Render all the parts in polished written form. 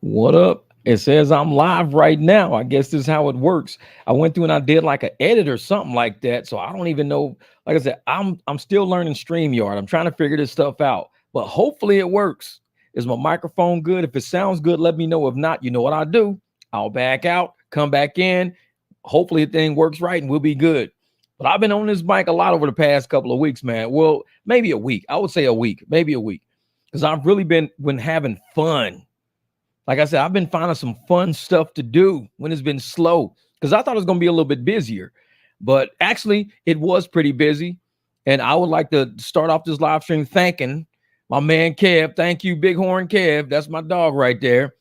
What up? It says I'm live right now. I guess this is how it works. I went through and I did like an edit or something like that. So I don't even know. Like I said, I'm still learning StreamYard. I'm trying to figure this stuff out. But hopefully it works. Is my microphone good? If it sounds good, let me know. If not, you know what I'll do. I'll back out, come back in. Hopefully the thing works right and we'll be good. But I've been on this mic a lot over the past couple of weeks, man. Well, maybe a week. I would say a week, maybe a week. Because I've really been having fun. Like I said, I've been finding some fun stuff to do when it's been slow because I thought it was going to be a little bit busier, but actually it was pretty busy. And I would like to start off this live stream thanking my man Kev. Thank you, Bighorn Kev. That's my dog right there.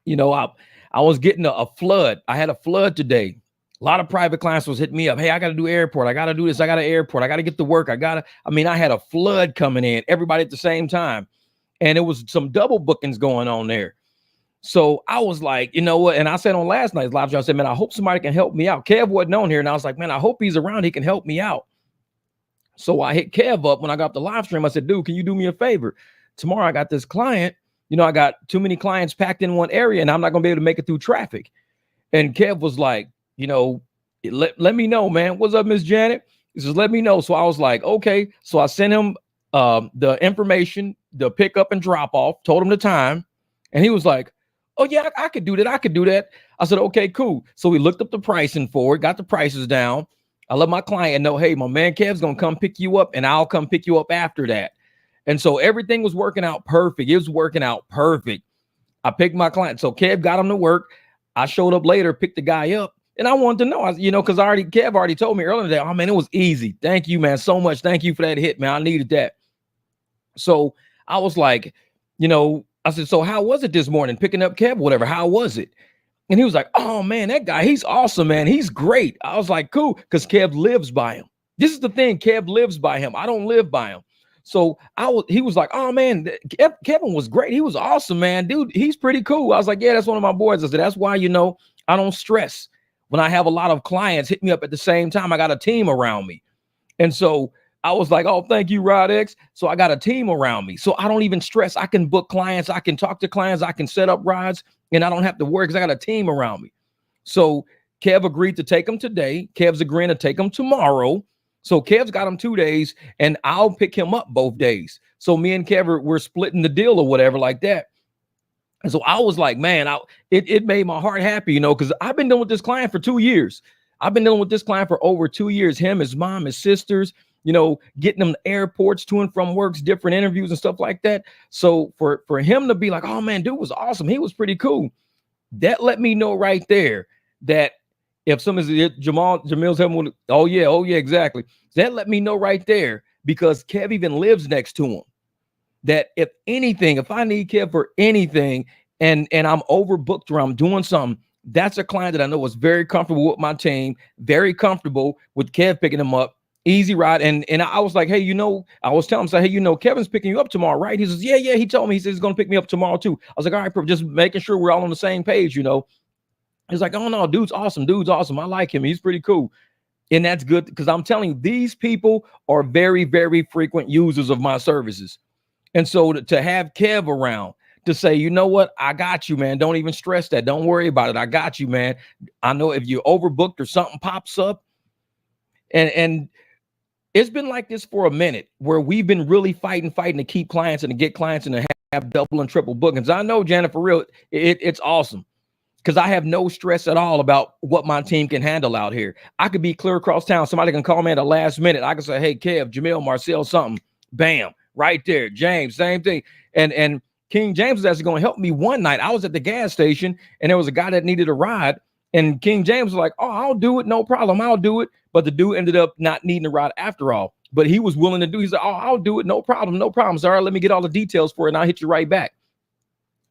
You know, I was getting a flood. I had a flood today. A lot of private clients was hitting me up. Hey, I got to do airport. I got to do this. I got to airport. I got to get to work. I had a flood coming in, everybody at the same time. And it was some double bookings going on there. So I was like, you know what? And I said on last night's live show, I said, man, I hope somebody can help me out. Kev wasn't on here. And I was like, man, I hope he's around. He can help me out. So I hit Kev up when I got the live stream. I said, dude, can you do me a favor? Tomorrow I got this client. You know, I got too many clients packed in one area and I'm not going to be able to make it through traffic. And Kev was like, you know, let me know, man. What's up, Miss Janet? He says, let me know. So I was like, okay. So I sent him the information, the pick up and drop off, told him the time. And he was like, oh, yeah, I could do that. I could do that. I said, okay, cool. So we looked up the pricing for it, got the prices down. I let my client know, hey, my man Kev's going to come pick you up and I'll come pick you up after that. And so everything was working out perfect. It was working out perfect. I picked my client. So Kev got him to work. I showed up later, picked the guy up. And I wanted to know, you know, because Kev already told me earlier today, oh, man, it was easy. Thank you, man, so much. Thank you for that hit, man. I needed that. So I was like, you know, I said, so how was it this morning picking up Kev, whatever? How was it? And he was like, oh, man, that guy, he's awesome, man. He's great. I was like, cool, because Kev lives by him. This is the thing. Kev lives by him. I don't live by him. So he was like, oh, man, Kevin was great. He was awesome, man. Dude, he's pretty cool. I was like, yeah, that's one of my boys. I said, that's why, you know, I don't stress when I have a lot of clients hit me up at the same time. I got a team around me. And so I was like, oh, thank you, Rod X. So I got a team around me. So I don't even stress. I can book clients. I can talk to clients. I can set up rides and I don't have to worry because I got a team around me. So Kev agreed to take them today. Kev's agreeing to take them tomorrow. So Kev's got him 2 days and I'll pick him up both days. So me and Kev we're splitting the deal or whatever like that. And so I was like, man, it made my heart happy, you know, because I've been dealing with this client for 2 years. I've been dealing with this client for over 2 years. Him, his mom, his sisters, you know, getting them to airports to and from works, different interviews and stuff like that. So for him to be like, oh, man, dude was awesome. He was pretty cool. That let me know right there that if somebody's Jamil's helping with, oh, yeah, exactly. That let me know right there because Kev even lives next to him. That if anything, if I need Kev for anything and I'm overbooked or I'm doing something, that's a client that I know is very comfortable with my team, very comfortable with Kev picking him up, easy ride. And I was like, hey, you know, I was telling him, say, hey, you know, Kevin's picking you up tomorrow, right? He says, yeah. He told me, he says he's going to pick me up tomorrow too. I was like, all right, just making sure we're all on the same page, you know. He's like, oh no, dude's awesome. I like him. He's pretty cool. And that's good because I'm telling you, these people are very, very frequent users of my services. And so to have Kev around to say, you know what, I got you, man. Don't even stress that. Don't worry about it. I got you, man. I know if you're overbooked or something pops up. And it's been like this for a minute where we've been really fighting to keep clients and to get clients and to have double and triple bookings. I know, Janet, for real, it's awesome because I have no stress at all about what my team can handle out here. I could be clear across town. Somebody can call me at the last minute. I can say, hey, Kev, Jamil, Marcel, something. Bam. Right there. James, same thing. And King James was actually going to help me one night. I was at the gas station and there was a guy that needed a ride. And King James was like, oh, I'll do it. No problem. I'll do it. But the dude ended up not needing a ride after all. But he was willing to do. He's like, oh, I'll do it. No problem. No problem. So, all right, let me get all the details for it and I'll hit you right back.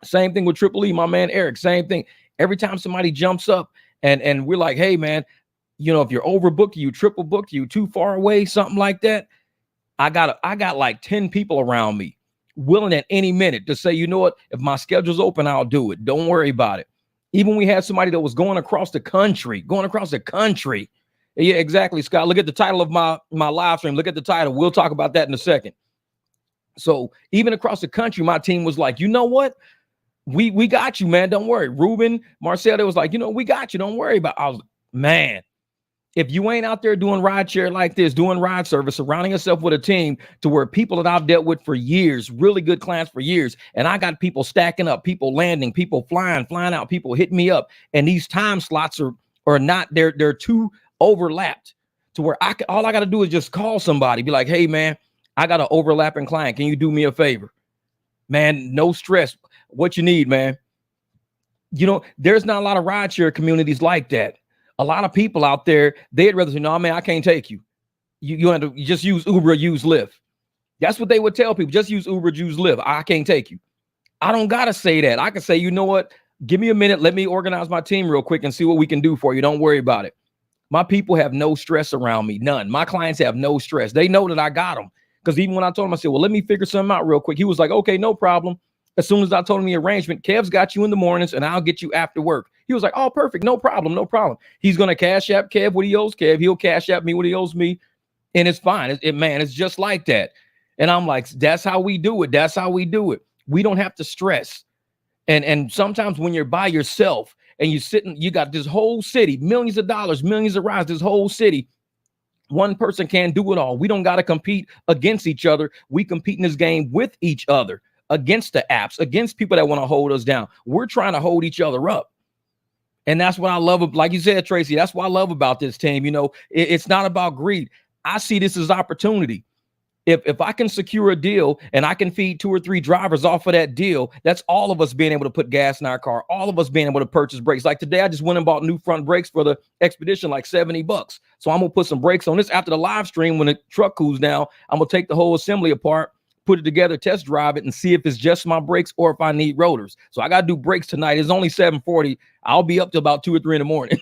Same thing with Triple E, my man Eric. Same thing. Every time somebody jumps up and we're like, hey, man, you know, if you're overbooked, you triple booked, you too far away, something like that. I got like 10 people around me willing at any minute to say, you know what, if my schedule's open, I'll do it. Don't worry about it. Even we had somebody that was going across the country. Yeah, exactly, Scott. Look at the title of my live stream. Look at the title. We'll talk about that in a second. So even across the country, my team was like, you know what? We got you, man. Don't worry. Ruben, Marcel, they was like, we got you. Don't worry about it. I was, man, if you ain't out there doing ride share like this, doing ride service, surrounding yourself with a team to where people that I've dealt with for years, really good clients for years, and I got people stacking up, people landing, people flying out, people hitting me up, and these time slots are not, they're too overlapped to where all I got to do is just call somebody, be like, hey man, I got an overlapping client. Can you do me a favor? Man, no stress. What you need, man. There's not a lot of rideshare communities like that. A lot of people out there, they'd rather say, no, man, I can't take you. You have to just use Uber or use Lyft. That's what they would tell people. Just use Uber, use Lyft. I can't take you. I don't got to say that. I can say, you know what? Give me a minute. Let me organize my team real quick and see what we can do for you. Don't worry about it. My people have no stress around me. None. My clients have no stress. They know that I got them. Because even when I told him, I said, well, let me figure something out real quick. He was like, okay, no problem. As soon as I told him the arrangement, Kev's got you in the mornings and I'll get you after work. He was like, oh, perfect. No problem. No problem. He's going to cash app Kev what he owes Kev. He'll cash app me what he owes me. And it's fine. Man, it's just like that. And I'm like, that's how we do it. That's how we do it. We don't have to stress. And sometimes when you're by yourself and you got this whole city, millions of dollars, millions of rides, this whole city, one person can't do it all. We don't got to compete against each other. We compete in this game with each other, against the apps, against people that want to hold us down. We're trying to hold each other up. And that's what I love. Like you said, Tracy, that's what I love about this team. It's not about greed. I see this as opportunity. If I can secure a deal and I can feed 2 or 3 drivers off of that deal, that's all of us being able to put gas in our car, all of us being able to purchase brakes. Like today, I just went and bought new front brakes for the Expedition, like $70. So I'm going to put some brakes on this after the live stream. When the truck cools down, I'm going to take the whole assembly apart, put it together, test drive it, and see if it's just my brakes or if I need rotors. So I got to do brakes tonight. It's only 7:40. I'll be up to about 2 or 3 in the morning.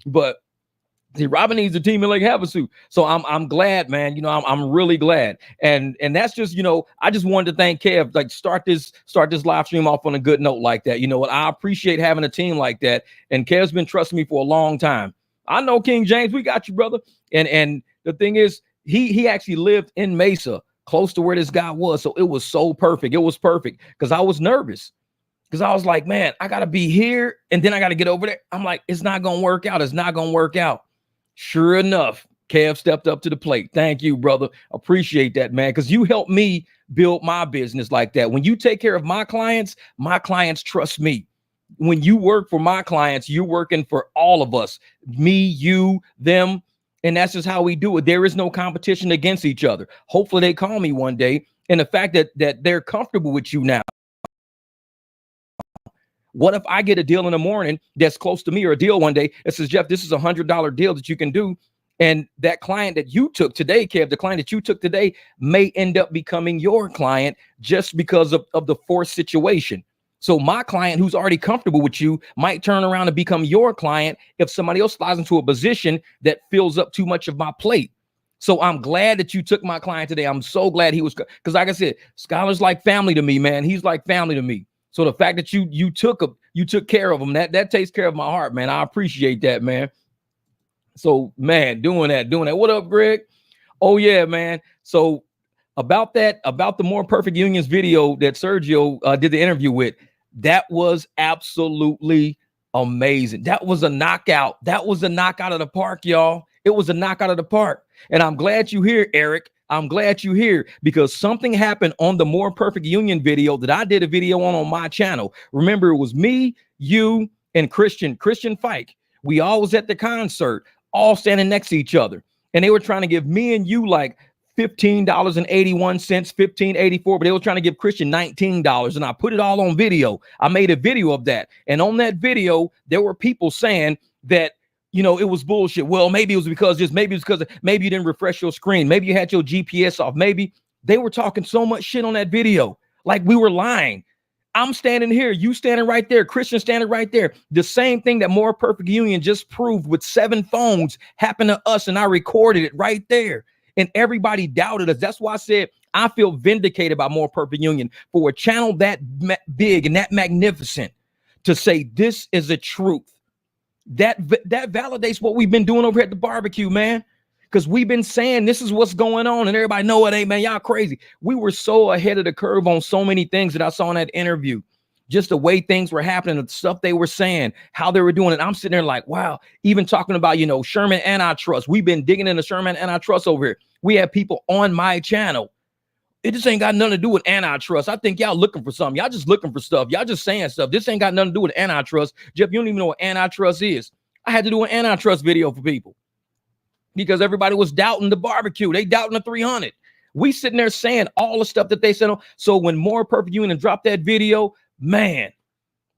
But see, Robin needs a team in Lake Havasu. So I'm glad, man. I'm really glad. And that's just, I just wanted to thank Kev, like start this live stream off on a good note like that. You know what? I appreciate having a team like that. And Kev's been trusting me for a long time. I know, King James, we got you, brother. And the thing is, he actually lived in Mesa, close to where this guy was. So it was so perfect. It was perfect because I was nervous. Because I was like, man, I got to be here and then I got to get over there. I'm like, it's not going to work out. It's not going to work out. Sure enough, Kev stepped up to the plate. Thank you, brother. Appreciate that, man, because you helped me build my business like that. When you take care of my clients trust me. When you work for my clients, you're working for all of us, me, you, them. And that's just how we do it. There is no competition against each other. Hopefully they call me one day. And the fact that they're comfortable with you now. What if I get a deal in the morning that's close to me, or a deal one day that says, Jeff, this is $100 deal that you can do. And that client that you took today, Kev, the client that you took today may end up becoming your client just because of the forced situation. So my client who's already comfortable with you might turn around and become your client if somebody else slides into a position that fills up too much of my plate. So I'm glad that you took my client today. I'm so glad he was, because like I said, Skylar's like family to me, man. He's like family to me. So the fact that you took care of him, that takes care of my heart, man. I appreciate that, man. So, man, doing that. What up, Greg? Oh, yeah, man. So about the More Perfect Unions video that Sergio did the interview with, that was absolutely amazing. That was a knockout. That was a knockout of the park, y'all. It was a knockout of the park. And I'm glad you're here, Eric. I'm glad you're here because something happened on the More Perfect Union video that I did a video on my channel. Remember, it was me, you, and Christian Fike. We all was at the concert, all standing next to each other. And they were trying to give me and you like $15.81, $15.84, but they were trying to give Christian $19. And I put it all on video. I made a video of that. And on that video, there were people saying that, it was bullshit. Well, maybe it was because maybe you didn't refresh your screen. Maybe you had your GPS off. Maybe they were talking so much shit on that video. Like we were lying. I'm standing here. You standing right there. Christian standing right there. The same thing that More Perfect Union just proved with 7 phones happened to us. And I recorded it right there. And everybody doubted us. That's why I said I feel vindicated by More Perfect Union for a channel that big and that magnificent to say this is a truth. That validates what we've been doing over at the barbecue, man. Because we've been saying this is what's going on, and everybody know it ain't, man. Y'all crazy. We were so ahead of the curve on so many things that I saw in that interview. just the way things were happening, the stuff they were saying, how they were doing it. I'm sitting there like, wow, even talking about, Sherman Antitrust. We've been digging into Sherman Antitrust over here. We have people on my channel. It just ain't got nothing to do with antitrust. I think y'all looking for something. Y'all just looking for stuff. Y'all just saying stuff. This ain't got nothing to do with antitrust. Jeff, you don't even know what antitrust is. I had to do an antitrust video for people because everybody was doubting the barbecue. They doubting the 300. We sitting there saying all the stuff that they said. So when More Perfect Union dropped that video, man,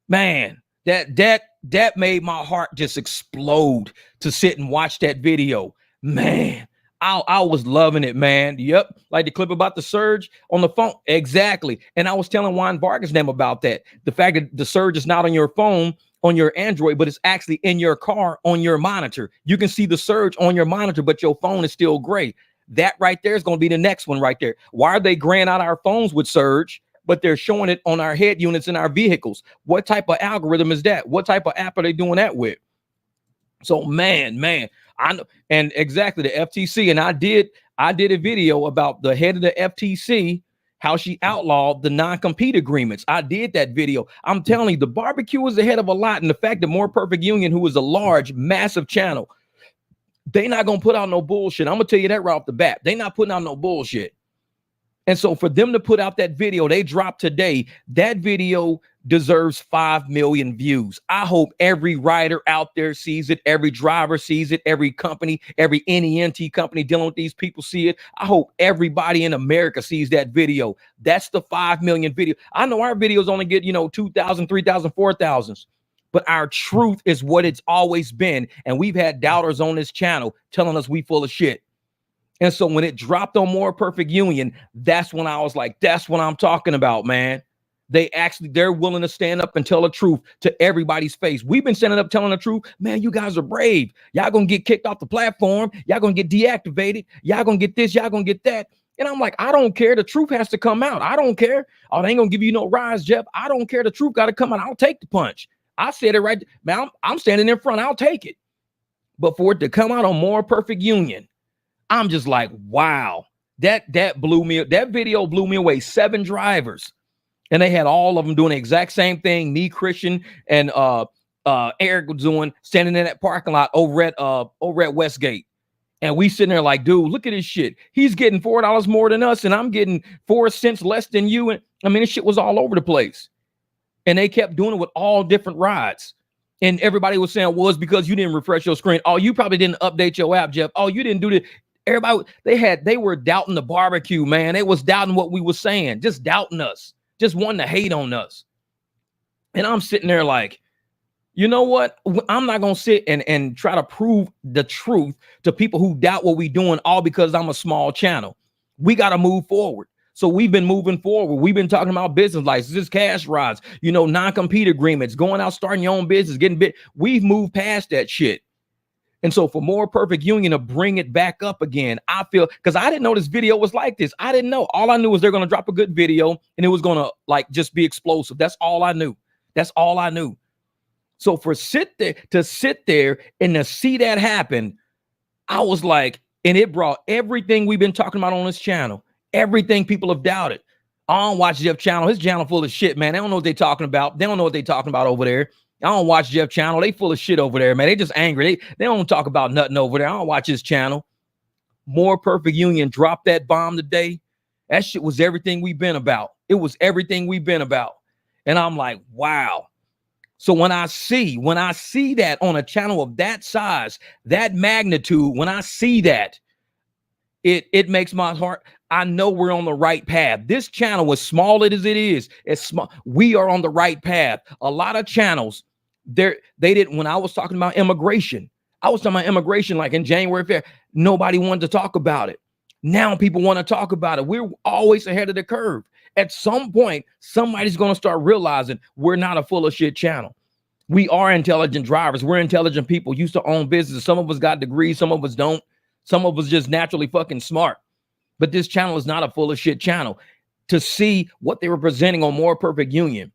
that made my heart just explode to sit and watch that video. Man, I was loving it, man. Yep. Like the clip about the surge on the phone. Exactly. And I was telling Juan Vargas them about that. The fact that the surge is not on your phone, on your Android, but it's actually in your car on your monitor. You can see the surge on your monitor, but your phone is still gray. That right there is going to be the next one right there. Why are they graying out our phones with surge, but they're showing it on our head units in our vehicles? What type of algorithm is that? What type of app are they doing that with? So man, I know, and exactly the FTC. And I did a video about the head of the FTC, how she outlawed the non-compete agreements. I did that video. I'm telling you, the barbecue is ahead of a lot. And the fact that More Perfect Union, who is a large, massive channel, they not going to put out no bullshit. I'm going to tell you that right off the bat. They not putting out no bullshit. And so for them to put out that video, they dropped today, that video deserves 5 million views. I hope every rider out there sees it. Every driver sees it. Every company, every NENT company dealing with these people see it. I hope everybody in America sees that video. That's the 5 million video. I know our videos only get, 2,000, 3,000, 4,000. But our truth is what it's always been. And we've had doubters on this channel telling us we full of shit. And so when it dropped on More Perfect Union, that's when I was like, that's what I'm talking about, man. They're willing to stand up and tell the truth to everybody's face. We've been standing up telling the truth. Man, you guys are brave. Y'all gonna get kicked off the platform. Y'all gonna get deactivated. Y'all gonna get this. Y'all gonna get that. And I'm like, I don't care. The truth has to come out. I don't care. Oh, they ain't gonna give you no rise, Jeff. I don't care. The truth got to come out. I'll take the punch. I said it right. Man, I'm standing in front. I'll take it. But for it to come out on More Perfect Union, I'm just like, wow, that blew me. That video blew me away. 7 drivers, and they had all of them doing the exact same thing. Me, Christian, and Eric was doing, standing in that parking lot over at Westgate, and we sitting there like, dude, look at this shit. He's getting $4 more than us, and I'm getting 4 cents less than you. And I mean, this shit was all over the place, and they kept doing it with all different rides. And everybody was saying, well, it's because you didn't refresh your screen. Oh, you probably didn't update your app, Jeff. Oh, you didn't do this. Everybody, they were doubting the barbecue, man. They was doubting what we were saying, just doubting us, just wanting to hate on us. And I'm sitting there like, you know what? I'm not going to sit and try to prove the truth to people who doubt what we're doing, all because I'm a small channel. We got to move forward. So we've been moving forward. We've been talking about business licenses, cash rides, non-compete agreements, going out, starting your own business, getting bit. We've moved past that shit. And so for More Perfect Union to bring it back up again, I feel, because I didn't know this video was like this. I didn't know. All I knew was they're going to drop a good video and it was going to like just be explosive. That's all I knew. That's all I knew. So to sit there and to see that happen, I was like, and it brought everything we've been talking about on this channel, everything people have doubted. I don't watch Jeff's channel. His channel full of shit, man. They don't know what they're talking about. They don't know what they're talking about over there. I don't watch Jeff's channel. They full of shit over there, man. They just angry. They don't talk about nothing over there. I don't watch his channel. More Perfect Union dropped that bomb today. That shit was everything we've been about. It was everything we've been about. And I'm like, wow. So when I see that on a channel of that size, that magnitude, when I see that, it makes my heart. I know we're on the right path. This channel, as small as it is, as small, we are on the right path. A lot of channels, they didn't. When I was talking about immigration, like in January 5th, nobody wanted to talk about it. Now people want to talk about it. We're always ahead of the curve. At some point, somebody's going to start realizing we're not a full of shit channel. We are intelligent drivers. We're intelligent people, used to own businesses. Some of us got degrees. Some of us don't. Some of us just naturally fucking smart. But this channel is not a full of shit channel. To see what they were presenting on More Perfect Union,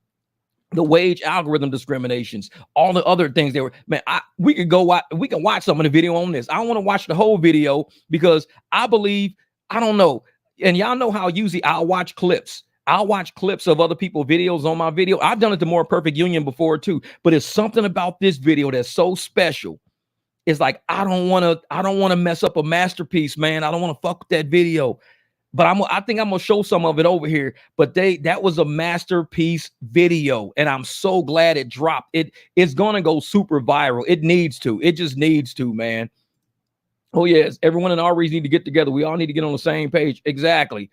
the wage algorithm discriminations, all the other things they were, man, we can watch some of the video on this. I don't want to watch the whole video because I believe, I don't know. And y'all know how usually I'll watch clips. I'll watch clips of other people's videos on my video. I've done it to More Perfect Union before too, but it's something about this video that's so special. It's like, I don't want to mess up a masterpiece, man. I don't want to fuck with that video. But I think I'm gonna show some of it over here. But that was a masterpiece video, and I'm so glad it dropped. It's gonna go super viral. It needs to. It just needs to, man. Oh yes, everyone in our region need to get together. We all need to get on the same page. Exactly,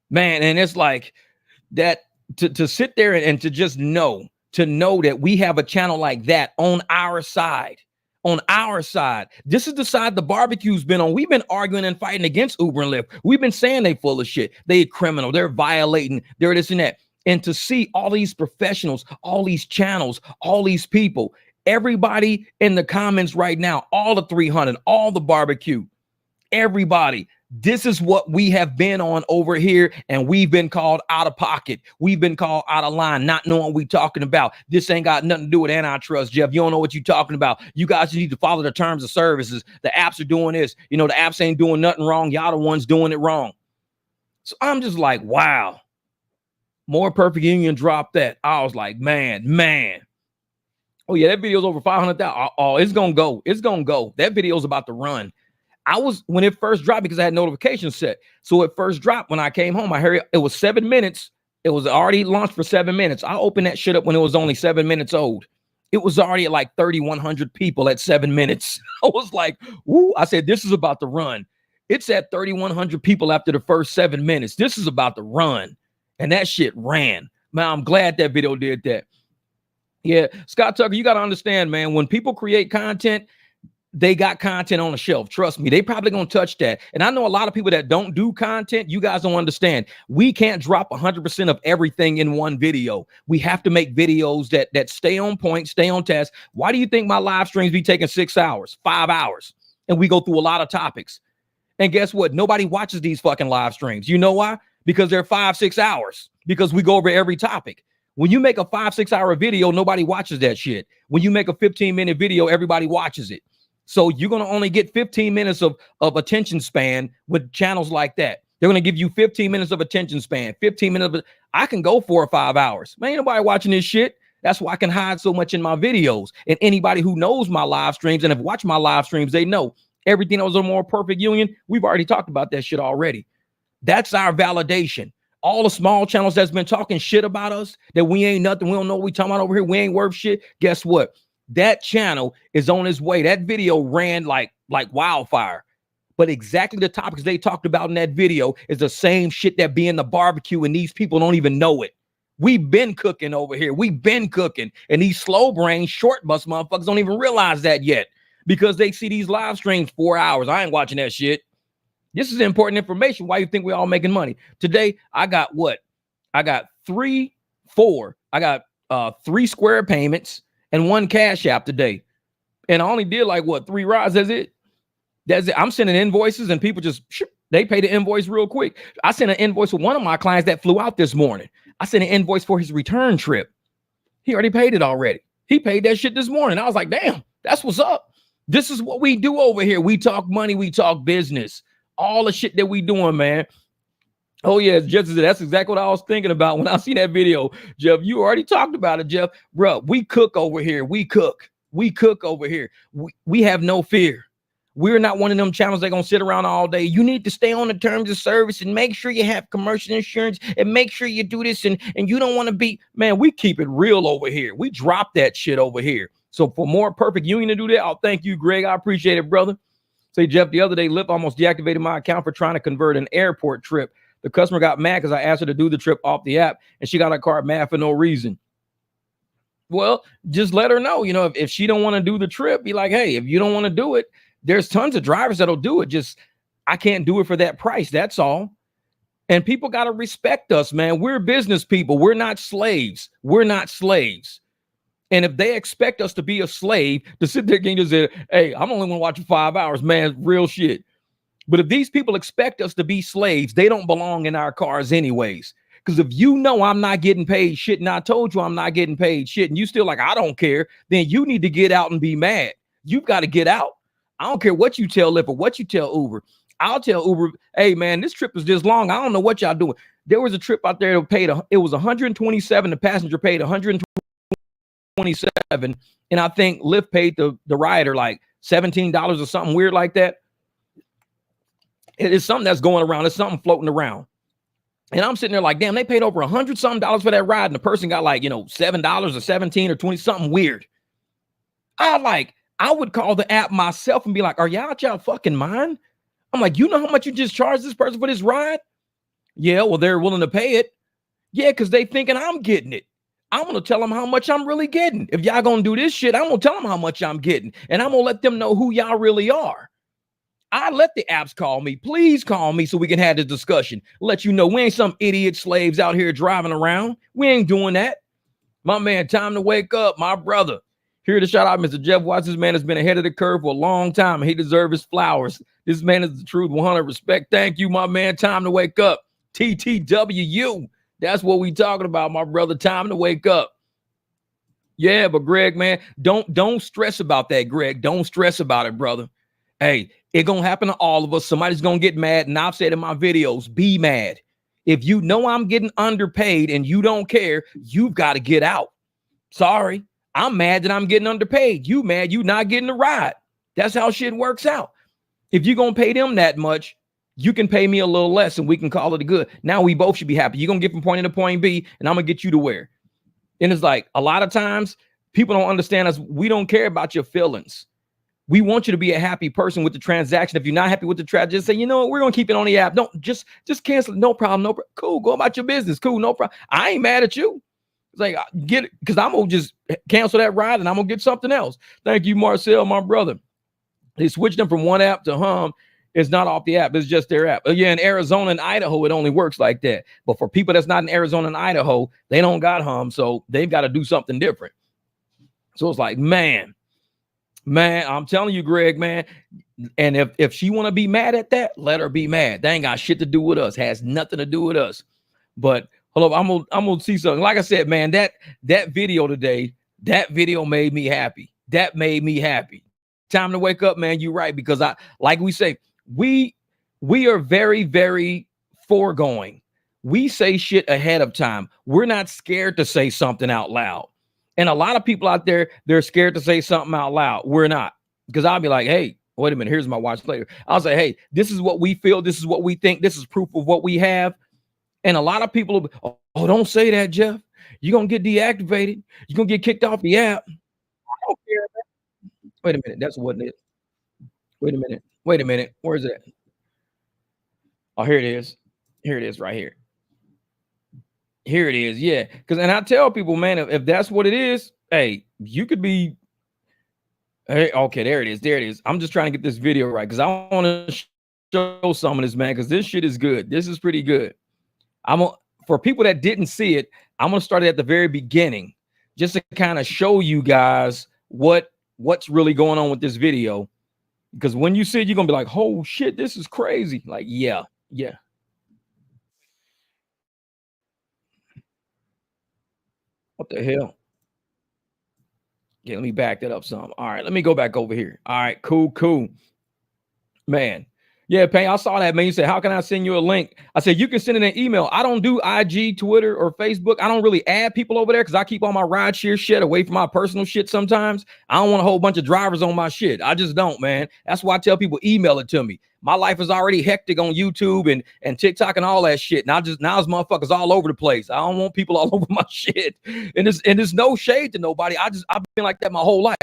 man. And it's like that to sit there and to just know that we have a channel like that on our side. On our side. This is the side the barbecue's been on. We've been arguing and fighting against Uber and Lyft. We've been saying they full of shit. They criminal. They're violating. They're this and that. And to see all these professionals, all these channels, all these people, everybody in the comments right now, all the 300, all the barbecue, everybody. This is what we have been on over here, and we've been called out of pocket. We've been called out of line, not knowing what we talking about. This ain't got nothing to do with antitrust, Jeff. You don't know what you're talking about. You guys need to follow the terms of services. The apps are doing this. You know, the apps ain't doing nothing wrong. Y'all the ones doing it wrong. So I'm just like, wow. More Perfect Union dropped that. I was like, man. Oh, yeah, that video's over 500,000. Oh, it's going to go. It's going to go. That video's about to run. When it first dropped, because I had notifications set. So it first dropped when I came home. I heard it was 7 minutes. It was already launched for 7 minutes. I opened that shit up when it was only 7 minutes old. It was already at like 3,100 people at 7 minutes. I was like, woo. I said, this is about to run. It's at 3,100 people after the first 7 minutes. This is about to run. And that shit ran. Man, I'm glad that video did that. Yeah, Scott Tucker, you got to understand, man, when people create content, they got content on the shelf. Trust me, they probably gonna touch that. And I know a lot of people that don't do content. You guys don't understand. We can't drop 100% of everything in one video. We have to make videos that stay on point, stay on task. Why do you think my live streams be taking 6 hours, 5 hours? And we go through a lot of topics. And guess what? Nobody watches these fucking live streams. You know why? Because they're 5-6 hours. Because we go over every topic. When you make a 5-6 hour video, nobody watches that shit. When you make a 15-minute video, everybody watches it. So you're going to only get 15 minutes of attention span with channels like that. They're going to give you 15 minutes of attention span, 15 minutes of I can go 4 or 5 hours. Man, ain't nobody watching this shit. That's why I can hide so much in my videos. And anybody who knows my live streams and have watched my live streams, they know everything that was a More Perfect Union. We've already talked about that shit already. That's our validation. All the small channels that's been talking shit about us, that we ain't nothing, we don't know what we talking about over here, we ain't worth shit. Guess what? That channel is on its way. That video ran like wildfire. But exactly the topics they talked about in that video is the same shit that be in the barbecue, and these people don't even know it. We've been cooking over here. We've been cooking. And these slow brain, short bus motherfuckers don't even realize that yet because they see these live streams 4 hours. I ain't watching that shit. This is important information. Why you think we all making money? Today, I got what? I got 3 square payments and 1 Cash App today. And I only did like what, 3 rides. That's it. I'm sending invoices and people just, they pay the invoice real quick. I sent an invoice for one of my clients that flew out this morning. I sent an invoice for his return trip. He already paid it already. He paid that shit this morning. I was like, damn, that's what's up. This is what we do over here. We talk money. We talk business. All the shit that we doing, man. Oh, yeah, Jeff, that's exactly what I was thinking about when I see that video. Jeff, you already talked about it, Jeff. Bro, we cook over here. We cook over here. We have no fear. We're not one of them channels that gonna sit around all day. You need to stay on the terms of service and make sure you have commercial insurance and make sure you do this and you don't want to be, man, we keep it real over here. We drop that shit over here. So for More Perfect Union to do that, I'll thank you, Greg. I appreciate it, brother. Say, Jeff, the other day, Lyft almost deactivated my account for trying to convert an airport trip. The customer got mad because I asked her to do the trip off the app and she got her card mad for no reason. Well, just let her know, if she don't want to do the trip, be like, hey, if you don't want to do it, there's tons of drivers that'll do it. Just, I can't do it for that price. That's all. And people got to respect us, man. We're business people. We're not slaves. We're not slaves. And if they expect us to be a slave, to sit there and just say, hey, I'm only going to watch you 5 hours, man, real shit. But if these people expect us to be slaves, they don't belong in our cars anyways. Because if you know I'm not getting paid shit, and I told you I'm not getting paid shit, and you still like, I don't care, then you need to get out and be mad. You've got to get out. I don't care what you tell Lyft or what you tell Uber. I'll tell Uber, hey man, this trip is this long. I don't know what y'all doing. There was a trip out there that paid, it was 127. The passenger paid 127. And I think Lyft paid the rider like $17 or something weird like that. It is something that's going around. It's something floating around. And I'm sitting there like, damn, they paid over $100 something for that ride. And the person got like, $7 or 17 or 20, something weird. I would call the app myself and be like, are y'all out y'all fucking mind? I'm like, you know how much you just charged this person for this ride? Yeah, well, they're willing to pay it. Yeah, because they thinking I'm getting it. I'm going to tell them how much I'm really getting. If y'all going to do this shit, I'm going to tell them how much I'm getting. And I'm going to let them know who y'all really are. I let the apps call me. Please call me so we can have this discussion. Let you know we ain't some idiot slaves out here driving around. We ain't doing that. My man, time to wake up, my brother. Here to shout out Mr. Jeff Watts. This man has been ahead of the curve for a long time. He deserves his flowers. This man is the truth, 100 respect. Thank you, my man. Time to wake up. TTWU. That's what we talking about, my brother. Time to wake up. Yeah, but Greg, man, don't stress about that, Greg. Don't stress about it, brother. Hey, it's going to happen to all of us. Somebody's going to get mad. And I've said in my videos, be mad. If you know I'm getting underpaid and you don't care, you've got to get out. Sorry. I'm mad that I'm getting underpaid. You mad you not getting a ride. That's how shit works out. If you're going to pay them that much, you can pay me a little less and we can call it a good. Now we both should be happy. You're going to get from point A to point B and I'm going to get you to where. And it's like a lot of times people don't understand us. We don't care about your feelings. We want you to be a happy person with the transaction. If you're not happy with the transaction, just say, you know what, we're going to keep it on the app. Don't just cancel it. No problem. No problem. Cool. Go about your business. Cool. No problem. I ain't mad at you. It's like, get it, because I'm going to just cancel that ride and I'm going to get something else. Thank you, Marcel, my brother. They switched them from one app to Hum. It's not off the app. It's just their app. Yeah, in Arizona and Idaho, it only works like that. But for people that's not in Arizona and Idaho, they don't got Hum. So they've got to do something different. So it's like, man, I'm telling you, Greg, man. And if she want to be mad at that, let her be mad. They ain't got shit to do with us. Has nothing to do with us. But hold up, I'm gonna see something. Like I said, man, that video today, that video made me happy. That made me happy. Time to wake up, man. You're right, because like we say, we are very, very foregoing. We say shit ahead of time. We're not scared to say something out loud. And a lot of people out there, they're scared to say something out loud. We're not, because I'll be like, hey, wait a minute, here's my watch later. I'll say, hey, this is what we feel. This is what we think. This is proof of what we have. And a lot of people, oh, don't say that, Jeff. You're going to get deactivated. You're going to get kicked off the app. I don't care. Wait a minute. That's what it is. Wait a minute. Where is it? Oh, here it is. Here it is right here. Here it is. Yeah. And I tell people, man, if that's what it is, hey, you could be. Hey, okay, there it is. There it is. I'm just trying to get this video right because I want to show some of this, man, because this shit is good. This is pretty good. For people that didn't see it, I'm going to start it at the very beginning just to kind of show you guys what's really going on with this video. Because when you see it, you're going to be like, oh, shit, this is crazy. Like, yeah. What the hell? Yeah, let me back that up some. All right, let me go back over here. All right, cool. Man. Yeah, Payne, I saw that, man. You said, how can I send you a link? I said, you can send it an email. I don't do IG, Twitter, or Facebook. I don't really add people over there because I keep all my rideshare shit away from my personal shit sometimes. I don't want a whole bunch of drivers on my shit. I just don't, man. That's why I tell people, email it to me. My life is already hectic on YouTube and TikTok and all that shit. Now it's motherfuckers all over the place. I don't want people all over my shit. And there's no shade to nobody. I've been like that my whole life.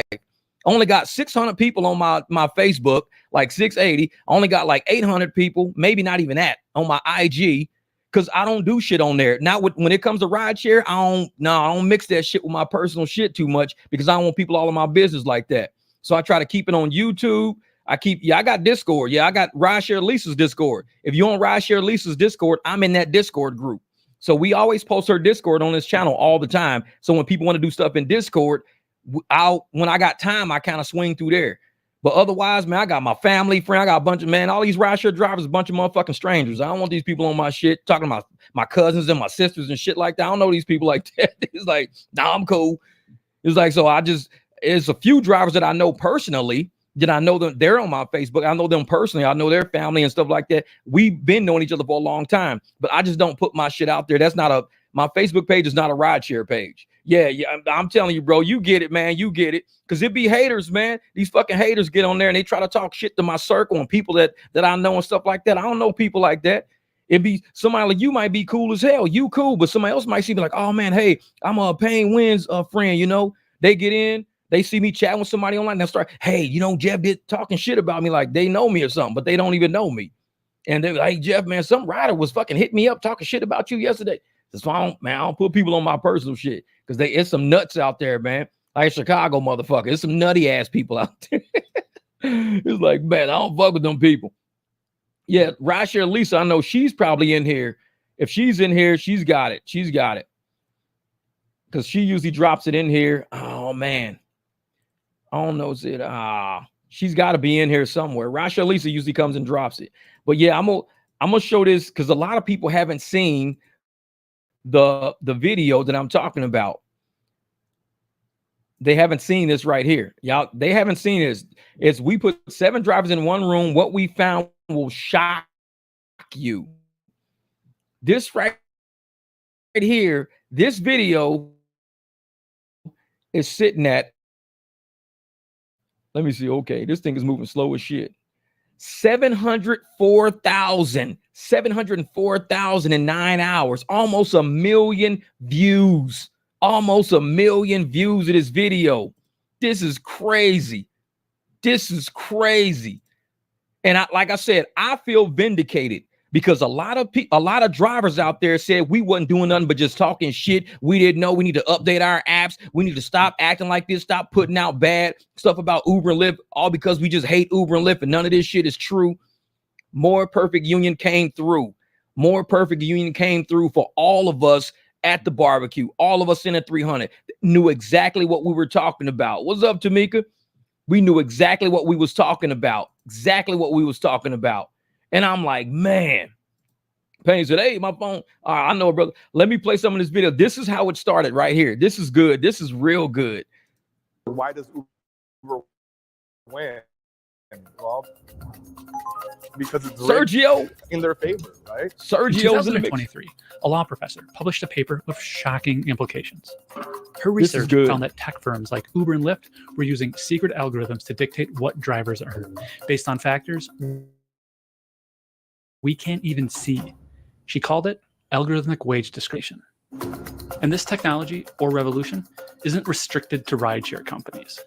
I only got 600 people on my Facebook, like 680. I only got like 800 people, maybe not even that, on my IG, because I don't do shit on there. Now, when it comes to rideshare, I don't mix that shit with my personal shit too much because I don't want people all in my business like that. So I try to keep it on YouTube. I got Discord. Yeah, I got Rideshare Lisa's Discord. If you're on Rideshare Lisa's Discord, I'm in that Discord group. So we always post her Discord on this channel all the time. So when people want to do stuff in Discord, when I got time, I kind of swing through there. But otherwise, man, I got my family, friend. I got a bunch of, man, all these rideshare drivers, a bunch of motherfucking strangers. I don't want these people on my shit talking about my cousins and my sisters and shit like that. I don't know these people like that. It's like, nah, I'm cool. It's like, so it's a few drivers that I know personally Then I know them. They're on my Facebook. I know them personally. I know their family and stuff like that. We've been knowing each other for a long time, but I just don't put my shit out there. That's not my Facebook page is not a rideshare page. Yeah. I'm telling you, bro, you get it, man. You get it. Cause it be haters, man. These fucking haters get on there and they try to talk shit to my circle and people that I know and stuff like that. I don't know people like that. It'd be somebody like you might be cool as hell. You cool, but somebody else might see me like, oh man, hey, I'm a Pain Wins friend. You know, they get in. They see me chatting with somebody online. They'll start, hey, you know, Jeff did talking shit about me like they know me or something, but they don't even know me. And they're like, hey, Jeff, man, some rider was fucking hitting me up talking shit about you yesterday. So I don't put people on my personal shit because it's some nuts out there, man. Like Chicago motherfucker. There's some nutty ass people out there. It's like, man, I don't fuck with them people. Yeah, rideshare Lisa, I know she's probably in here. If she's in here, she's got it. She's got it. Because she usually drops it in here. Oh, man. I don't know. She's got to be in here somewhere. Rasha Lisa usually comes and drops it. But yeah, I'm gonna show this because a lot of people haven't seen the video that I'm talking about. They haven't seen this right here. Y'all, they haven't seen this. It's we put 7 drivers in one room. What we found will shock you. This right here, this video is sitting at, let me see. Okay, this thing is moving slow as shit. 704,000 in 9 hours. Almost 1 million views. Almost 1 million views of this video. This is crazy. This is crazy. And like I said, I feel vindicated because a lot of drivers out there said we wasn't doing nothing but just talking shit. We didn't know. We need to update our apps. We need to stop acting like this. Stop putting out bad stuff about Uber and Lyft, all because we just hate Uber and Lyft, and none of this shit is true. More Perfect Union came through. More Perfect Union came through for all of us at the barbecue. All of us in at 300 knew exactly what we were talking about. What's up, Tamika? We knew exactly what we was talking about. Exactly what we was talking about. And I'm like, man. Payne said, hey, my phone. I know, brother. Let me play some of this video. This is how it started right here. This is good. This is real good. Why does Uber win? Well, because it's Sergio in their favor, right? Sergio's in 2023, a law professor published a paper with shocking implications. Her research found that tech firms like Uber and Lyft were using secret algorithms to dictate what drivers earn based on factors we can't even see. She called it algorithmic wage discrimination. And this technology or revolution isn't restricted to rideshare companies.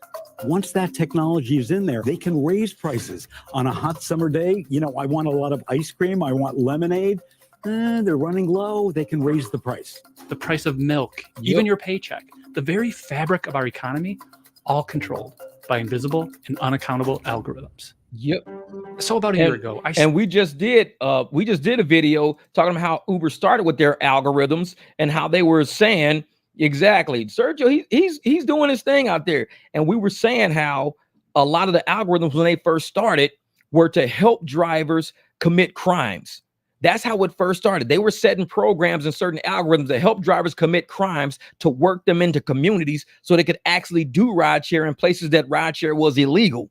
Once that technology is in there, they can raise prices. On a hot summer day, you know, I want a lot of ice cream, I want lemonade. They're running low, they can raise the price. The price of milk, even your paycheck, the very fabric of our economy, all controlled by invisible and unaccountable algorithms. Yep. So about a year ago, we just did a video talking about how Uber started with their algorithms and how they were saying exactly, Sergio, he's doing his thing out there. And we were saying how a lot of the algorithms when they first started were to help drivers commit crimes. That's how it first started. They were setting programs and certain algorithms that help drivers commit crimes to work them into communities so they could actually do rideshare in places that rideshare was illegal.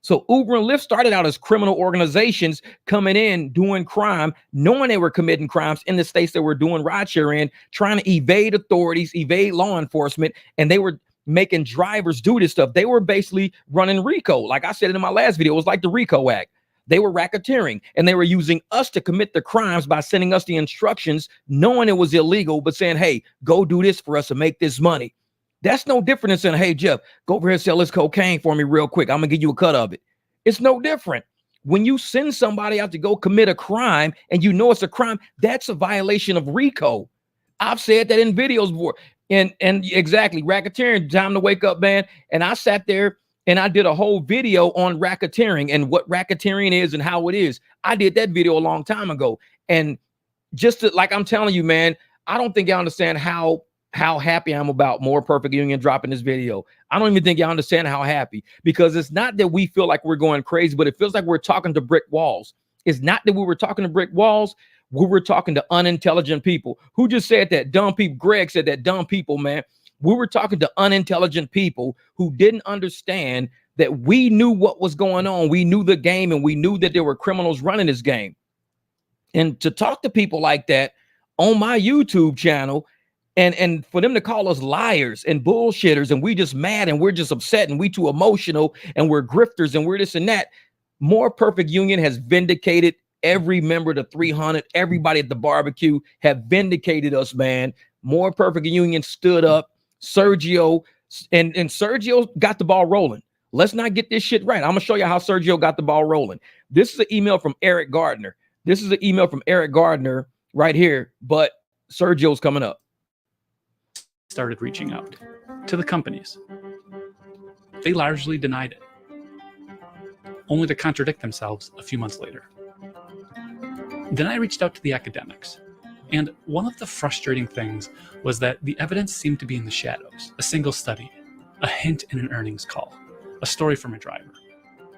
So Uber and Lyft started out as criminal organizations coming in, doing crime, knowing they were committing crimes in the states that were doing rideshare in, trying to evade authorities, evade law enforcement, and they were making drivers do this stuff. They were basically running RICO. Like I said in my last video, it was like the RICO Act. They were racketeering, and they were using us to commit the crimes by sending us the instructions, knowing it was illegal, but saying, hey, go do this for us to make this money. That's no different than saying, hey, Jeff, go over here and sell this cocaine for me real quick. I'm going to give you a cut of it. It's no different. When you send somebody out to go commit a crime and you know it's a crime, that's a violation of RICO. I've said that in videos before. And exactly, racketeering, time to wake up, man. And I sat there and I did a whole video on racketeering and what racketeering is and how it is. I did that video a long time ago. And just like I'm telling you, man, I don't think you understand how happy I'm about More Perfect Union dropping this video. I don't even think y'all understand how happy, because it's not that we feel like we're going crazy, but it feels like we're talking to brick walls. It's not that we were talking to brick walls. We were talking to unintelligent people. Who just said that? Dumb people. Greg said that. Dumb people, man. We were talking to unintelligent people who didn't understand that we knew what was going on. We knew the game, and we knew that there were criminals running this game. And to talk to people like that on my YouTube channel, and for them to call us liars and bullshitters, and we just mad and we're just upset and we too emotional and we're grifters and we're this and that. More Perfect Union has vindicated every member of the 300. Everybody at the barbecue have vindicated us, man. More Perfect Union stood up. Sergio and Sergio got the ball rolling. Let's not get this shit right. I'm gonna show you how Sergio got the ball rolling. This is an email from Eric Gardner. This is an email from Eric Gardner right here, but Sergio's coming up. Started reaching out to the companies. They largely denied it, only to contradict themselves a few months later. Then I reached out to the academics, and one of the frustrating things was that the evidence seemed to be in the shadows. A single study, a hint in an earnings call, a story from a driver.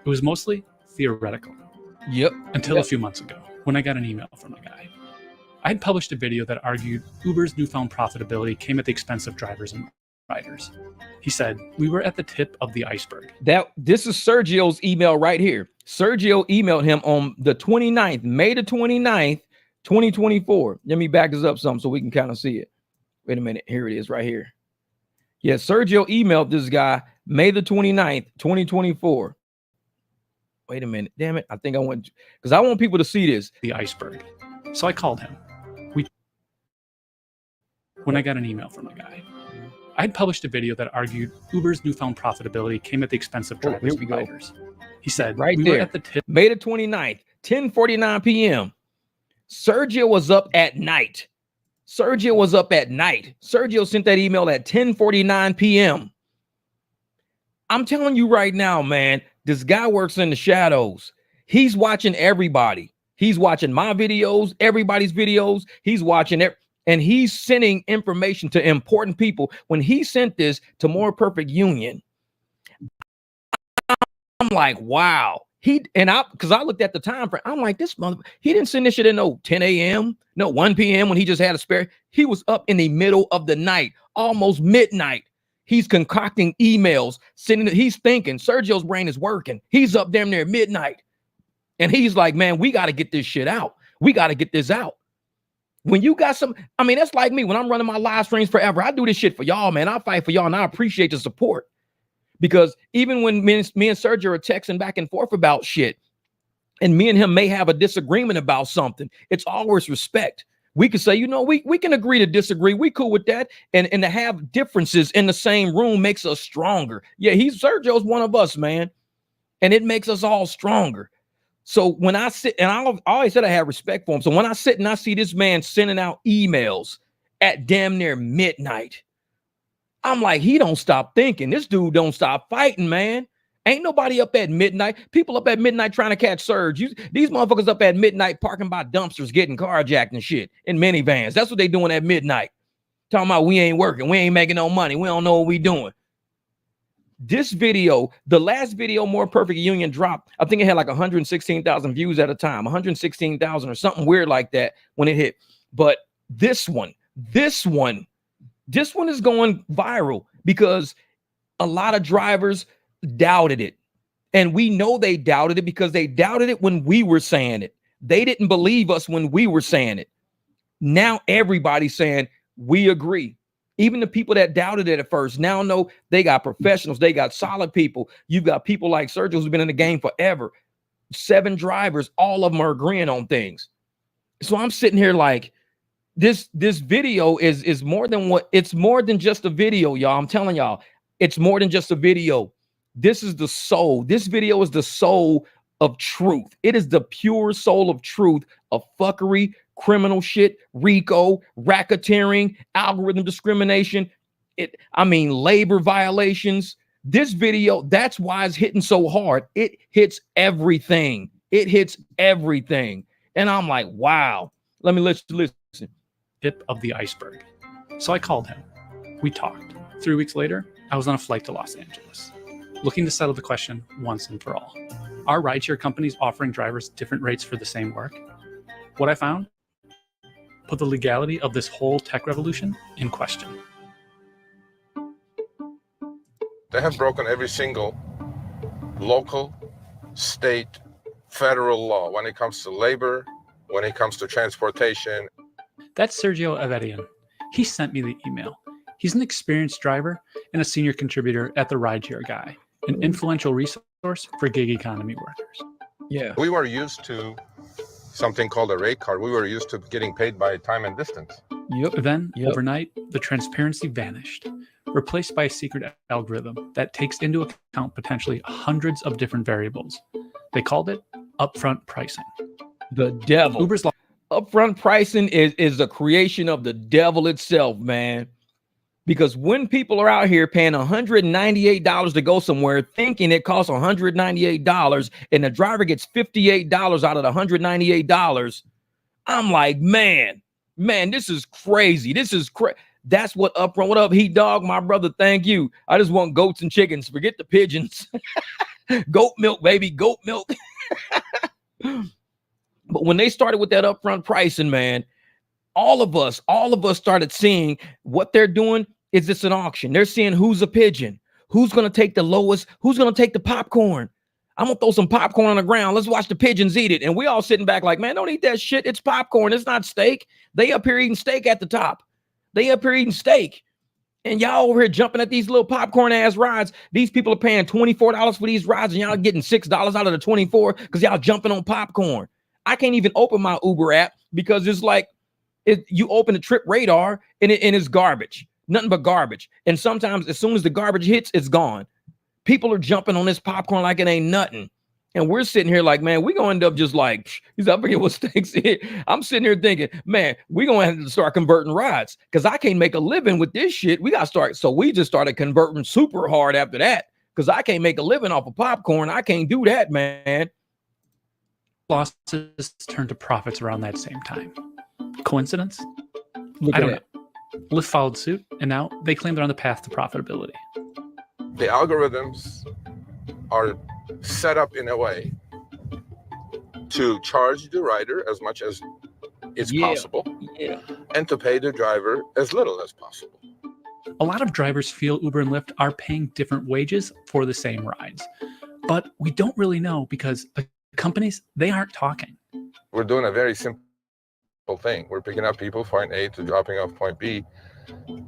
It was mostly theoretical. Yep. Until a few months ago, when I got an email from a guy. I'd published a video that argued Uber's newfound profitability came at the expense of drivers and riders. He said, we were at the tip of the iceberg. This is Sergio's email right here. Sergio emailed him on the 29th, May the 29th, 2024. Let me back this up some so we can kind of see it. Wait a minute. Here it is right here. Yeah, Sergio emailed this guy May the 29th, 2024. Wait a minute. Damn it. I think I went because I want people to see this. The iceberg. So I called him. When I got an email from a guy. I'd published a video that argued Uber's newfound profitability came at the expense of drivers and riders. He said, right we there, were at the tip. May the 29th, 10:49 p.m. Sergio was up at night. Sergio sent that email at 10:49 p.m. I'm telling you right now, man, this guy works in the shadows. He's watching everybody. He's watching my videos, everybody's videos. He's watching it. And he's sending information to important people. When he sent this to More Perfect Union, I'm like, wow. Because I looked at the time frame. I'm like, this mother, he didn't send this shit at no 10 a.m., no 1 p.m. when he just had a spare. He was up in the middle of the night, almost midnight. He's concocting emails, he's thinking. Sergio's brain is working. He's up damn near midnight. And he's like, man, we got to get this shit out. We got to get this out. When you got that's like me when I'm running my live streams forever. I do this shit for y'all, man. I fight for y'all, and I appreciate the support. Because even when me and Sergio are texting back and forth about shit, and me and him may have a disagreement about something, it's always respect. We can say, we can agree to disagree. We cool with that. And to have differences in the same room makes us stronger. Yeah, Sergio's one of us, man. And it makes us all stronger. So when I sit, and I always said I have respect for him. So when I sit and I see this man sending out emails at damn near midnight, I'm like, he don't stop thinking. This dude don't stop fighting, man. Ain't nobody up at midnight. People up at midnight trying to catch Serge. These motherfuckers up at midnight parking by dumpsters, getting carjacked and shit in minivans. That's what they doing at midnight. Talking about we ain't working. We ain't making no money. We don't know what we doing. This video, the last video More Perfect Union dropped, I think it had like 116,000 views at a time, 116,000 or something weird like that when it hit. But this one is going viral because a lot of drivers doubted it. And we know they doubted it because they doubted it when we were saying it. They didn't believe us when we were saying it. Now everybody's saying we agree. Even the people that doubted it at first now know they got professionals. They got solid people. You've got people like Sergio who's been in the game forever. 7 drivers, all of them are agreeing on things. So I'm sitting here like, this video is more than it's more than just a video, y'all. I'm telling y'all, it's more than just a video. This is the soul. This video is the soul of truth. It is the pure soul of truth of fuckery, criminal shit, RICO, racketeering, algorithm discrimination. Labor violations. This video, that's why it's hitting so hard. It hits everything. It hits everything. And I'm like, wow. Let me let you listen. Tip of the iceberg. So I called him. We talked. 3 weeks later, I was on a flight to Los Angeles, looking to settle the question once and for all. Are rideshare companies offering drivers different rates for the same work? What I found put the legality of this whole tech revolution in question. They have broken every single local, state, federal law when it comes to labor, when it comes to transportation. That's Sergio Avedian. He sent me the email. He's an experienced driver and a senior contributor at the Rideshare Guy, an influential resource for gig economy workers. Yeah. We were used to something called a rate card. We were used to getting paid by time and distance. Then, overnight, the transparency vanished, replaced by a secret algorithm that takes into account potentially hundreds of different variables. They called it upfront pricing. The devil. Uber's upfront pricing is a creation of the devil itself, man. Because when people are out here paying $198 to go somewhere, thinking it costs $198, and the driver gets $58 out of the $198, I'm like, man, this is crazy. This is crazy. That's what upfront. What up, Heat Dog, my brother? Thank you. I just want goats and chickens. Forget the pigeons. Goat milk, baby, goat milk. But when they started with that upfront pricing, man, all of us started seeing what they're doing is it's an auction. They're seeing who's a pigeon, who's going to take the lowest, who's going to take the popcorn. I'm going to throw some popcorn on the ground. Let's watch the pigeons eat it. And we all sitting back like, man, don't eat that shit. It's popcorn. It's not steak. They up here eating steak at the top. They up here eating steak. And y'all over here jumping at these little popcorn ass rides. These people are paying $24 for these rides and y'all getting $6 out of the 24 because y'all jumping on popcorn. I can't even open my Uber app because it's like, you open the trip radar and it's garbage, nothing but garbage. And sometimes as soon as the garbage hits, it's gone. People are jumping on this popcorn like it ain't nothing. And we're sitting here like, man, we're going to end up just like, I forget what stakes it. I'm sitting here thinking, man, we're going to have to start converting rides because I can't make a living with this shit. We got to start. So we just started converting super hard after that because I can't make a living off of popcorn. I can't do that, man. Losses turned to profits around that same time. Coincidence? Look I don't at know. Lyft followed suit, and now they claim they're on the path to profitability. The algorithms are set up in a way to charge the rider as much as is possible and to pay the driver as little as possible. A lot of drivers feel Uber and Lyft are paying different wages for the same rides, but we don't really know because the companies, they aren't talking. We're doing a very simple thing. We're picking up people point A to dropping off point B.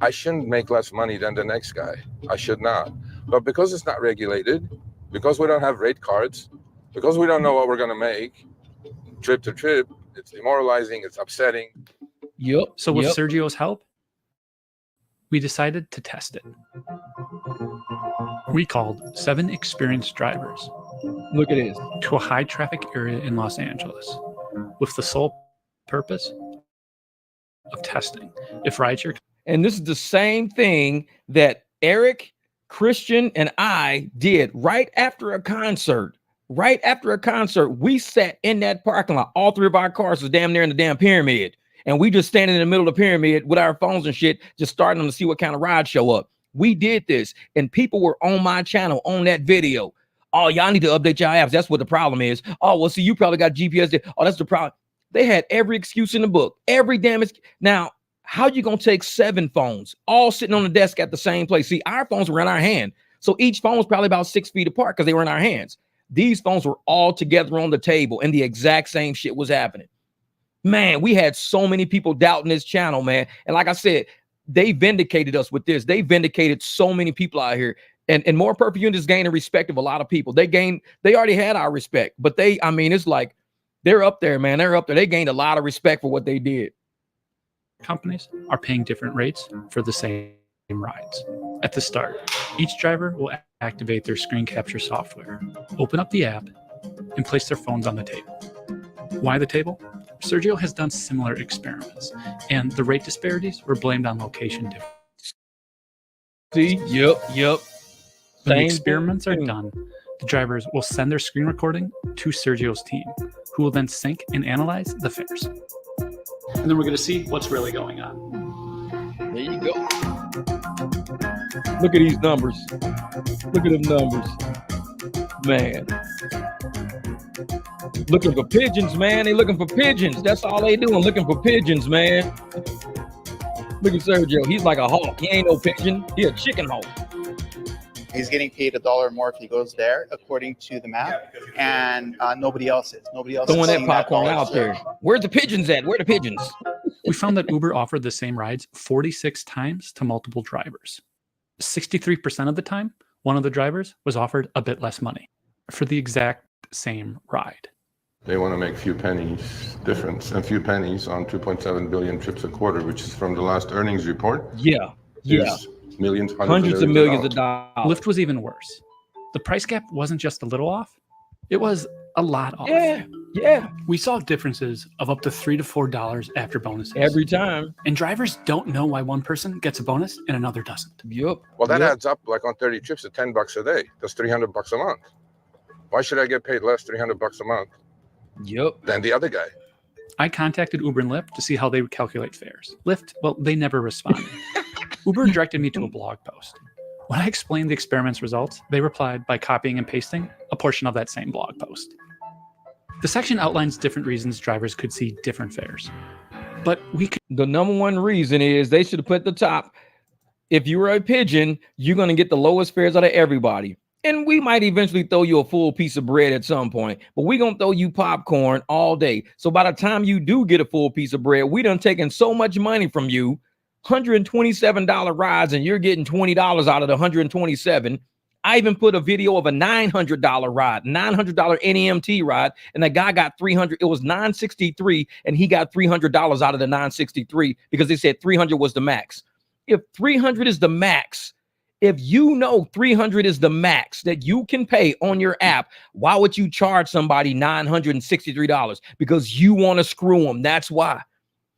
I shouldn't make less money than the next guy. I should not. But because it's not regulated, because we don't have rate cards, because we don't know what we're going to make trip to trip, it's demoralizing, it's upsetting. So with Sergio's help, we decided to test it. We called 7 experienced drivers. Look at this. To a high traffic area in Los Angeles with the sole purpose of testing if rideshare. And this is the same thing that Eric, Christian, and I did right after a concert. Right after a concert, we sat in that parking lot. All 3 of our cars was damn near in the damn pyramid. And we just standing in the middle of the pyramid with our phones and shit, just starting to see what kind of rides show up. We did this, and people were on my channel on that video. Oh, y'all need to update your apps. That's what the problem is. Oh, well, see, you probably got GPS there. Oh, that's the problem. They had every excuse in the book. Every damn excuse. Now, how you going to take 7 phones all sitting on the desk at the same place? See, our phones were in our hand. So each phone was probably about 6 feet apart because they were in our hands. These phones were all together on the table and the exact same shit was happening. Man, we had so many people doubting this channel, man. And like I said, they vindicated us with this. They vindicated so many people out here. And More Perfect Units gaining respect of a lot of people. They already had our respect, but it's like they're up there, man. They're up there. They gained a lot of respect for what they did. Companies are paying different rates for the same rides. At the start, each driver will activate their screen capture software, open up the app, and place their phones on the table. Why the table? Sergio has done similar experiments, and the rate disparities were blamed on location difference. See? Yep. When the experiments are done, the drivers will send their screen recording to Sergio's team, who will then sync and analyze the fares. And then we're going to see what's really going on. There you go. Look at these numbers. Look at them numbers. Man. Looking for pigeons, man. They looking for pigeons. That's all they doing, looking for pigeons, man. Look at Sergio. He's like a hawk. He ain't no pigeon. He a chicken hawk. He's getting paid $1 more if he goes there, according to the map, and nobody else is. Nobody else is Throwing that seeing that popcorn dollar out there. surge. Where the pigeons at? Where the pigeons? We found that Uber offered the same rides 46 times to multiple drivers. 63% of the time, one of the drivers was offered a bit less money for the exact same ride. They want to make few pennies difference, and few pennies on 2.7 billion trips a quarter, which is from the last earnings report. Yeah. Is millions, Hundreds of millions of dollars. Lyft was even worse. The price gap wasn't just a little off, it was a lot off. Yeah. We saw differences of up to $3 to $4 after bonuses. Every time. And drivers don't know why one person gets a bonus and another doesn't. Yep. Well, that Yep. adds up like on 30 trips to $10 a day. That's $300 a month. Why should I get paid less, $300 a month, Yep. than the other guy? I contacted Uber and Lyft to see how they would calculate fares. Lyft, well, they never responded. Uber directed me to a blog post. When I explained the experiment's results, they replied by copying and pasting a portion of that same blog post. The section outlines different reasons drivers could see different fares. But The number one reason is they should have put at the top, if you were a pigeon, you're going to get the lowest fares out of everybody. And we might eventually throw you a full piece of bread at some point, but we're going to throw you popcorn all day. So by the time you do get a full piece of bread, we done taken so much money from you, $127 rides, and you're getting $20 out of the $127. I even put a video of a $900 ride, $900 NEMT ride, and the guy got $300. It was $963, and he got $300 out of the $963 because they said $300 was the max. If $300 is the max, if you know $300 is the max that you can pay on your app, why would you charge somebody $963? Because you want to screw them. That's why.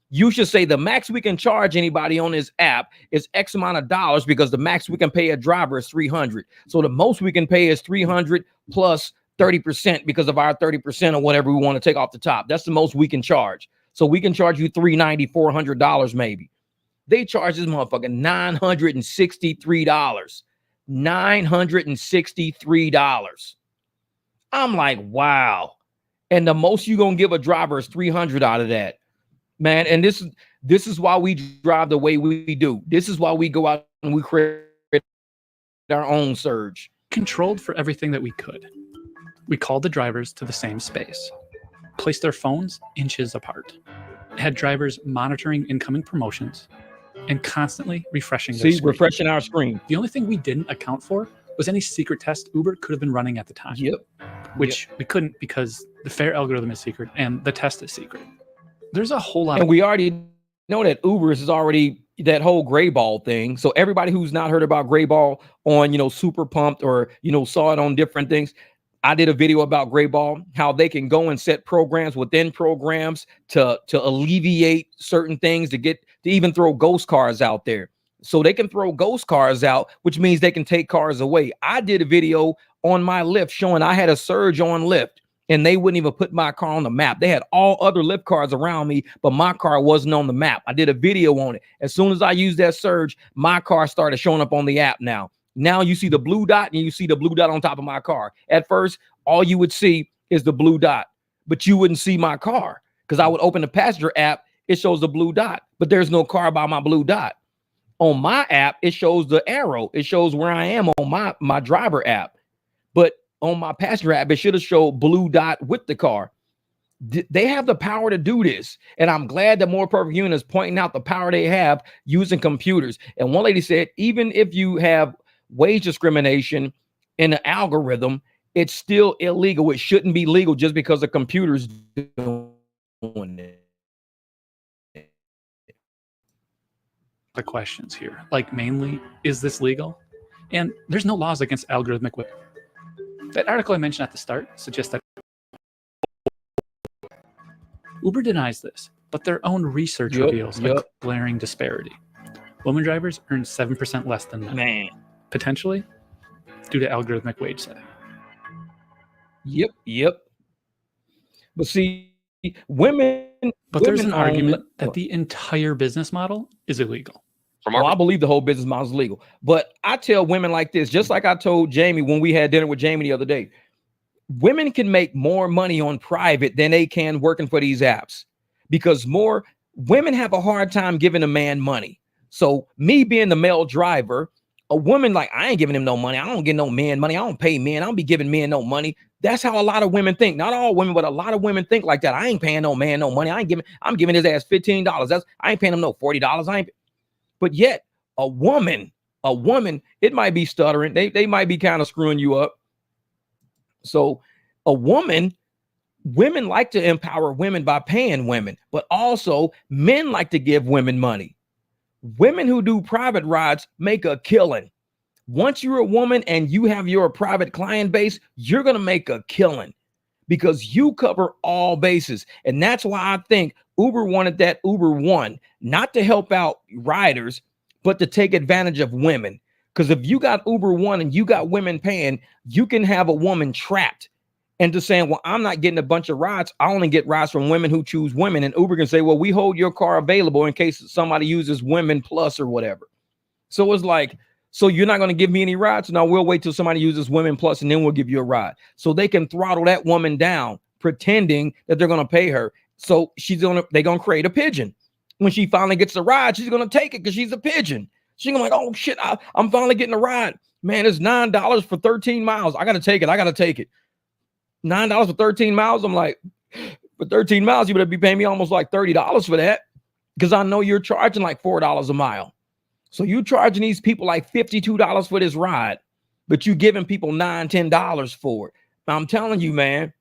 You should say the max we can charge anybody on this app is X amount of dollars because the max we can pay a driver is $300. So the most we can pay is $300 plus 30% because of our 30% or whatever we want to take off the top. That's the most we can charge. So we can charge you $390, $400 maybe. They charge this motherfucker $963. $963. I'm like, wow. And the most you're going to give a driver is $300 out of that. Man, and this is why we drive the way we do. This is why we go out and we create our own surge. controlled for everything that we could. We called the drivers to the same space, placed their phones inches apart, had drivers monitoring incoming promotions, and constantly refreshing their screen. Refreshing our screen. The only thing we didn't account for was any secret test Uber could have been running at the time. Which we couldn't because the fare algorithm is secret and the test is secret. There's a whole lot. And we already know that Uber is already that whole gray ball thing. So everybody who's not heard about gray ball on, Super Pumped or, saw it on different things. I did a video about gray ball, how they can go and set programs within programs to alleviate certain things, to even throw ghost cars out there. So they can throw ghost cars out, which means they can take cars away. I did a video on my Lyft showing I had a surge on Lyft and they wouldn't even put my car on the map. They had all other Lyft cars around me, but my car wasn't on the map. I did a video on it. As soon as I used that surge, my car started showing up on the app now. Now you see the blue dot and you see the blue dot on top of my car. At first, all you would see is the blue dot, but you wouldn't see my car because I would open the passenger app. It shows the blue dot, but there's no car by my blue dot. On my app, it shows the arrow. It shows where I am on my driver app. But on my passenger app, it should have showed blue dot with the car. They have the power to do this. And I'm glad that More Perfect Human is pointing out the power they have using computers. And one lady said, even if you have wage discrimination in the algorithm, it's still illegal. It shouldn't be legal just because the computer's doing it. The questions here, like mainly, is this legal? And there's no laws against algorithmic whip. That article I mentioned at the start suggests that Uber denies this, but their own research reveals a glaring disparity. Women drivers earn 7% less than men. Potentially due to algorithmic wage setting. Yep. But see, women. But there's an argument that the entire business model is illegal. Well, I believe the whole business model is legal. But I tell women like this, just like I told Jamie when we had dinner with Jamie the other day, women can make more money on private than they can working for these apps because more women have a hard time giving a man money. So me being the male driver, A woman like, I ain't giving him no money. I don't get no man money. I don't pay men. I don't be giving men no money. That's how a lot of women think. Not all women, but a lot of women think like that. I ain't paying no man no money. I'm giving his ass $15. I ain't paying him no $40. But yet a woman, it might be stuttering. They might be kind of screwing you up. So women like to empower women by paying women, but also men like to give women money. Women who do private rides make a killing. Once you're a woman and you have your private client base, you're going to make a killing because you cover all bases. And that's why I think Uber wanted that Uber One, not to help out riders, but to take advantage of women. Because if you got Uber One and you got women paying, you can have a woman trapped into saying, well, I'm not getting a bunch of rides. I only get rides from women who choose women. And Uber can say, well, we hold your car available in case somebody uses Women Plus or whatever. So it's like, so you're not going to give me any rides? No, we'll wait till somebody uses Women Plus and then we'll give you a ride. So they can throttle that woman down, pretending that they're going to pay her. So they're going to create a pigeon. When she finally gets a ride, she's going to take it because she's a pigeon. She's going to like, oh shit, I'm finally getting a ride. Man, it's $9 for 13 miles. I got to take it. $9 for 13 miles. I'm like, for 13 miles, you better be paying me almost like $30 for that, because I know you're charging like $4 a mile. So you charging these people like $52 for this ride, but you giving people $9, $10 for it. I'm telling you, man.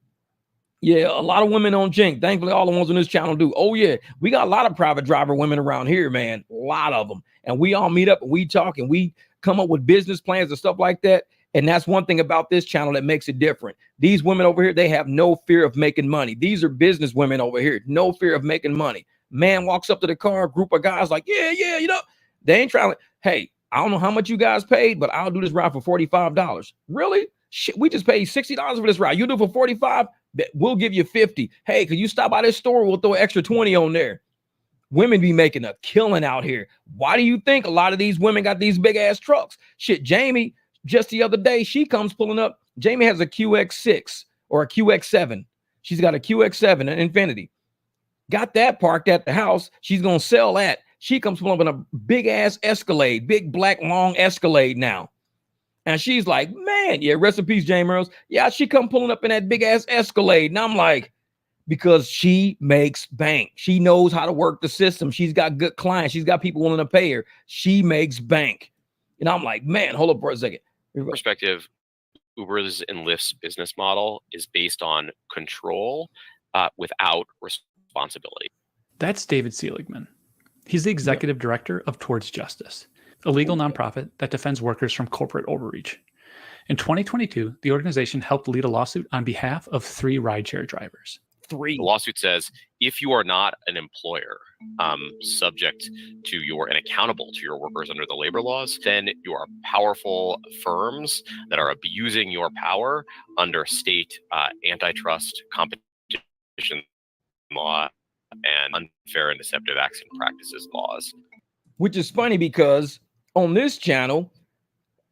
Yeah, a lot of women on Jink. Thankfully, all the ones on this channel do. Oh yeah, we got a lot of private driver women around here, man. A lot of them, and we all meet up and we talk and we come up with business plans and stuff like that. And that's one thing about this channel that makes it different. These women over here, they have no fear of making money. These are business women over here, no fear of making money. Man walks up to the car, a group of guys like, yeah, you know, they ain't trying to, hey, I don't know how much you guys paid, but I'll do this ride for $45. Really? Shit, we just paid $60 for this ride. You do it for $45, we'll give you $50. Hey, could you stop by this store? We'll throw an extra $20 on there. Women be making a killing out here. Why do you think a lot of these women got these big ass trucks? Shit, Jamie, just the other day, she comes pulling up. Jamie has a QX6 or a QX7. She's got a QX7, an Infiniti. Got that parked at the house. She's going to sell that. She comes pulling up in a big ass Escalade, big black long Escalade now. And she's like, man, yeah, rest in peace, Jamie Earls. Yeah, she come pulling up in that big ass Escalade. And I'm like, because she makes bank. She knows how to work the system. She's got good clients. She's got people willing to pay her. She makes bank. And I'm like, man, hold up for a second. Perspective, Uber's and Lyft's business model is based on control without responsibility. That's David Seligman. He's the executive director of Towards Justice, a legal nonprofit that defends workers from corporate overreach. In 2022, the organization helped lead a lawsuit on behalf of 3 rideshare drivers. The lawsuit says if you are not an employer subject to and accountable to your workers under the labor laws, then you are powerful firms that are abusing your power under state antitrust, competition law, and unfair and deceptive acts and practices laws. Which is funny because on this channel,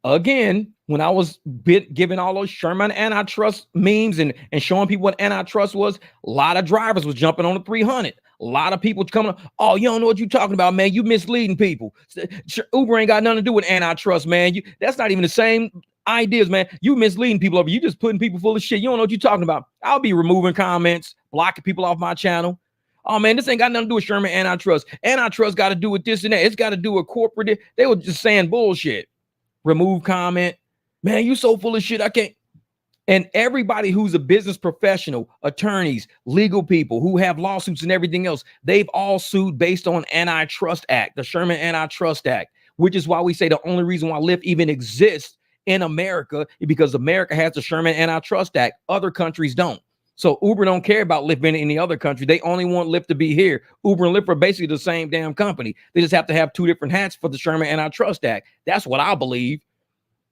again, when I was giving all those Sherman antitrust memes and showing people what antitrust was, a lot of drivers was jumping on the 300. A lot of people coming up, oh, you don't know what you're talking about, man. You misleading people. Uber ain't got nothing to do with antitrust, man. That's not even the same ideas, man. You misleading people over. You just putting people full of shit. You don't know what you're talking about. I'll be removing comments, blocking people off my channel. Oh, man, this ain't got nothing to do with Sherman antitrust. Antitrust got to do with this and that. It's got to do with corporate. They were just saying bullshit. Remove comment. Man, you so full of shit. I can't. And everybody who's a business professional, attorneys, legal people who have lawsuits and everything else, they've all sued based on Antitrust Act, the Sherman Antitrust Act, which is why we say the only reason why Lyft even exists in America is because America has the Sherman Antitrust Act. Other countries don't. So Uber don't care about Lyft being in any other country. They only want Lyft to be here. Uber and Lyft are basically the same damn company. They just have to have 2 different hats for the Sherman Antitrust Act. That's what I believe.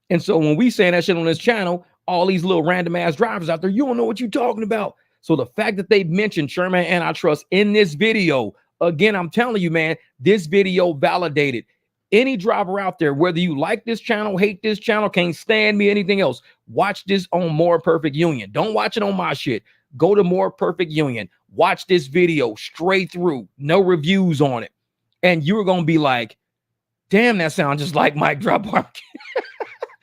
And so when we saying that shit on this channel, all these little random ass drivers out there, you don't know what you're talking about. So the fact that they mentioned Sherman Antitrust in this video, again, I'm telling you, man, this video validated any driver out there, whether you like this channel, hate this channel, can't stand me, anything else, watch this on More Perfect Union. Don't watch it on my shit. Go to More Perfect Union. Watch this video straight through. No reviews on it. And you're going to be like, damn, that sounds just like MicDropBBQ.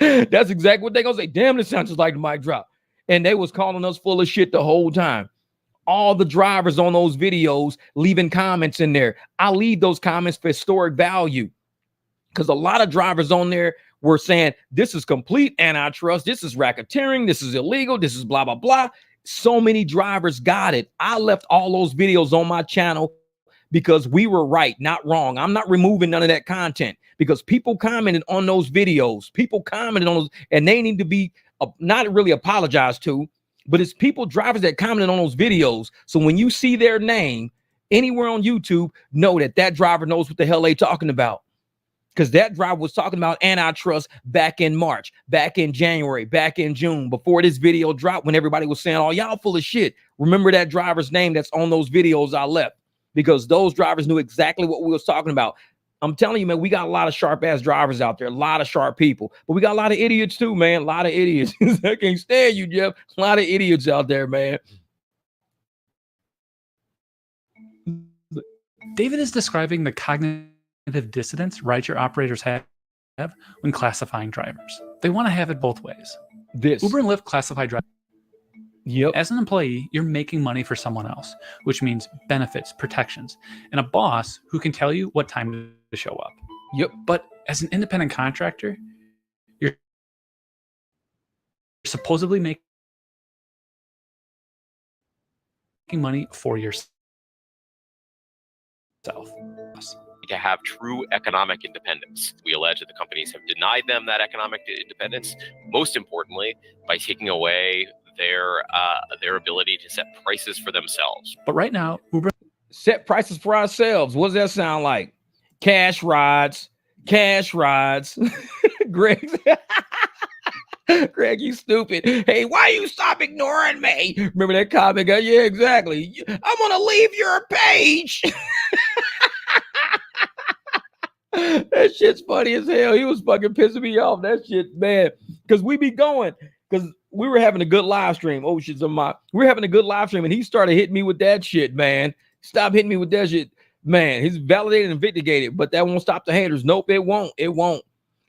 That's exactly what they gonna say. Damn, this sounds just like the mic drop. And they was calling us full of shit the whole time. All the drivers on those videos leaving comments in there. I leave those comments for historic value because a lot of drivers on there were saying this is complete antitrust, this is racketeering, this is illegal, this is blah, blah, blah. So many drivers got it. I left all those videos on my channel because we were right, not wrong. I'm not removing none of that content because people commented on those videos. People commented on those, and they need to be not really apologized to, but it's people, drivers that commented on those videos. So when you see their name anywhere on YouTube, know that that driver knows what the hell they talking about. Because that driver was talking about antitrust back in March, back in January, back in June, before this video dropped, when everybody was saying, oh, y'all full of shit. Remember that driver's name that's on those videos I left, because those drivers knew exactly what we was talking about. I'm telling you, man, we got a lot of sharp ass drivers out there, a lot of sharp people, but we got a lot of idiots too, man. A lot of idiots. I can't stand you, Jeff. A lot of idiots out there, man. David is describing the cognitive dissonance rideshare operators have when classifying drivers. They want to have it both ways. Uber and Lyft classify drivers. Yep. As an employee, you're making money for someone else, which means benefits, protections, and a boss who can tell you what time to show up. Yep. But as an independent contractor, you're supposedly making money for yourself. To have true economic independence. We allege that the companies have denied them that economic independence, most importantly, by taking away their ability to set prices for themselves. But right now, Uber set prices for ourselves. What does that sound like? Cash rides. Greg, Greg, you stupid. Hey, why you stop ignoring me? Remember that comment? Yeah, exactly. I'm gonna leave your page. That shit's funny as hell. He was fucking pissing me off. That shit, man. Because we be going. Because we were having a good live stream. Oh, shit's on my. We were having a good live stream, and he started hitting me with that shit, man. Stop hitting me with that shit, man. He's validated and vindicated, but that won't stop the haters. Nope, it won't. It won't.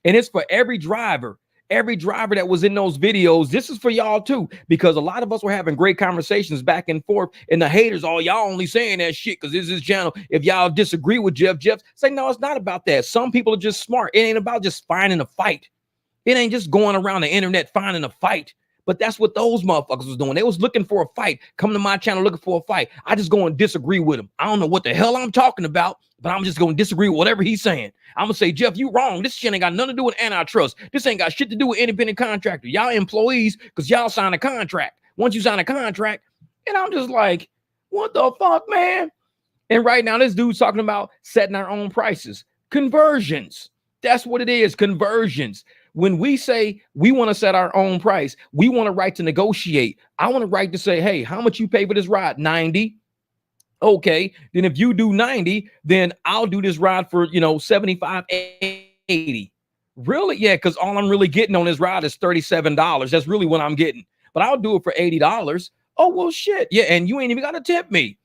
And it's for every driver. Every driver that was in those videos, this is for y'all too, because a lot of us were having great conversations back and forth, and the haters, oh, y'all only saying that shit because this is his channel. If y'all disagree with Jeff, say, no, it's not about that. Some people are just smart. It ain't about just finding a fight. It ain't just going around the internet finding a fight. But that's what those motherfuckers was doing. They was looking for a fight, coming to my channel looking for a fight. I just go and disagree with him. I don't know what the hell I'm talking about, but I'm just going to disagree with whatever he's saying. I'm going to say, Jeff, you wrong. This shit ain't got nothing to do with antitrust. This ain't got shit to do with independent contractor. Y'all employees, because y'all sign a contract. Once you sign a contract, and I'm just like, what the fuck, man? And right now, this dude's talking about setting our own prices. Conversions. That's what it is, conversions. When we say we want to set our own price, we want a right to negotiate. I want a right to say, hey, how much you pay for this ride? 90. Okay, then if you do 90, then I'll do this ride for, 75, 80. Really? Yeah, because all I'm really getting on this ride is $37. That's really what I'm getting. But I'll do it for $80. Oh, well, shit. Yeah, and you ain't even got to tip me.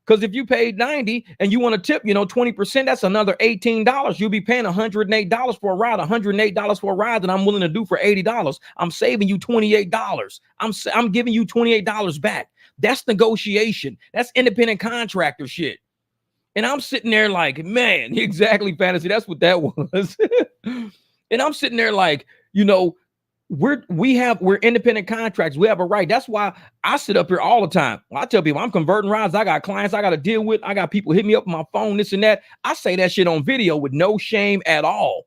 Because if you paid 90 and you want to tip, 20%, that's another $18. You'll be paying $108 for a ride, $108 for a ride that I'm willing to do for $80. I'm saving you $28. I'm giving you $28 back. That's negotiation. That's independent contractor shit. And I'm sitting there like, man, exactly, Fantasy. That's what that was. And I'm sitting there like, we're independent contractors. We have a right. That's why I sit up here all the time. I tell people I'm converting rides. I got clients I got to deal with. I got people hit me up on my phone, this and that. I say that shit on video with no shame at all.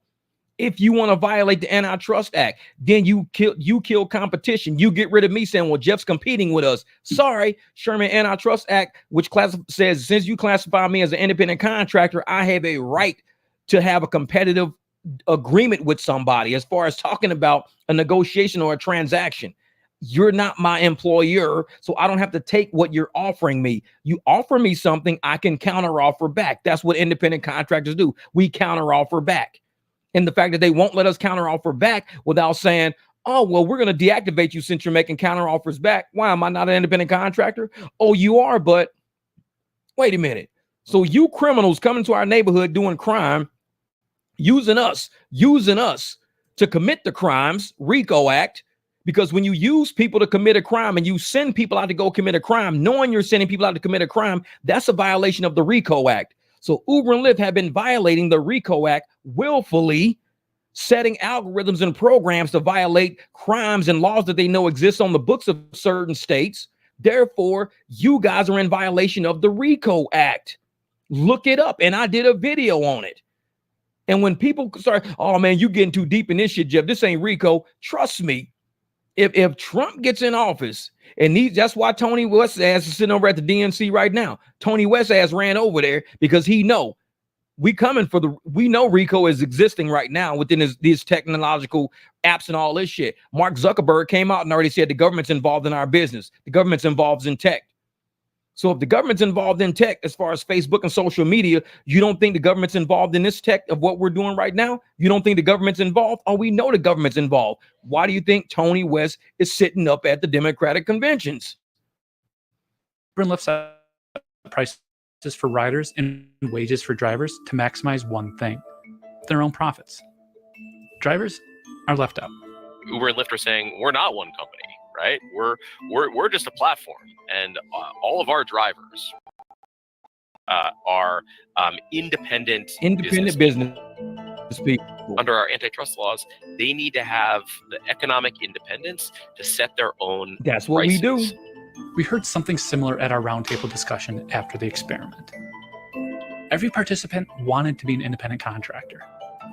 If you want to violate the Antitrust Act, then you kill competition. You get rid of me saying, well, Jeff's competing with us. Sorry, Sherman Antitrust Act, which says since you classify me as an independent contractor, I have a right to have a competitive agreement with somebody as far as talking about a negotiation or a transaction. You're not my employer, so I don't have to take what you're offering me. You offer me something, I can counter offer back. That's what independent contractors do. We counter offer back. And the fact that they won't let us counter offer back without saying, oh, well, we're going to deactivate you since you're making counter offers back. Why am I not an independent contractor? Oh, you are, but wait a minute. So you criminals coming to our neighborhood doing crime, using us to commit the crimes, RICO Act, because when you use people to commit a crime and you send people out to go commit a crime, knowing you're sending people out to commit a crime, that's a violation of the RICO Act. So Uber and Lyft have been violating the RICO Act willfully, setting algorithms and programs to violate crimes and laws that they know exist on the books of certain states. Therefore, you guys are in violation of the RICO Act. Look it up. And I did a video on it. And when people start, oh man, you getting too deep in this shit, Jeff, this ain't RICO. Trust me, if Trump gets in office, and that's why Tony West ass is sitting over at the DNC right now. Tony West ass ran over there because he know we know RICO is existing right now within these technological apps and all this shit. Mark Zuckerberg came out and already said the government's involved in our business. The government's involved in tech. So if the government's involved in tech, as far as Facebook and social media, you don't think the government's involved in this tech of what we're doing right now? You don't think the government's involved? Oh, we know the government's involved. Why do you think Tony West is sitting up at the Democratic conventions? Uber and Lyft set prices for riders and wages for drivers to maximize one thing: their own profits. Drivers are left out. Uber and Lyft are saying we're not one company, right? We're just a platform, and all of our drivers are independent business people. Under our antitrust laws, they need to have the economic independence to set their own. That's what prices. we do. We heard something similar at our roundtable discussion after the experiment. Every participant wanted to be an independent contractor.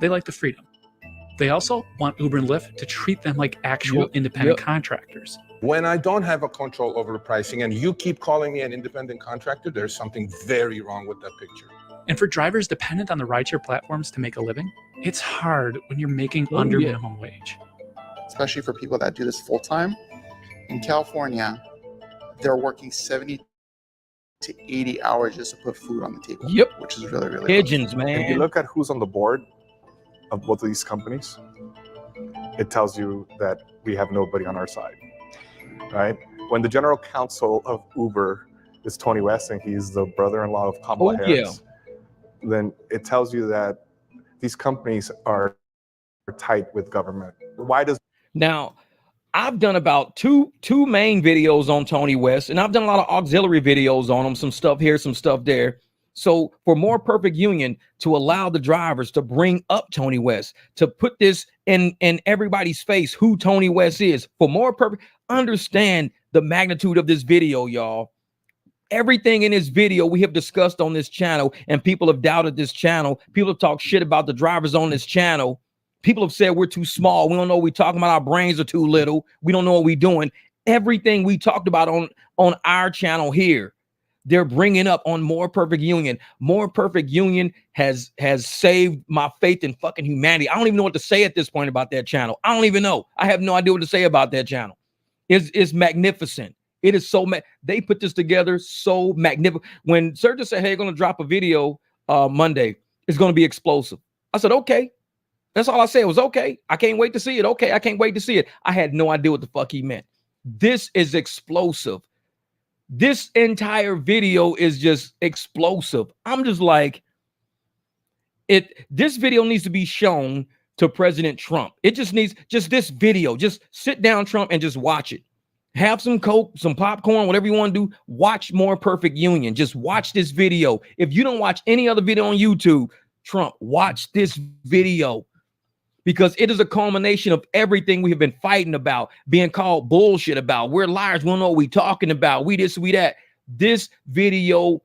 They like the freedom. They also want Uber and Lyft to treat them like actual independent contractors. When I don't have a control over the pricing and you keep calling me an independent contractor, there's something very wrong with that picture. And for drivers dependent on the rideshare platforms to make a living, it's hard when you're making under minimum wage. Especially for people that do this full time. In California, they're working 70 to 80 hours just to put food on the table. Yep. Which is really, really Pigeons, man. If you look at who's on the board of both of these companies, it tells you that we have nobody on our side, right? When the general counsel of Uber is Tony West and he's the brother-in-law of Kamala Harris, then it tells you that these companies are tight with government. Why does now? I've done about two main videos on Tony West, and I've done a lot of auxiliary videos on him, some stuff here, some stuff there. So for More Perfect Union to allow the drivers to bring up Tony West, to put this in everybody's face, who Tony West is, for More Perfect, understand the magnitude of this video, y'all. Everything in this video we have discussed on this channel, and people have doubted this channel. People have talked shit about the drivers on this channel. People have said we're too small. We don't know what we're talking about. Our brains are too little. We don't know what we're doing. Everything we talked about on our channel here, they're bringing up on More Perfect Union. More Perfect Union has saved my faith in fucking humanity. I don't even know what to say at this point about that channel. I don't even know. I have no idea what to say about that channel. It's magnificent. It is so they put this together so magnificent. When Sergio said, hey, you're going to drop a video Monday, it's going to be explosive. I said, okay. That's all I said was, okay, I can't wait to see it. Okay, I can't wait to see it. I had no idea what the fuck he meant. This is explosive. This entire video is just explosive. I'm just like, this video needs to be shown to President Trump. It just needs, just this video, just sit down, Trump, and just watch it. Have some Coke, some popcorn, whatever you want to do. Watch More Perfect Union. Just watch this video. If you don't watch any other video on YouTube, Trump, watch this video. Because it is a culmination of everything we have been fighting about, being called bullshit about. We're liars. We don't know what we're talking about. We this, we that. This video,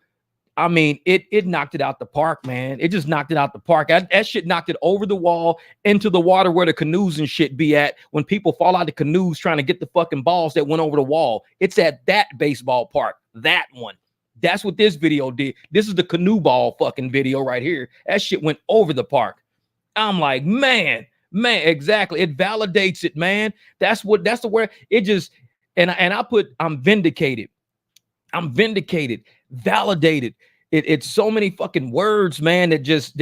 I mean, it knocked it out the park, man. It just knocked it out the park. That shit knocked it over the wall into the water where the canoes and shit be at when people fall out of canoes trying to get the fucking balls that went over the wall. It's at that baseball park, that one. That's what this video did. This is the canoe ball fucking video right here. That shit went over the park. I'm like, man, exactly. It validates it, man. That's the word. It just, and I put, I'm vindicated, validated. It's so many fucking words, man, that just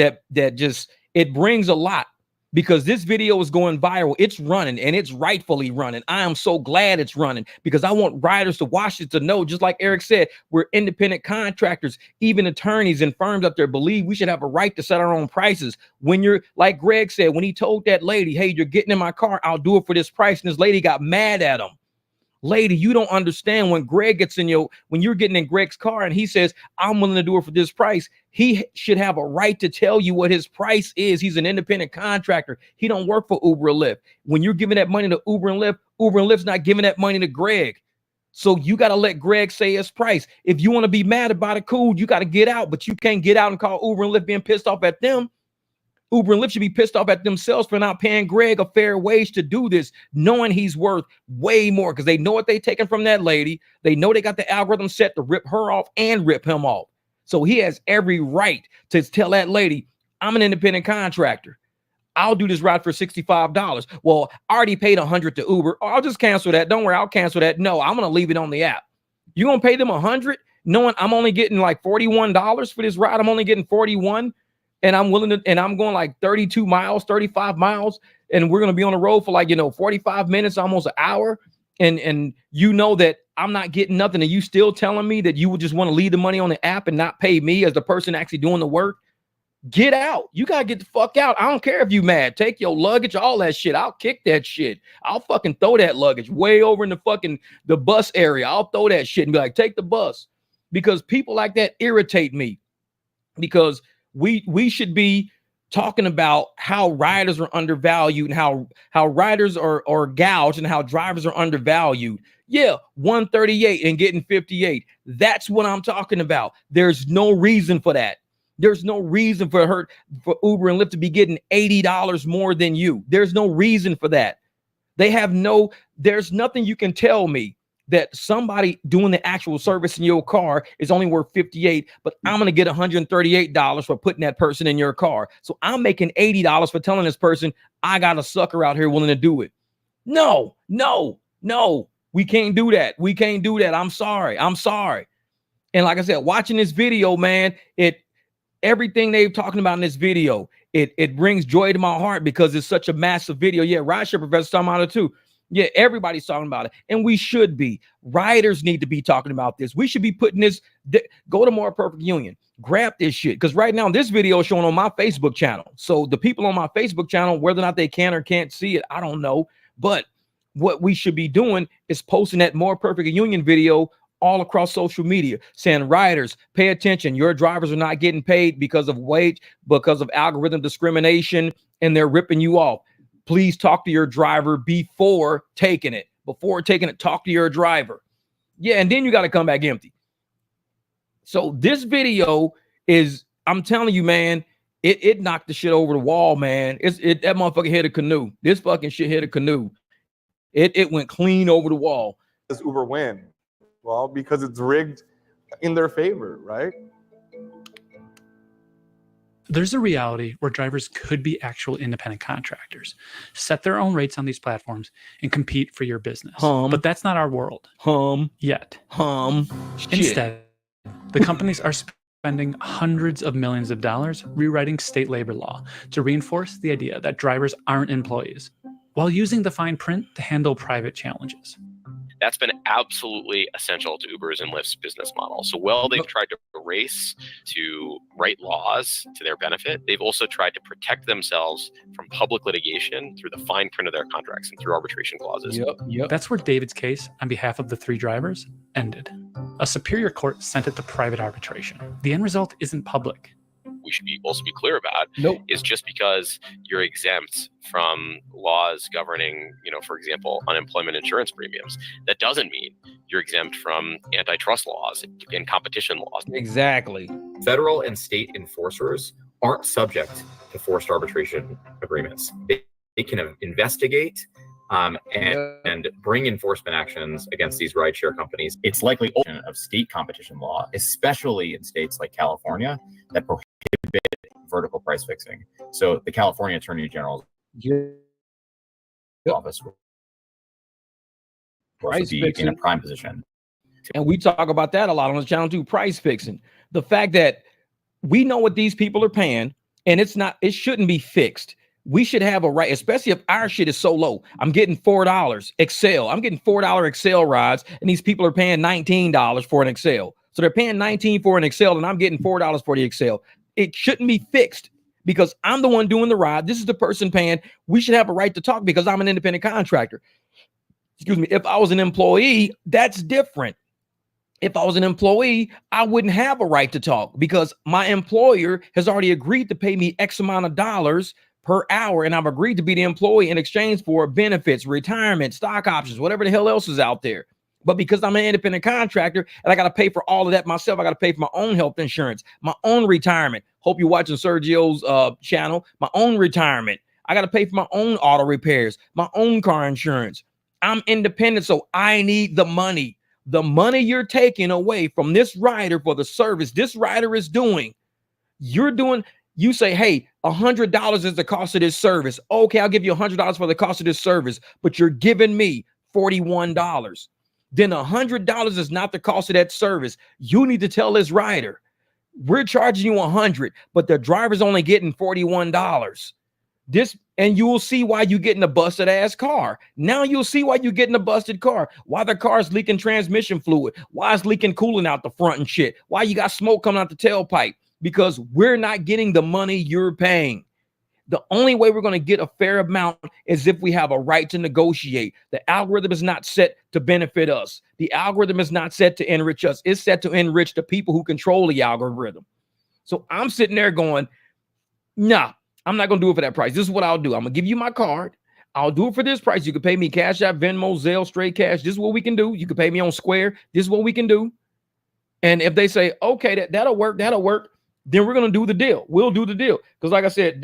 it brings a lot. because this video is going viral. It's running, and it's rightfully running. I am so glad it's running, because I want riders to watch it to know, just like Eric said, we're independent contractors. Even attorneys and firms out there believe we should have a right to set our own prices. When you're, like Greg said, when he told that lady, hey, you're getting in my car, I'll do it for this price. And this lady got mad at him. Lady, you don't understand. When Greg gets when you're getting in Greg's car and he says, I'm willing to do it for this price, he should have a right to tell you what his price is. He's an independent contractor. He don't work for Uber or Lyft. When you're giving that money to Uber and Lyft's not giving that money to Greg. So you got to let Greg say his price. If you want to be mad about it, cool, you got to get out, but you can't get out and call Uber and Lyft being pissed off at them. Uber and Lyft should be pissed off at themselves for not paying Greg a fair wage to do this, knowing he's worth way more, because they know what they're taking from that lady. They know they got the algorithm set to rip her off and rip him off. So he has every right to tell that lady, I'm an independent contractor. I'll do this ride for $65. Well, I already paid $100 to Uber. Oh, I'll just cancel that. Don't worry, I'll cancel that. No, I'm going to leave it on the app. You're going to pay them $100, knowing I'm only getting like $41 for this ride. I'm only getting $41. And I'm willing to, and I'm going like 32 miles, 35 miles, and we're going to be on the road for like, 45 minutes, almost an hour. And you know that I'm not getting nothing. And you still telling me that you would just want to leave the money on the app and not pay me as the person actually doing the work? Get out. You got to get the fuck out. I don't care if you mad. Take your luggage, all that shit. I'll kick that shit. I'll fucking throw that luggage way over in the bus area. I'll throw that shit and be like, take the bus. Because people like that irritate me. Because we should be talking about how riders are undervalued and how riders are gouged and how drivers are undervalued. Yeah, 138 and getting 58. That's what I'm talking about. There's no reason for that. There's no reason for Uber and Lyft to be getting $80 more than you. There's no reason for that. There's nothing you can tell me that somebody doing the actual service in your car is only worth 58, but I'm going to get $138 for putting that person in your car. So I'm making $80 for telling this person, I got a sucker out here willing to do it. No, we can't do that. We can't do that. I'm sorry. And like I said, watching this video, man, everything they're talking about in this video, it brings joy to my heart because it's such a massive video. Yeah, rideshare professor's talking about it too. Yeah, everybody's talking about it, and we should be. Riders need to be talking about this. We should be putting this. Go to More Perfect Union. Grab this shit, because right now this video is showing on my Facebook channel. So the people on my Facebook channel, whether or not they can or can't see it, I don't know. But what we should be doing is posting that More Perfect Union video all across social media, saying, riders, pay attention. Your drivers are not getting paid because of algorithm discrimination, and they're ripping you off. Please talk to your driver before taking it. Talk to your driver. Yeah, and then you got to come back empty. So this video is, I'm telling you, man, it knocked the shit over the wall, man. That motherfucker hit a canoe. This fucking shit hit a canoe. It went clean over the wall. Does Uber win? Well, because it's rigged in their favor, right? There's a reality where drivers could be actual independent contractors, set their own rates on these platforms, and compete for your business. But that's not our world. Yet. Instead, the companies are spending hundreds of millions of dollars rewriting state labor law to reinforce the idea that drivers aren't employees, while using the fine print to handle private challenges. That's been absolutely essential to Uber's and Lyft's business model. So while they've tried to race to write laws to their benefit, they've also tried to protect themselves from public litigation through the fine print of their contracts and through arbitration clauses. Yep. That's where David's case on behalf of the three drivers ended. A superior court sent it to private arbitration. The end result isn't public. We should also be clear about is just because you're exempt from laws governing, for example, unemployment insurance premiums, that doesn't mean you're exempt from antitrust laws and competition laws. Exactly. Federal and state enforcers aren't subject to forced arbitration agreements. They can investigate and bring enforcement actions against these rideshare companies. It's likely of state competition law, especially in states like California, that prohibit vertical price fixing. So the California Attorney General's office will be in a prime position. And we talk about that a lot on the channel too, price fixing. The fact that we know what these people are paying, and it shouldn't be fixed. We should have a right, especially if our shit is so low. I'm getting $4 Excel. I'm getting $4 Excel rides, and these people are paying $19 for an Excel. So they're paying $19 for an Excel, and I'm getting $4 for the Excel. It shouldn't be fixed because I'm the one doing the ride. This is the person paying. We should have a right to talk because I'm an independent contractor. Excuse me. If I was an employee, that's different. If I was an employee, I wouldn't have a right to talk because my employer has already agreed to pay me X amount of dollars per hour, and I've agreed to be the employee in exchange for benefits, retirement, stock options, whatever the hell else is out there. But because I'm an independent contractor and I got to pay for all of that myself, I got to pay for my own health insurance, my own retirement. Hope you're watching Sergio's channel. My own retirement. I got to pay for my own auto repairs, my own car insurance. I'm independent, so I need the money. The money you're taking away from this rider for the service this rider is doing, you say, hey, $100 is the cost of this service. Okay, I'll give you $100 for the cost of this service, but you're giving me $41. Then $100 is not the cost of that service. You need to tell this rider, we're charging you $100, but the driver's only getting $41. And you will see why you're getting a busted ass car. Now you'll see why you're getting a busted car. Why the car's leaking transmission fluid. Why it's leaking coolant out the front and shit. Why you got smoke coming out the tailpipe. Because we're not getting the money you're paying. The only way we're going to get a fair amount is if we have a right to negotiate. The algorithm is not set to benefit us. The algorithm is not set to enrich us. It's set to enrich the people who control the algorithm. So I'm sitting there going, nah, I'm not going to do it for that price. This is what I'll do. I'm going to give you my card. I'll do it for this price. You can pay me Cash App, Venmo, Zelle, straight cash. This is what we can do. You can pay me on Square. This is what we can do. And if they say, okay, that'll work, then we're going to do the deal. We'll do the deal. Because like I said,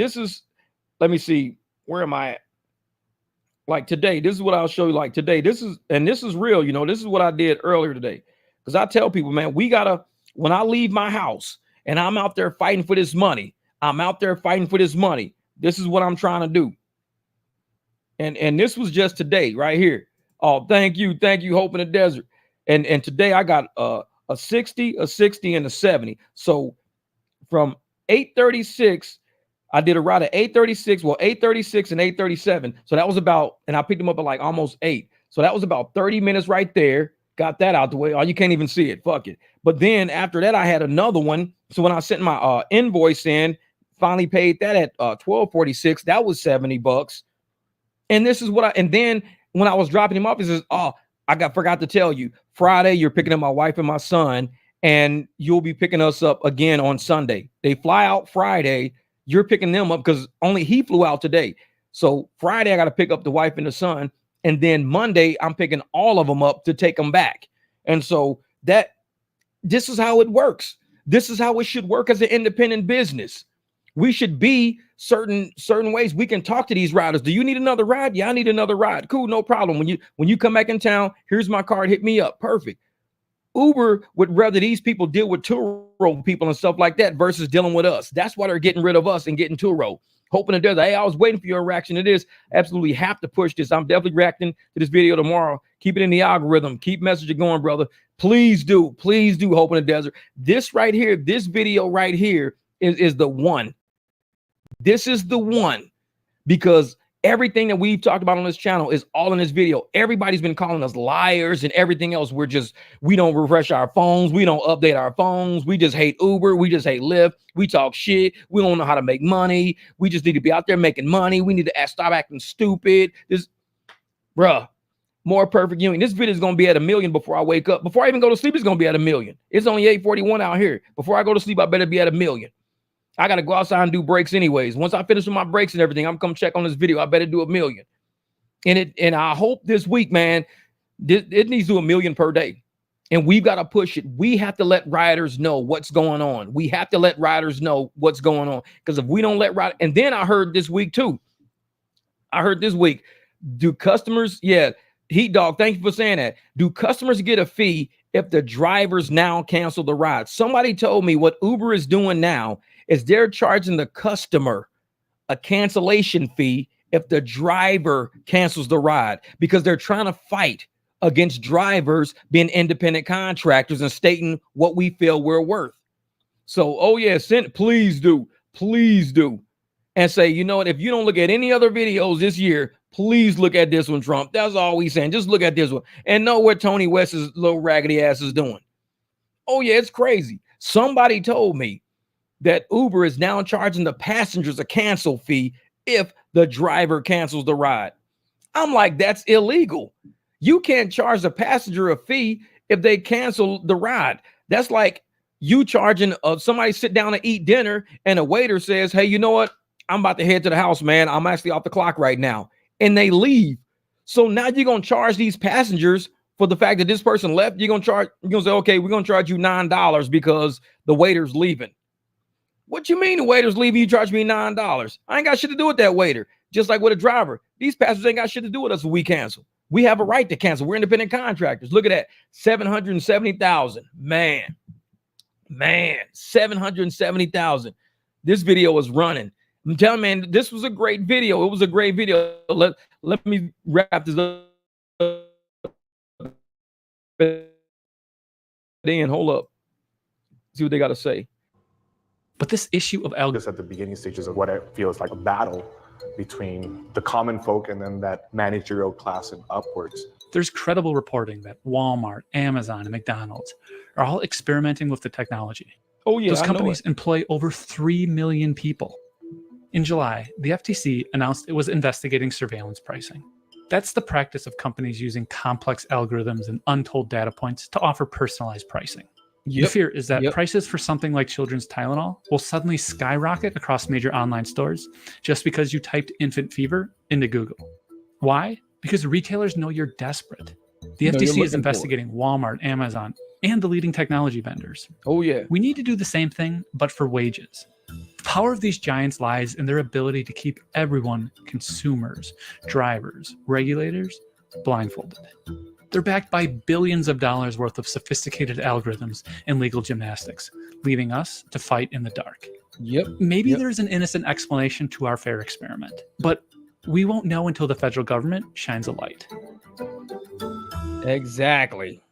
let me see, where am I at? Like today, this is what I'll show you. Like today, this is real. This is what I did earlier today. Because I tell people, man, when I leave my house and I'm out there fighting for this money, this is what I'm trying to do. And this was just today right here. Oh, thank you. Hope in the Desert. And today I got a 60, a 60, and a 70. So from 8:36, I did a ride at 8:36, 8:36 and 8:37. So that was and I picked them up at like almost 8. So that was about 30 minutes right there. Got that out the way. Oh, you can't even see it. Fuck it. But then after that, I had another one. So when I sent my invoice in, finally paid that at 12:46. That was $70. And this is and then when I was dropping him off, he says, oh, forgot to tell you, Friday, you're picking up my wife and my son, and you'll be picking us up again on Sunday. They fly out Friday. You're picking them up because only he flew out today. So Friday, I got to pick up the wife and the son. And then Monday, I'm picking all of them up to take them back. And so this is how it works. This is how it should work as an independent business. We should be certain ways. We can talk to these riders. Do you need another ride? Yeah, I need another ride. Cool, no problem. When you come back in town, here's my card. Hit me up. Perfect. Uber would rather these people deal with Turo people and stuff like that versus dealing with us. That's why they're getting rid of us and getting Turo. Hoping it does. Hey, I was waiting for your reaction to this. Absolutely have to push this. I'm definitely reacting to this video tomorrow. Keep it in the algorithm. Keep messaging going, brother. Please do. Please do. Hope in the Desert. This right here, this video right here is the one. This is the one, because everything that we've talked about on this channel is all in this video. Everybody's been calling us liars and everything else. We don't refresh our phones. We don't update our phones. We just hate Uber. We just hate Lyft. We talk shit. We don't know how to make money. We just need to be out there making money. We need to stop acting stupid. Bruh, more perfect union. This video is going to be at 1 million before I wake up. Before I even go to sleep, it's going to be at 1 million. It's only 8:41 out here. Before I go to sleep, I better be at 1 million. I got to go outside and do breaks anyways. Once I finish with my breaks and everything, I'm come check on this video. I better do 1 million. And I hope this week, man, it needs to do 1 million per day. And we've got to push it. We have to let riders know what's going on. We have to let riders know what's going on. Because if we don't let riders, and then I heard this week, do customers, Heat Dog, thank you for saying that. Do customers get a fee if the drivers now cancel the ride? Somebody told me what Uber is doing now is they're charging the customer a cancellation fee if the driver cancels the ride, because they're trying to fight against drivers being independent contractors and stating what we feel we're worth. So, oh yeah, please do. and say, you know what, if you don't look at any other videos this year, please look at this one, Trump. That's all we saying. Just look at this one and know what Tony West's little raggedy ass is doing. Oh yeah, it's crazy. Somebody told me that Uber is now charging the passengers a cancel fee if the driver cancels the ride. I'm like, that's illegal. You can't charge the passenger a fee if they cancel the ride. That's like you charging somebody sit down to eat dinner and a waiter says, hey, you know what? I'm about to head to the house, man. I'm actually off the clock right now. And they leave. So now you're going to charge these passengers for the fact that this person left. You're going to say, okay, we're going to charge you $9 because the waiter's leaving. What you mean the waiter's leaving? You charge me $9. I ain't got shit to do with that waiter. Just like with a driver. These passengers ain't got shit to do with us if we cancel. We have a right to cancel. We're independent contractors. Look at that. 770,000. Man, 770,000. This video was running. I'm telling you, man, this was a great video. It was a great video. Let me wrap this up. Then hold up. See what they got to say. But this issue of algorithms Just at the beginning stages of what it feels like a battle between the common folk and then that managerial class and upwards. There's credible reporting that Walmart, Amazon, and McDonald's are all experimenting with the technology. Oh yeah, those companies employ over 3 million people. In July, the FTC announced it was investigating surveillance pricing. That's the practice of companies using complex algorithms and untold data points to offer personalized pricing. The fear is that prices for something like children's Tylenol will suddenly skyrocket across major online stores just because you typed infant fever into Google. Why? Because retailers know you're desperate. The FTC is investigating Walmart, Amazon, and the leading technology vendors. Oh yeah. We need to do the same thing, but for wages. The power of these giants lies in their ability to keep everyone, consumers, drivers, regulators, blindfolded. They're backed by billions of dollars worth of sophisticated algorithms and legal gymnastics, leaving us to fight in the dark. Maybe there's an innocent explanation to our fair experiment, but we won't know until the federal government shines a light. Exactly.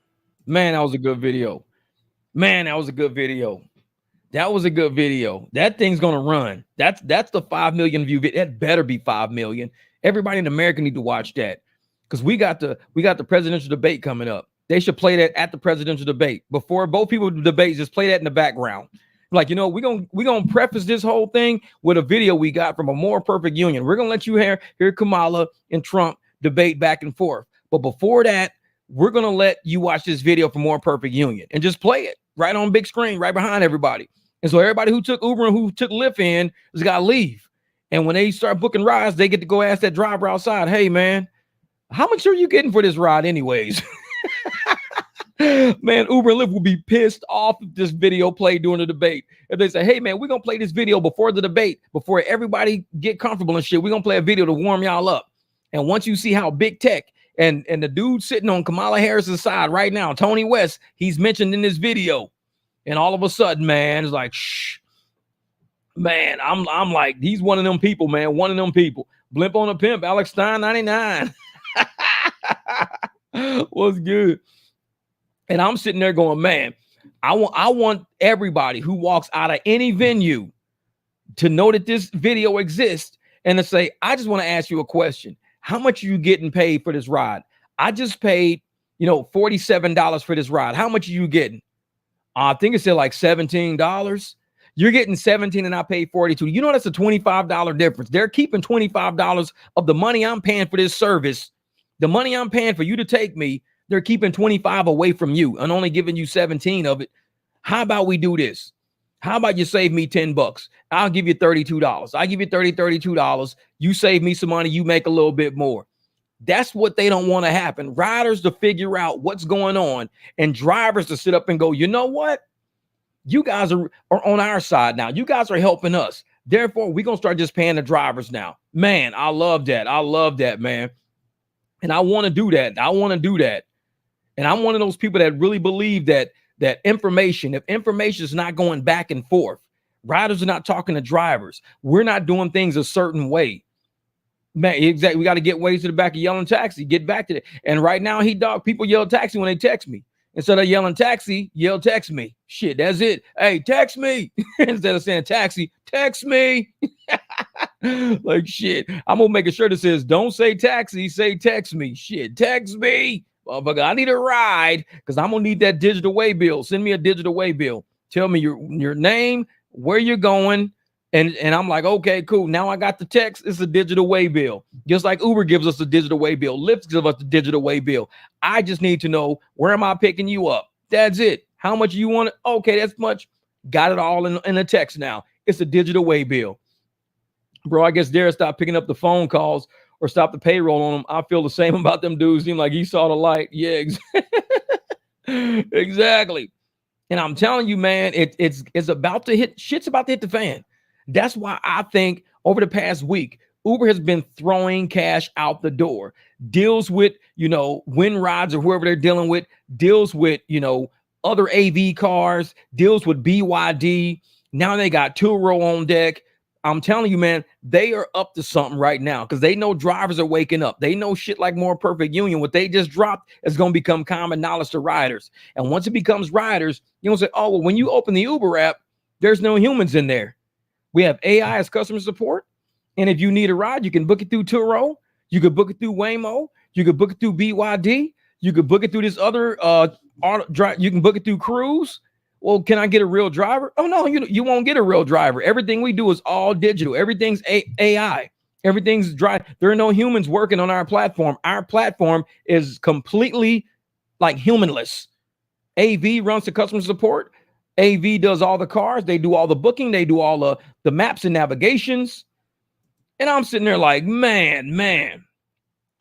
Man, that was a good video. Man, that was a good video. That was a good video. That thing's gonna run. That's the 5 million view video. That better be 5 million. Everybody in America need to watch that. Because we got the presidential debate coming up. They should play that at the presidential debate. Before both people debate, just play that in the background. Like, you know, we're gonna preface this whole thing with a video we got from A More Perfect Union. We're gonna let you hear Kamala and Trump debate back and forth. But before that, we're gonna let you watch this video for More Perfect Union and just play it right on big screen, right behind everybody. And so everybody who took Uber and who took Lyft in has got to leave. And when they start booking rides, they get to go ask that driver outside, hey man, how much are you getting for this ride anyways? Man, Uber and Lyft will be pissed off if this video played during the debate. If they say, hey man, we're going to play this video before the debate, before everybody get comfortable and shit, we're going to play a video to warm y'all up. And once you see how big tech and the dude sitting on Kamala Harris's side right now, Tony West, he's mentioned in this video. And all of a sudden, man, it's like, shh. Man, I'm like, he's one of them people, man. One of them people. Blimp on a pimp, Alex Stein 99. What's good? And I'm sitting there going, man, I want everybody who walks out of any venue to know that this video exists and to say, I just want to ask you a question. How much are you getting paid for this ride? I just paid, $47 for this ride. How much are you getting? I think it said like $17. You're getting 17 and I paid 42. You know, that's a $25 difference. They're keeping $25 of the money I'm paying for this service. The money I'm paying for you to take me, they're keeping 25 away from you and only giving you 17 of it. How about we do this? How about you save me $10? I'll give you $32. I give you $32. You save me some money. You make a little bit more. That's what they don't want to happen. Riders to figure out what's going on and drivers to sit up and go, you know what? You guys are on our side now. You guys are helping us. Therefore, we're going to start just paying the drivers now. Man, I love that. I love that, man. And I want to do that. I want to do that. And I'm one of those people that really believe that information, if information is not going back and forth, riders are not talking to drivers. We're not doing things a certain way. Man, exactly. We got to get ways to the back of yelling taxi, get back to it. And right now, people yell taxi when they text me. Instead of yelling taxi, yell text me. Shit, that's it. Hey, text me. Instead of saying taxi, text me. Like shit. I'm gonna make a shirt that says, don't say taxi, say text me. Shit, text me. Motherfucker, I need a ride because I'm gonna need that digital way bill. Send me a digital way bill. Tell me your name, where you're going. And I'm like, okay, cool. Now I got the text. It's a digital way bill. Just like Uber gives us a digital way bill. Lyft gives us a digital way bill. I just need to know, where am I picking you up? That's it. How much you want it? Okay, that's much. Got it all in a text now. It's a digital way bill. Bro, I guess Derek stopped picking up the phone calls or stop the payroll on them. I feel the same about them dudes. Seem like he saw the light. Yeah, exactly. And I'm telling you, man, it's about to hit. Shit's about to hit the fan. That's why I think over the past week, Uber has been throwing cash out the door. Deals with, Win Rides or whoever they're dealing with. Deals with, other AV cars. Deals with BYD. Now they got Turo on deck. I'm telling you, man, they are up to something right now because they know drivers are waking up. They know shit like More Perfect Union. What they just dropped is going to become common knowledge to riders. And once it becomes riders, you don't say, oh, well, when you open the Uber app, there's no humans in there. We have AI as customer support. And if you need a ride, you can book it through Turo. You could book it through Waymo. You could book it through BYD. You could book it through this other you can book it through Cruise. Well, can I get a real driver? Oh, no, you won't get a real driver. Everything we do is all digital. Everything's AI. Everything's dry. There are no humans working on our platform. Our platform is completely like humanless. AV runs the customer support. AV does all the cars. They do all the booking. They do all the maps and navigations. And I'm sitting there like, man.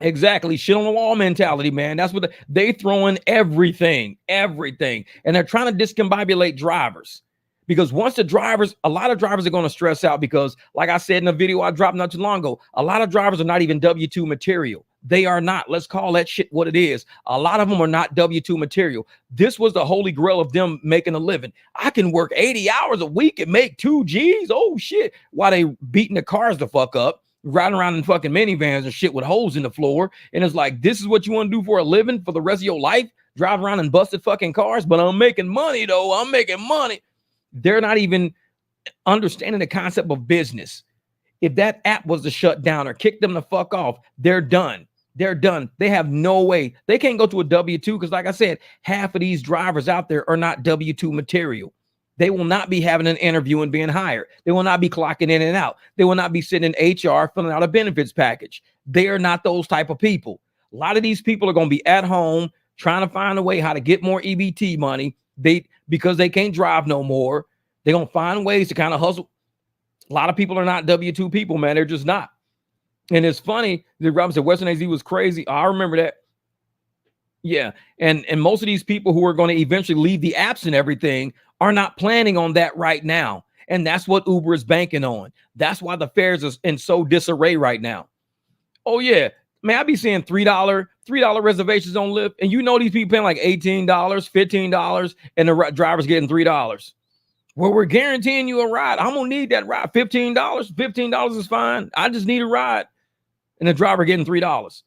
Exactly. Shit on the wall mentality, man. That's what they throw in everything. And they're trying to discombobulate drivers because once a lot of drivers are going to stress out because, like I said in a video I dropped not too long ago, a lot of drivers are not even W-2 material. They are not. Let's call that shit what it is. A lot of them are not W-2 material. This was the holy grail of them making a living. I can work 80 hours a week and make 2 G's. Oh shit. While they beating the cars the fuck up. Riding around in fucking minivans and shit with holes in the floor. And it's like, this is what you want to do for a living for the rest of your life? Drive around in busted fucking cars? But I'm making money, though. I'm making money. They're not even understanding the concept of business. If that app was to shut down or kick them the fuck off, they're done. They're done. They have no way. They can't go to a W-2 because, like I said, half of these drivers out there are not W-2 material. They will not be having an interview and being hired. They will not be clocking in and out. They will not be sitting in HR filling out a benefits package. They are not those type of people. A lot of these people are going to be at home trying to find a way how to get more EBT money. Because they can't drive no more. They're going to find ways to kind of hustle. A lot of people are not W-2 people, man. They're just not. And it's funny that Robin said Western AZ was crazy. I remember that. Yeah. And most of these people who are going to eventually leave the apps and everything are not planning on that right now. And that's what Uber is banking on. That's why the fares is in so disarray right now. Oh, yeah. Man, I be seeing $3 reservations on Lyft. And these people paying like $18, $15, and the driver's getting $3. Well, we're guaranteeing you a ride. I'm going to need that ride. $15. $15 is fine. I just need a ride. And the driver getting $3.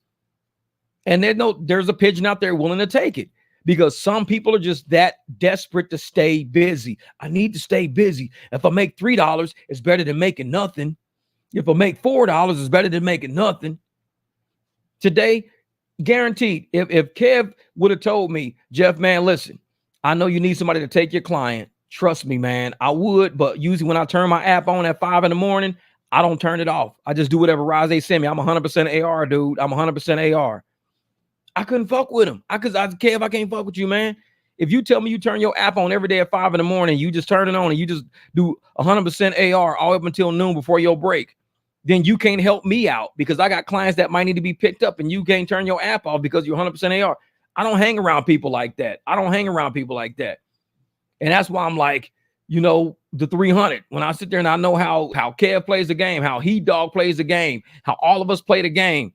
And there's a pigeon out there willing to take it because some people are just that desperate to stay busy. I need to stay busy. If I make $3, it's better than making nothing. If I make $4, it's better than making nothing. Today, guaranteed, if Kev would have told me, Jeff, man, listen, I know you need somebody to take your client. Trust me, man, I would. But usually when I turn my app on at 5 a.m, I don't turn it off. I just do whatever rides they send me. I'm 100% AR, dude. I'm 100% AR. I couldn't fuck with him. I can't fuck with you, man. If you tell me you turn your app on every day at 5 a.m, you just turn it on and you just do 100% AR all up until noon before your break, then you can't help me out because I got clients that might need to be picked up and you can't turn your app off because you're 100% AR. I don't hang around people like that. And that's why I'm like, the 300. When I sit there and I know how Kev plays the game, how He Dog plays the game, how all of us play the game.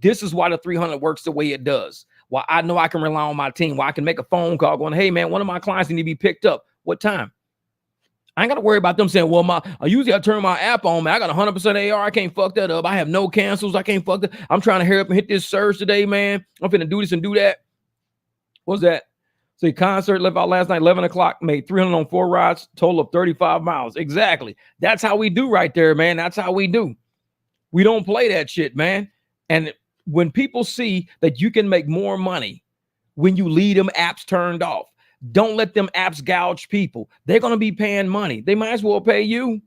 This is why the 300 works the way it does. Why I know I can rely on my team. Why I can make a phone call going, hey, man, one of my clients need to be picked up. What time? I ain't got to worry about them saying, well, I turn my app on, man. I got 100% AR. I can't fuck that up. I have no cancels. I can't fuck that. I'm trying to hurry up and hit this surge today, man. I'm finna do this and do that. What's that? So concert left out last night, 11 o'clock, made 300 on 4 rides, total of 35 miles. Exactly. That's how we do right there, man. That's how we do. We don't play that shit, man. And when people see that you can make more money when you leave them apps turned off, don't let them apps gouge people. They're going to be paying money. They might as well pay you.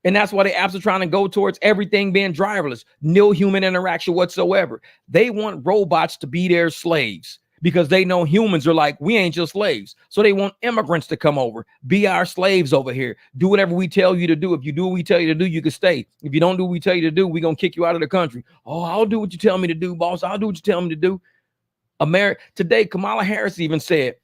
And that's why the apps are trying to go towards everything being driverless, no human interaction whatsoever. They want robots to be their slaves because they know humans are like, we ain't just slaves. So they want immigrants to come over, be our slaves over here. Do whatever we tell you to do. If you do what we tell you to do, you can stay. If you don't do what we tell you to do, we're going to kick you out of the country. Oh, I'll do what you tell me to do, boss. I'll do what you tell me to do. America today, Kamala Harris even said,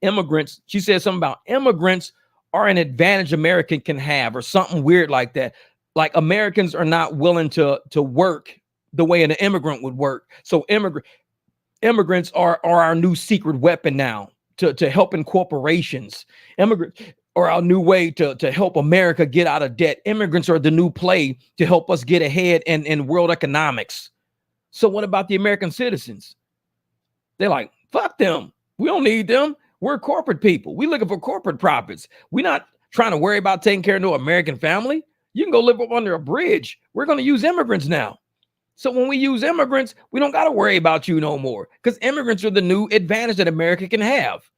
immigrants, she said something about immigrants are an advantage American can have or something weird like that. Like Americans are not willing to work the way an immigrant would work. So immigrants are our new secret weapon now to helping corporations. Immigrants are our new way to help America get out of debt. Immigrants are the new play to help us get ahead in world economics. So what about the American citizens? They're like, fuck them. We don't need them. We're corporate people. We looking for corporate profits. We're not trying to worry about taking care of no American family. You can go live up under a bridge. We're going to use immigrants now. So when we use immigrants, we don't got to worry about you no more because immigrants are the new advantage that America can have.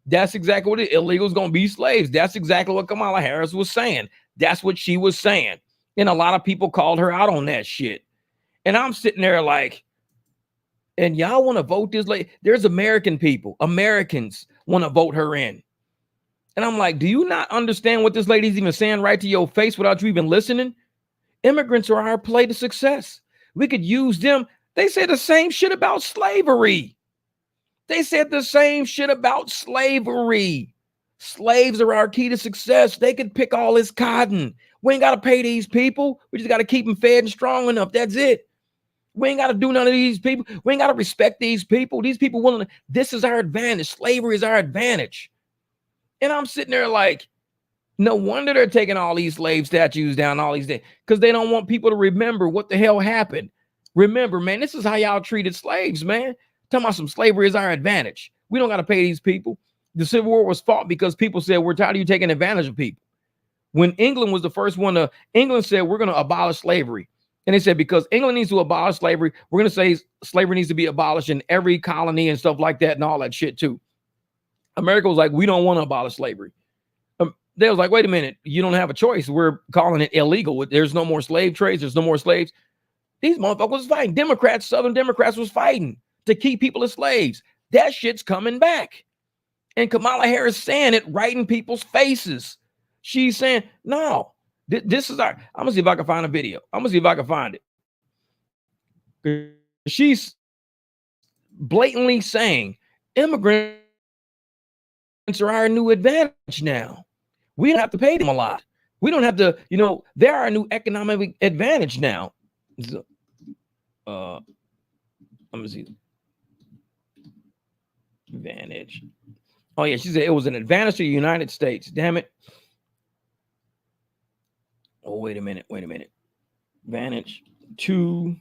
That's exactly what illegals going to be slaves. That's exactly what Kamala Harris was saying. That's what she was saying. And a lot of people called her out on that shit. And I'm sitting there like, and y'all want to vote this lady? There's American people, Americans want to vote her in. And I'm like, do you not understand what this lady's even saying right to your face without you even listening? Immigrants are our play to success. We could use them. They said the same shit about slavery. They said the same shit about slavery. Slaves are our key to success. They could pick all this cotton. We ain't got to pay these people. We just got to keep them fed and strong enough. That's it. We ain't got to do none of these people. We ain't got to respect these people. These people willing to, this is our advantage. Slavery is our advantage. And I'm sitting there like, no wonder they're taking all these slave statues down all these days because they don't want people to remember what the hell happened. Remember, man, this is how y'all treated slaves, man. Talking about some slavery is our advantage. We don't got to pay these people. The Civil War was fought because people said, we're tired of you taking advantage of people. When England was the first one to, England said, we're going to abolish slavery. And they said, because England needs to abolish slavery, we're going to say slavery needs to be abolished in every colony and stuff like that and all that shit too. America was like, we don't want to abolish slavery. They was like, wait a minute, you don't have a choice. We're calling it illegal. There's no more slave trades. There's no more slaves. These motherfuckers was fighting. Democrats, Southern Democrats was fighting to keep people as slaves. That shit's coming back. And Kamala Harris saying it right in people's faces. She's saying, no. This is our, I'm going to see if I can find a video. I'm going to see if I can find it. She's blatantly saying immigrants are our new advantage now. We don't have to pay them a lot. We don't have to, they're our new economic advantage now. So, let me see. Advantage. Oh, yeah, she said it was an advantage to the United States. Damn it. Oh, wait a minute. Advantage to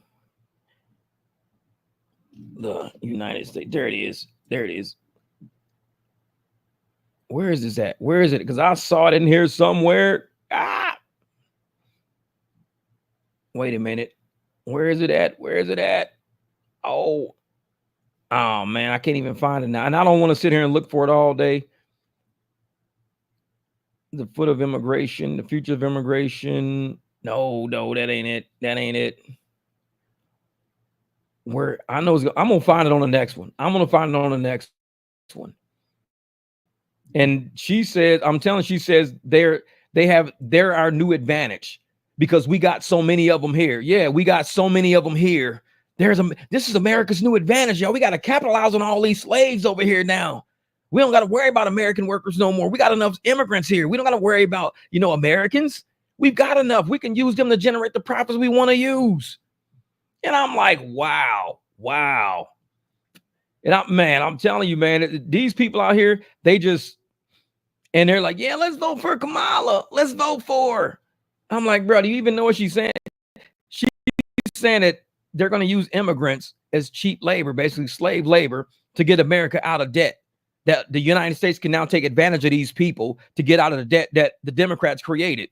the United States. There it is. Where is this at? Where is it? Because I saw it in here somewhere. Wait a minute. Where is it at? Oh, man, I can't even find it now. And I don't want to sit here and look for it all day. The foot of immigration, the future of immigration. No, that ain't it. Where I know I'm gonna find it on the next one. And she says, she says they're our new advantage because we got so many of them here. Yeah, we got so many of them here. This is America's new advantage, y'all. We got to capitalize on all these slaves over here now. We don't got to worry about American workers no more. We got enough immigrants here. We don't got to worry about, Americans. We've got enough. We can use them to generate the profits we want to use. And I'm like, wow. And I'm telling you, man, these people out here, and they're like, yeah, let's vote for Kamala. Let's vote for her. I'm like, bro, do you even know what she's saying? She's saying that they're going to use immigrants as cheap labor, basically slave labor, to get America out of debt. that the United States can now take advantage of these people to get out of the debt that the Democrats created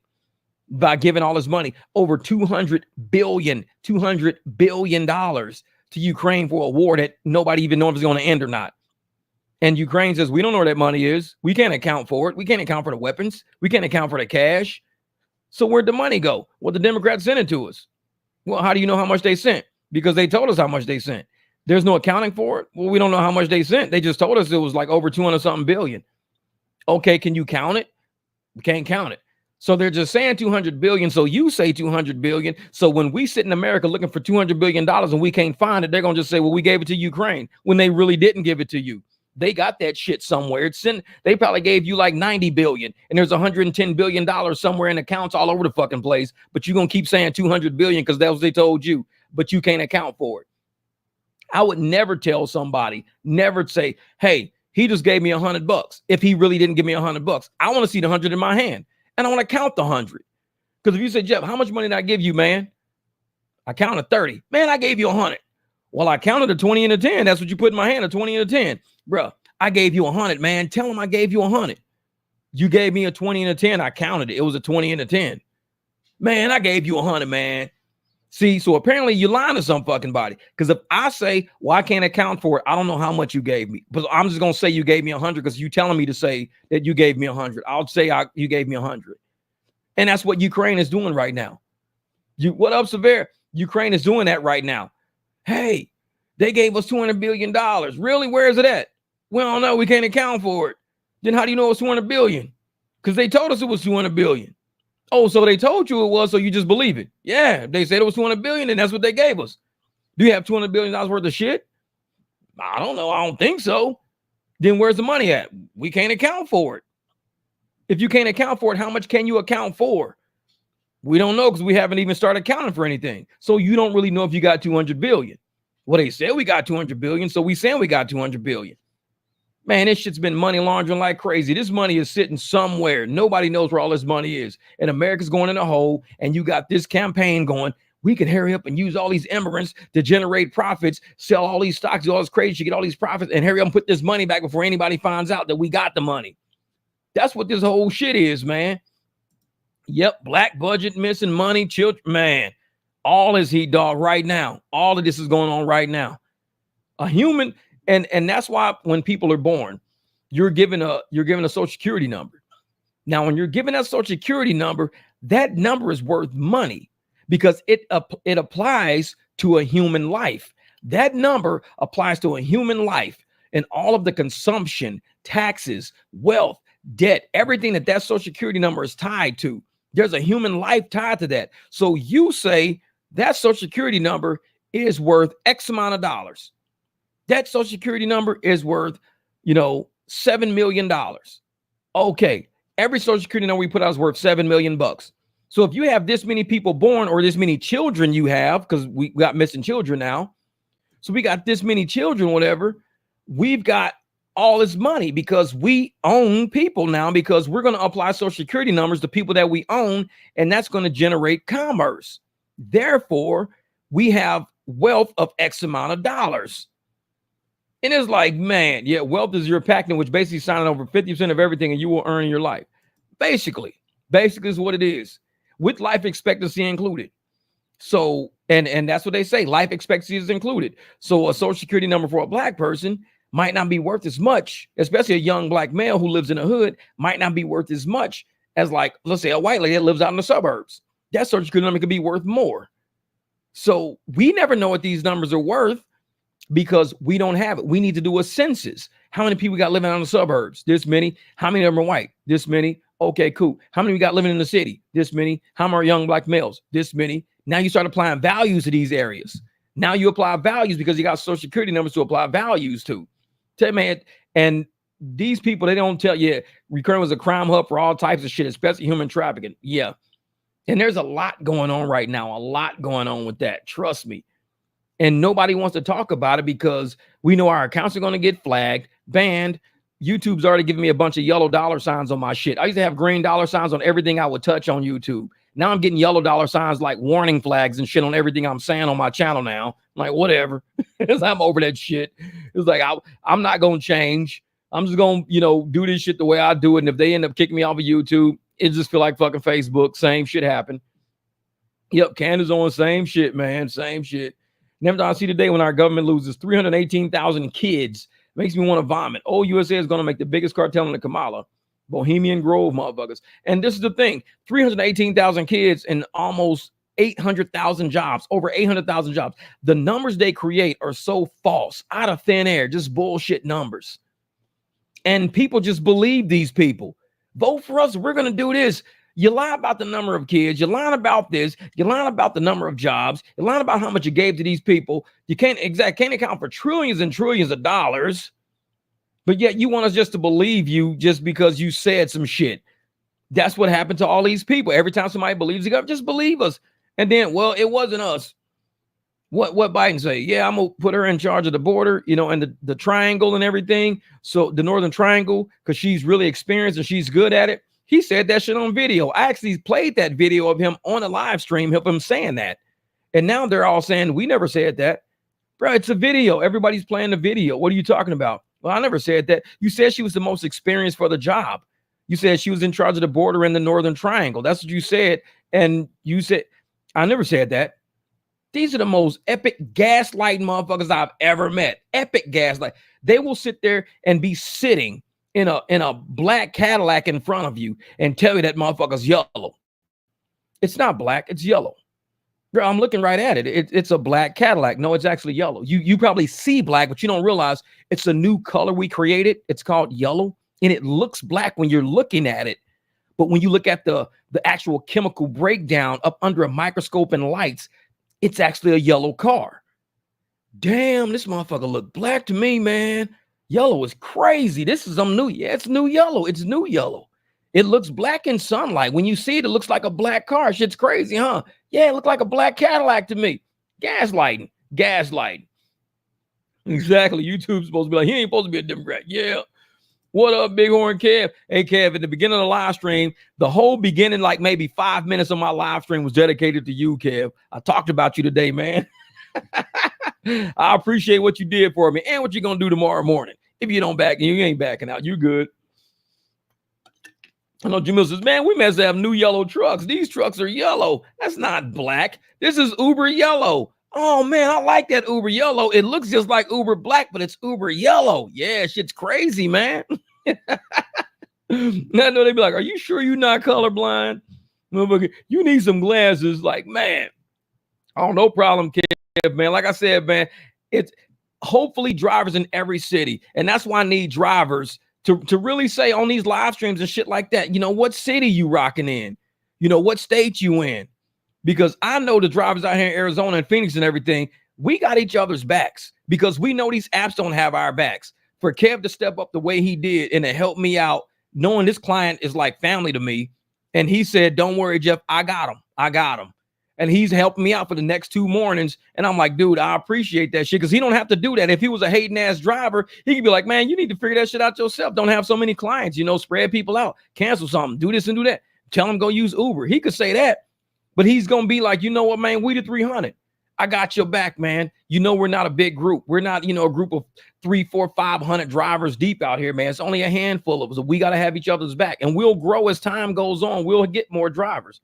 by giving all this money, over $200 billion to Ukraine for a war that nobody even knows if it's going to end or not. And Ukraine says, we don't know where that money is. We can't account for it. We can't account for the weapons. We can't account for the cash. So where'd the money go? Well, the Democrats sent it to us. Well, how do you know how much they sent? Because they told us how much they sent. There's no accounting for it. Well, we don't know how much they sent. They just told us it was like over 200 something billion. Okay, can you count it? We can't count it. So they're just saying 200 billion. So you say 200 billion. So when we sit in America looking for $200 billion and we can't find it, they're going to just say, well, we gave it to Ukraine when they really didn't give it to you. They got that shit somewhere. They probably gave you like 90 billion and there's $110 billion somewhere in accounts all over the fucking place. But you're going to keep saying 200 billion because that's what they told you, but you can't account for it. I would never tell somebody, never say, hey, he just gave me $100 if he really didn't give me $100. I want to see the 100 in my hand and I want to count the 100. Because if you say, Jeff, how much money did I give you, man? I counted 30. Man, I gave you 100. Well, I counted a 20 and a 10. That's what you put in my hand, a 20 and a 10. Bro, I gave you 100, man. Tell him I gave you 100. You gave me a 20 and a 10. I counted it. It was a 20 and a 10. Man, I gave you 100, man. See, so apparently you're lying to some fucking body. Because if I say, well, I can't account for it, I don't know how much you gave me. But I'm just going to say you gave me 100 because you're telling me to say that you gave me 100. I'll say you gave me 100. And that's what Ukraine is doing right now. What up, Severe? Ukraine is doing that right now. Hey, they gave us $200 billion. Really? Where is it at? We don't know. We can't account for it. Then how do you know it's $200 billion? Because they told us it was $200 billion. Oh, so they told you it was, so you just believe it. Yeah, they said it was $200 billion, and that's what they gave us. Do you have $200 billion worth of shit? I don't know. I don't think so. Then where's the money at? We can't account for it. If you can't account for it, how much can you account for? We don't know because we haven't even started accounting for anything. So you don't really know if you got 200 billion. Well, they said we got 200 billion, so we saying we got 200 billion. Man, this shit's been money laundering like crazy. This money is sitting somewhere. Nobody knows where all this money is. And America's going in a hole, and you got this campaign going. We can hurry up and use all these immigrants to generate profits, sell all these stocks, do all this crazy shit, get all these profits, and hurry up and put this money back before anybody finds out that we got the money. That's what this whole shit is, man. Yep, black budget, missing money, children, man. All is heat dog right now. All of this is going on right now. A human, and that's why when people are born, you're given a social security number. Now, when you're given that social security number, that number is worth money because it applies to a human life. That number applies to a human life and all of the consumption, taxes, wealth, debt, everything that social security number is tied to. There's a human life tied to that. So you say that social security number is worth X amount of dollars. That social security number is worth, $7 million. Okay. Every social security number we put out is worth $7 million. So if you have this many people born or this many children you have, because we got missing children now. So we got this many children, whatever. We've got all this money because we own people now, because we're going to apply social security numbers to people that we own, and that's going to generate commerce. Therefore, we have wealth of X amount of dollars. And it's like, man, yeah, wealth is your packing, which basically signing over 50% of everything and you will earn in your life. Basically is what it is, with life expectancy included. So, and that's what they say, life expectancy is included. So a social security number for a black person might not be worth as much, especially a young black male who lives in a hood, might not be worth as much as, like, let's say a white lady that lives out in the suburbs. That social security number could be worth more. So we never know what these numbers are worth because we don't have it. We need to do a census. How many people we got living out in the suburbs? This many. How many of them are white? This many. Okay, cool. How many we got living in the city? This many. How many are young black males? This many. Now you start applying values to these areas. Now you apply values because you got social security numbers to apply values to. Man, and these people, they don't tell you Ukraine was a crime hub for all types of shit, especially human trafficking. Yeah. And there's a lot going on right now, a lot going on with that. Trust me. And nobody wants to talk about it because we know our accounts are going to get flagged, banned. YouTube's already giving me a bunch of yellow dollar signs on my shit. I used to have green dollar signs on everything I would touch on YouTube. Now I'm getting yellow dollar signs like warning flags and shit on everything I'm saying on my channel now. I'm like, whatever. I'm over that shit. It's like, I'm not going to change. I'm just gonna, do this shit the way I do it. And if they end up kicking me off of YouTube, it just feel like fucking Facebook. Same shit happened. Yep, Canada's on same shit, man. Same shit. Never thought I'd see the day when our government loses 318,000 kids. Makes me want to vomit. Oh, USA is gonna make the biggest cartel in the Kamala. Bohemian Grove, motherfuckers. And this is the thing: 318,000 kids and almost 800,000 jobs, over 800,000 jobs. The numbers they create are so false, out of thin air, just bullshit numbers. And people just believe these people. Vote for us. We're going to do this. You lie about the number of kids. You're lying about this. You're lying about the number of jobs. You're lying about how much you gave to these people. You can't account for trillions and trillions of dollars. But yet you want us just to believe you just because you said some shit. That's what happened to all these people. Every time somebody believes the government, just believe us. And then, well, it wasn't us. What Biden say? Yeah, I'm gonna put her in charge of the border, and the triangle and everything. So the Northern Triangle, because she's really experienced and she's good at it. He said that shit on video. I actually played that video of him on a live stream, of him saying that. And now they're all saying, we never said that. Bro, it's a video. Everybody's playing the video. What are you talking about? Well, I never said that. You said she was the most experienced for the job. You said she was in charge of the border in the Northern Triangle. That's what you said. And you said, I never said that. These are the most epic gaslighting motherfuckers I've ever met. Epic gaslight. They will sit there and be sitting in a black Cadillac in front of you and tell you that motherfucker's yellow. It's not black, it's yellow. Bro, I'm looking right at it. It's a black Cadillac. No, it's actually yellow. You probably see black, but you don't realize it's a new color we created. It's called yellow, and it looks black when you're looking at it. But when you look at the actual chemical breakdown up under a microscope and lights, it's actually a yellow car. Damn, this motherfucker look black to me, man. Yellow is crazy. This is some new. Yeah, it's new yellow. It's new yellow. It looks black in sunlight. When you see it, it looks like a black car. Shit's crazy, huh? Yeah, it looked like a black Cadillac to me. Gaslighting. Exactly. YouTube's supposed to be like, he ain't supposed to be a Democrat. Yeah. What up, Bighorn Kev? Hey, Kev, at the beginning of the live stream, the whole beginning, like maybe 5 minutes of my live stream was dedicated to you, Kev. I talked about you today, man. I appreciate what you did for me and what you're going to do tomorrow morning. If you don't back, you ain't backing out. You good. I know Jamil says, man, we must have new yellow trucks. These trucks are yellow. That's not black. This is Uber yellow. Oh, man, I like that Uber yellow. It looks just like Uber black, but it's Uber yellow. Yeah, shit's crazy, man. I know they be like, are you sure you're not colorblind? You need some glasses. Like, man, oh, no problem, Kev, man. Like I said, man, it's hopefully drivers in every city. And that's why I need drivers to really say on these live streams and shit like that, what city you rocking in, what state you in. Because I know the drivers out here in Arizona and Phoenix and everything, we got each other's backs because we know these apps don't have our backs. For Kev to step up the way he did and to help me out, knowing this client is like family to me. And he said, don't worry, Jeff, I got him. And he's helping me out for the next 2 mornings. And I'm like, dude, I appreciate that shit because he don't have to do that. If he was a hating ass driver, he could be like, man, you need to figure that shit out yourself. Don't have so many clients, spread people out, cancel something, do this and do that. Tell him go use Uber. He could say that. But he's going to be like, you know what, man, we the 300. I got your back, man. We're not a big group. We're not, a group of 300, 400, 500 drivers deep out here, man. It's only a handful of us. We got to have each other's back. And we'll grow as time goes on. We'll get more drivers.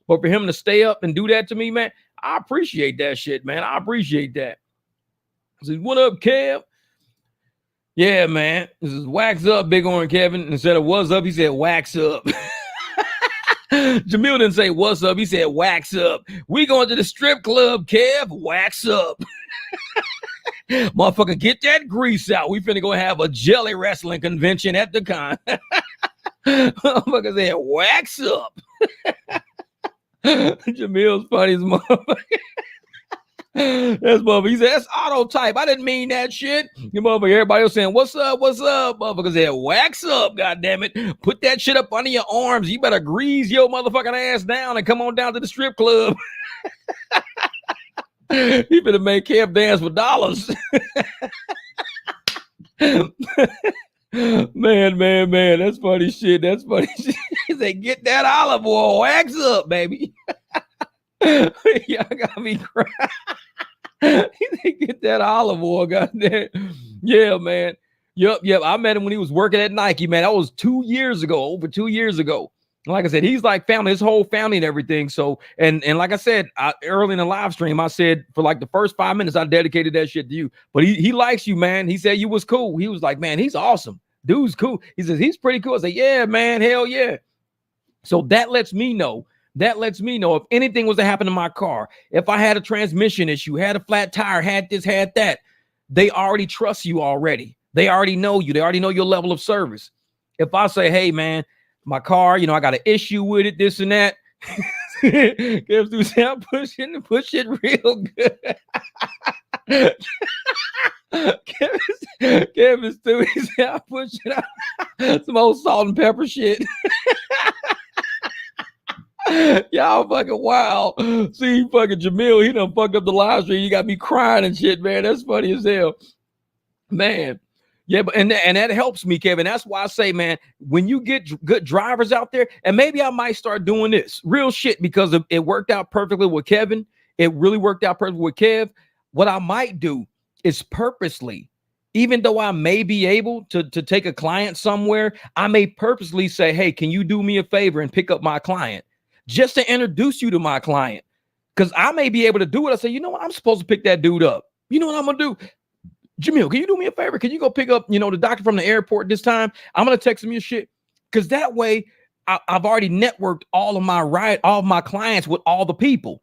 But for him to stay up and do that to me, man, I appreciate that shit, man. I appreciate that. I said, what up, Kev? Yeah, man. This is wax up, Bighorn Kevin. Instead of what's up, he said wax up. Jamil didn't say what's up. He said wax up. We going to the strip club, Kev. Wax up. Motherfucker, get that grease out. We finna go have a jelly wrestling convention at the con. Motherfucker said wax up. Jamil's funny as motherfucker. That's motherfucker. He said, that's auto type. I didn't mean that shit. You motherfucker, everybody was saying, what's up? What's up? Motherfucker said, wax up, goddammit. Put that shit up under your arms. You better grease your motherfucking ass down and come on down to the strip club. He better make Kev dance for dollars. Man. That's funny shit. He said, get that olive oil. Wax up, baby. Y'all got me crying. He said, get that olive oil, goddamn. Yeah, man. Yep. I met him when he was working at Nike, man. That was 2 years ago, over 2 years ago. Like I said, he's like family, his whole family and everything. So, and like I said, early in the live stream, I said for like the first 5 minutes, I dedicated that shit to you. But he likes you, man. He said you was cool. He was like, man, he's awesome. Dude's cool. He says, he's pretty cool. I said, yeah, man, hell yeah. So that lets me know if anything was to happen to my car, if I had a transmission issue, had a flat tire, had this, had that, they already trust you already. They already know you. They already know your level of service. If I say, hey, man, my car, I got an issue with it, this and that. I'm pushing real good. Kevin Stu, he said, I'm pushing out some old salt and pepper shit. Y'all fucking wild. See, fucking Jamil, he done fucked up the live stream. You got me crying and shit, man. That's funny as hell. Man. Yeah, but and that helps me, Kevin. That's why I say, man, when you get good drivers out there, and maybe I might start doing this real shit because it worked out perfectly with Kevin. It really worked out perfectly with Kev. What I might do is purposely, even though I may be able to take a client somewhere, I may purposely say, hey, can you do me a favor and pick up my client just to introduce you to my client? Because I may be able to do it. I say, you know what? I'm supposed to pick that dude up. You know what I'm going to do? Jamil, can you do me a favor? Can you go pick up, the doctor from the airport this time? I'm going to text him your shit. Because that way I've already networked all of my clients with all the people.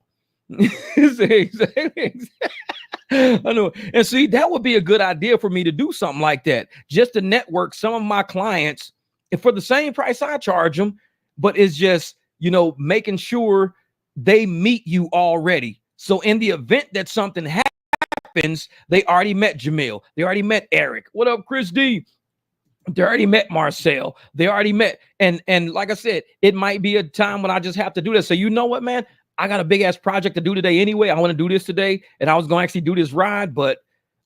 I know. And see, that would be a good idea for me to do something like that. Just to network some of my clients for the same price I charge them, but it's just, making sure they meet you already. So in the event that something happens, they already met Jamil. They already met Eric. What up, Chris D? They already met Marcel. They already met. And like I said, it might be a time when I just have to do this. So you know what, man? I got a big ass project to do today anyway. I want to do this today. And I was going to actually do this ride, but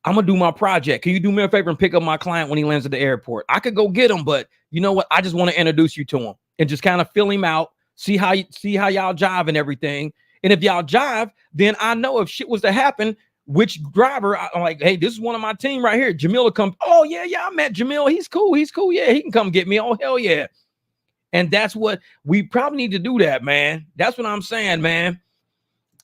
I'm going to do my project. Can you do me a favor and pick up my client when he lands at the airport? I could go get him, but you know what? I just want to introduce you to him and just kind of fill him out. See how y'all jive and everything. And if y'all jive, then I know if shit was to happen, which driver, I'm like, hey, this is one of my team right here. Jamil will come. Oh, yeah, I met Jamil. He's cool. Yeah, he can come get me. Oh, hell yeah. And that's what we probably need to do that, man. That's what I'm saying, man.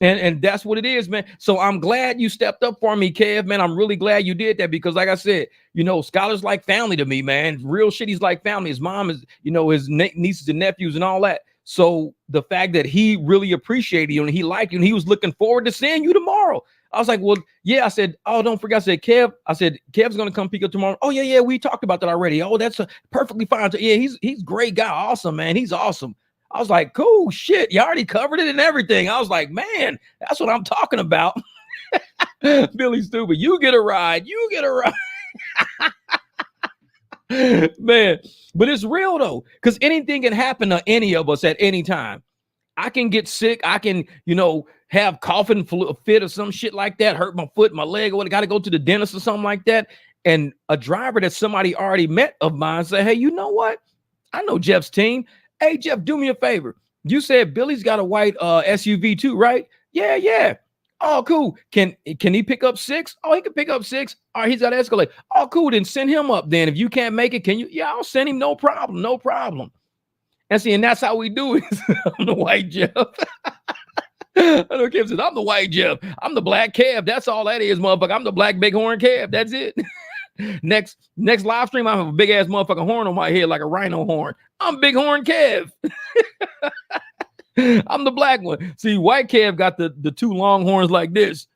And that's what it is, man. So I'm glad you stepped up for me, Kev, man. I'm really glad you did that because like I said, Scholar's like family to me, man. Real shit, he's like family. His mom is, his nieces and nephews and all that. So the fact that he really appreciated you and he liked you and he was looking forward to seeing you tomorrow. I was like, well, yeah. I said, oh, don't forget. I said, Kev's going to come pick up tomorrow. Oh, yeah. We talked about that already. Oh, that's perfectly fine. Yeah, he's a great guy. Awesome, man. He's awesome. I was like, cool shit. You already covered it and everything. I was like, man, that's what I'm talking about. Billy Stupid. You get a ride. Man, but it's real though, because anything can happen to any of us at any time. I can get sick. I can, have coughing fit or some shit like that, hurt my foot, my leg, or got to go to the dentist or something like that. And a driver that somebody already met of mine say, hey, you know what? I know Jeff's team. Hey, Jeff, do me a favor. You said Billy's got a white SUV too, right? Yeah. Oh, cool. Can he pick up 6? Oh, he can pick up 6. All right, he's got Escalade. Oh, cool. Then send him up then. If you can't make it, can you? Yeah, I'll send him. No problem. And see, and that's how we do it. I'm the white Jeff. I know Kev says, I'm the white Jeff. I'm the black Kev. That's all that is, motherfucker. I'm the black bighorn Kev. That's it. Next live stream, I have a big ass motherfucking horn on my head like a rhino horn. I'm Bighorn Kev. I'm the black one. See, white Kev got the 2 long horns like this.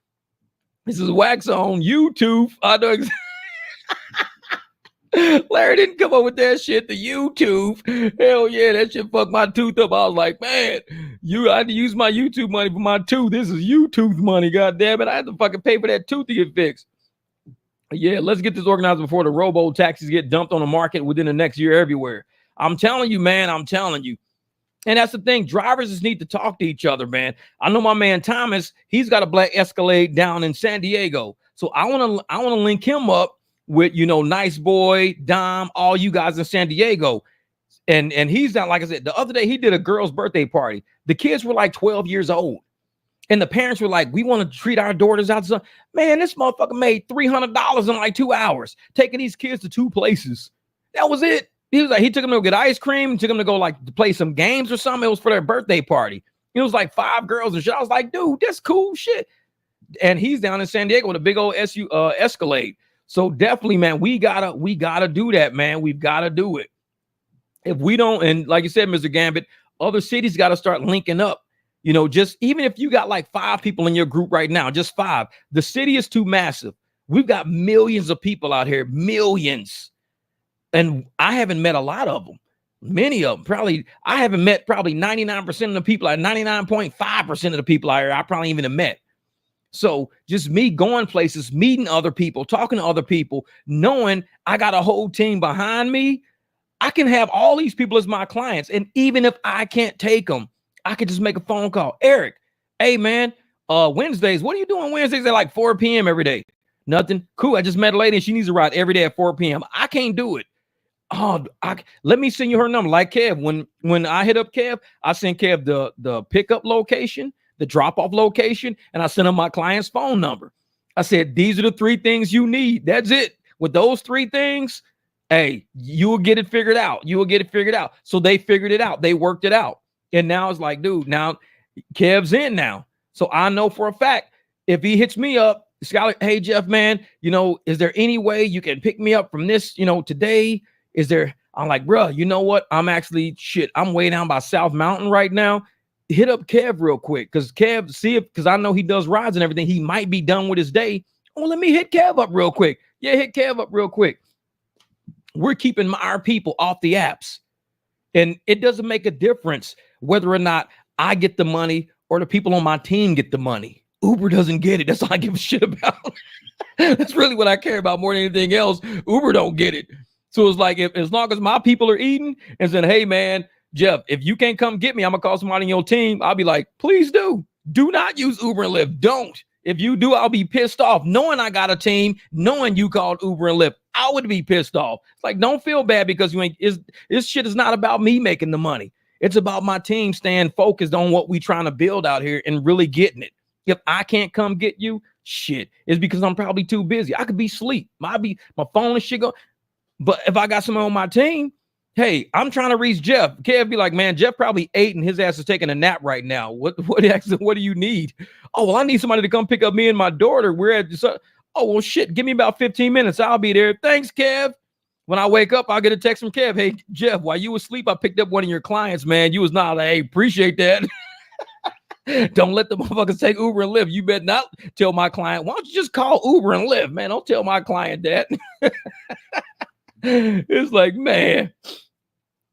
This is wax on YouTube. I know exactly. Larry didn't come up with that shit. The YouTube. Hell yeah, that shit fucked my tooth up. I was like, man, I had to use my YouTube money for my tooth. This is YouTube money. God damn it. I had to fucking pay for that tooth to get fixed. Yeah, let's get this organized before the robo taxis get dumped on the market within the next year everywhere. I'm telling you, man. I'm telling you. And that's the thing. Drivers just need to talk to each other, man. I know my man Thomas, he's got a black Escalade down in San Diego. So I want to link him up with, Nice Boy, Dom, all you guys in San Diego. And he's down, like I said, the other day he did a girl's birthday party. The kids were like 12 years old. And the parents were like, we want to treat our daughters out. So, man, this motherfucker made $300 in like 2 hours, taking these kids to 2 places. That was it. He was like, he took them to go get ice cream, took them to go like to play some games or something. It was for their birthday party. It was like 5 girls and shit. I was like, dude, that's cool shit. And he's down in San Diego with a big old Escalade. So definitely, man, we gotta do that, man. We've got to do it. If we don't, and like you said, Mr. Gambit, other cities got to start linking up. You know, just even if you got like 5 people in your group right now, just 5, the city is too massive. We've got millions of people out here, millions. And I haven't met a lot of them. Many of them, probably, I haven't met probably 99% of the people, like 99.5% of the people out here, I probably even have met. So just me going places, meeting other people, talking to other people, knowing I got a whole team behind me, I can have all these people as my clients. And even if I can't take them, I could just make a phone call. Eric, hey man, Wednesdays, what are you doing Wednesdays at like 4 p.m. every day? Nothing. Cool. I just met a lady and she needs a ride every day at 4 p.m. I can't do it. Oh, let me send you her number. Like Kev, when I hit up Kev, I send Kev the pickup location, the drop-off location, and I send him my client's phone number. I said, these are the 3 things you need. That's it. With those 3 things, hey, you will get it figured out. You will get it figured out. So they figured it out. They worked it out. And now it's like, dude, now Kev's in now. So I know for a fact, if he hits me up, Skyler, hey, Jeff, man, you know, is there any way you can pick me up from this, you know, today? Is there, I'm like, bro, you know what? I'm actually, I'm way down by South Mountain right now. Hit up Kev real quick. Because Kev, because I know he does rides and everything. He might be done with his day. Oh, let me hit Kev up real quick. Yeah, hit Kev up real quick. We're keeping our people off the apps. And it doesn't make a difference whether or not I get the money or the people on my team get the money. Uber doesn't get it. That's all I give a shit about. That's really what I care about more than anything else. Uber don't get it. So it's like, as long as my people are eating and saying, hey, man, Jeff, if you can't come get me, I'm going to call somebody on your team. I'll be like, please do. Do not use Uber and Lyft. Don't. If you do, I'll be pissed off. Knowing I got a team, knowing you called Uber and Lyft, I would be pissed off. It's like, don't feel bad because you ain't. This shit is not about me making the money. It's about my team staying focused on what we trying to build out here and really getting it. If I can't come get you, shit, it's because I'm probably too busy. I could be asleep. My phone and shit go. But if I got someone on my team, hey, I'm trying to reach Jeff. Kev be like, man, Jeff probably ate and his ass is taking a nap right now. What do you need? Oh, well, I need somebody to come pick up me and my daughter. We're at oh, well, shit, give me about 15 minutes. I'll be there. Thanks, Kev. When I wake up, I'll get a text from Kev. Hey, Jeff, while you were asleep, I picked up one of your clients, man. You was not like, hey, appreciate that. Don't let the motherfuckers take Uber and Lyft. You better not tell my client. Why don't you just call Uber and Lyft, man? Don't tell my client that. It's like, man,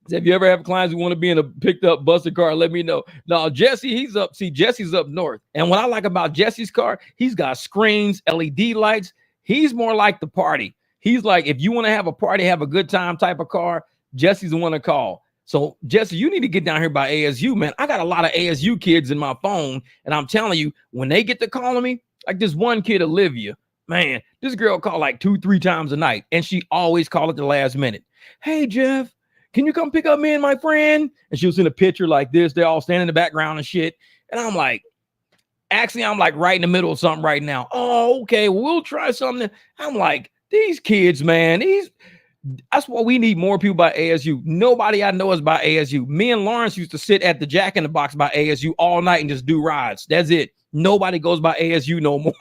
if you ever have clients who want to be in a picked up busted car, let me know. No, Jesse, he's up. See, Jesse's up north. And what I like about Jesse's car, he's got screens, LED lights. He's more like the party. He's like, if you want to have a party, have a good time type of car, Jesse's the one to call. So, Jesse, you need to get down here by ASU, man. I got a lot of ASU kids in my phone. And I'm telling you, when they get to calling me, like this one kid, Olivia, man, this girl called like 2-3 times a night. And she always called at the last minute. Hey, Jeff, can you come pick up me and my friend? And she'll send a picture like this. They're all standing in the background and shit. And I'm like, actually, I'm like right in the middle of something right now. Oh, okay, we'll try something. I'm like, these kids, man, that's why we need more people by ASU. Nobody I know is by ASU. Me and Lawrence used to sit at the Jack in the Box by ASU all night and just do rides. That's it. Nobody goes by ASU no more.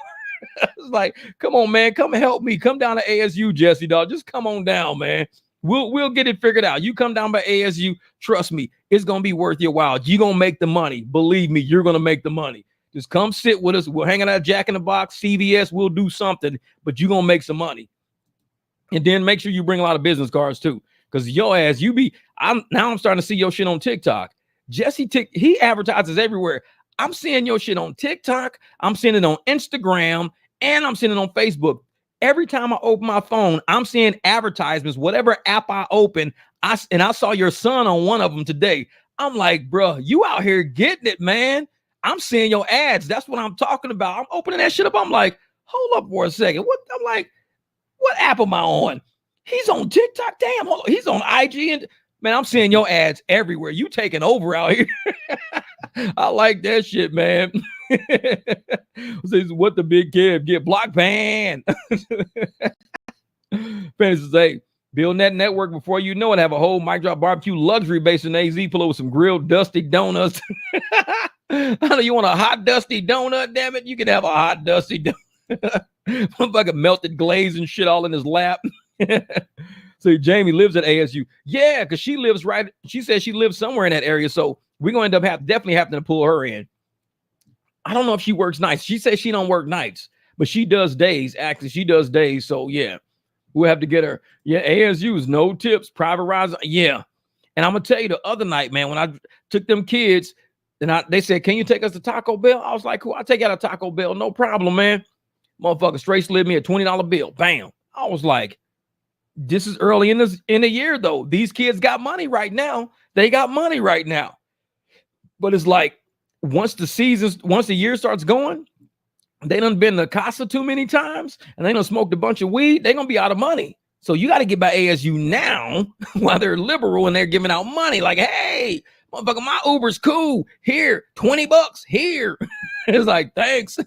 It's like, come on, man, come help me. Come down to ASU, Jesse, dog. Just come on down, man. We'll get it figured out. You come down by ASU, trust me, it's gonna be worth your while. You're gonna make the money. Believe me, you're gonna make the money. Just come sit with us. We'll hang out at Jack in the Box, CVS, we'll do something, but you're gonna make some money. And then make sure you bring a lot of business cards too. Because your ass, I'm starting to see your shit on TikTok. Jesse, he advertises everywhere. I'm seeing your shit on TikTok. I'm seeing it on Instagram, and I'm seeing it on Facebook. Every time I open my phone, I'm seeing advertisements, whatever app I open. I saw your son on one of them today. I'm like, bro, you out here getting it, man. I'm seeing your ads. That's what I'm talking about. I'm opening that shit up. I'm like, hold up for a second. I'm like, what app am I on? He's on TikTok. Damn, hold on. He's on IG. And man, I'm seeing your ads everywhere. You taking over out here. I like that shit, man. Says what the big kid get block ban. Fantasy say, building that network before you know it, have a whole MicDropBBQ luxury base in AZ, pull with some grilled dusty donuts. I know you want a hot dusty donut, damn it. You can have a hot dusty donut. Like a melted glaze and shit all in his lap. So Jamie lives at ASU. Yeah, because she lives right. She says she lives somewhere in that area. So we're going to end up definitely having to pull her in. I don't know if she works nights. She says she don't work nights, but she does days. Actually, she does days. So yeah, we'll have to get her. Yeah, ASU's no tips, private rides. Yeah. And I'm going to tell you the other night, man, when I took them kids, and they said, can you take us to Taco Bell? I was like, cool, I'll take you out of Taco Bell. No problem, man. Motherfucker straight slid me a $20 bill. Bam. I was like, this is early in the year, though. These kids got money right now. They got money right now. But it's like, once the year starts going, they done been to Casa too many times, and they done smoked a bunch of weed. They're going to be out of money. So you got to get by ASU now while they're liberal and they're giving out money. Like, hey, motherfucker, my Uber's cool. Here, $20 here. It's like, thanks.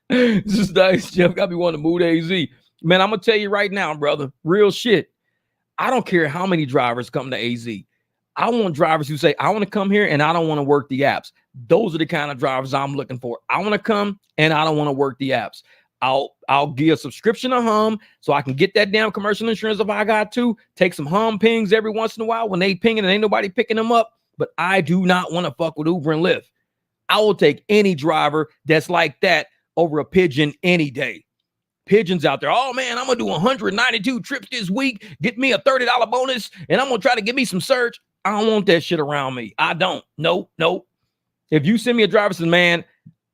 This is nice, Jeff. Got me wanting to move to AZ. Man, I'm going to tell you right now, brother, real shit. I don't care how many drivers come to AZ. I want drivers who say, I want to come here and I don't want to work the apps. Those are the kind of drivers I'm looking for. I want to come and I don't want to work the apps. I'll give a subscription to Hum so I can get that damn commercial insurance if I got to. Take some Hum pings every once in a while when they pinging and ain't nobody picking them up. But I do not want to fuck with Uber and Lyft. I will take any driver that's like that over a pigeon any day. Pigeons out there. Oh man, I'm gonna do 192 trips this week. Get me a $30 bonus, and I'm gonna try to get me some search. I don't want that shit around me. I don't. Nope. If you send me a driver, says, man,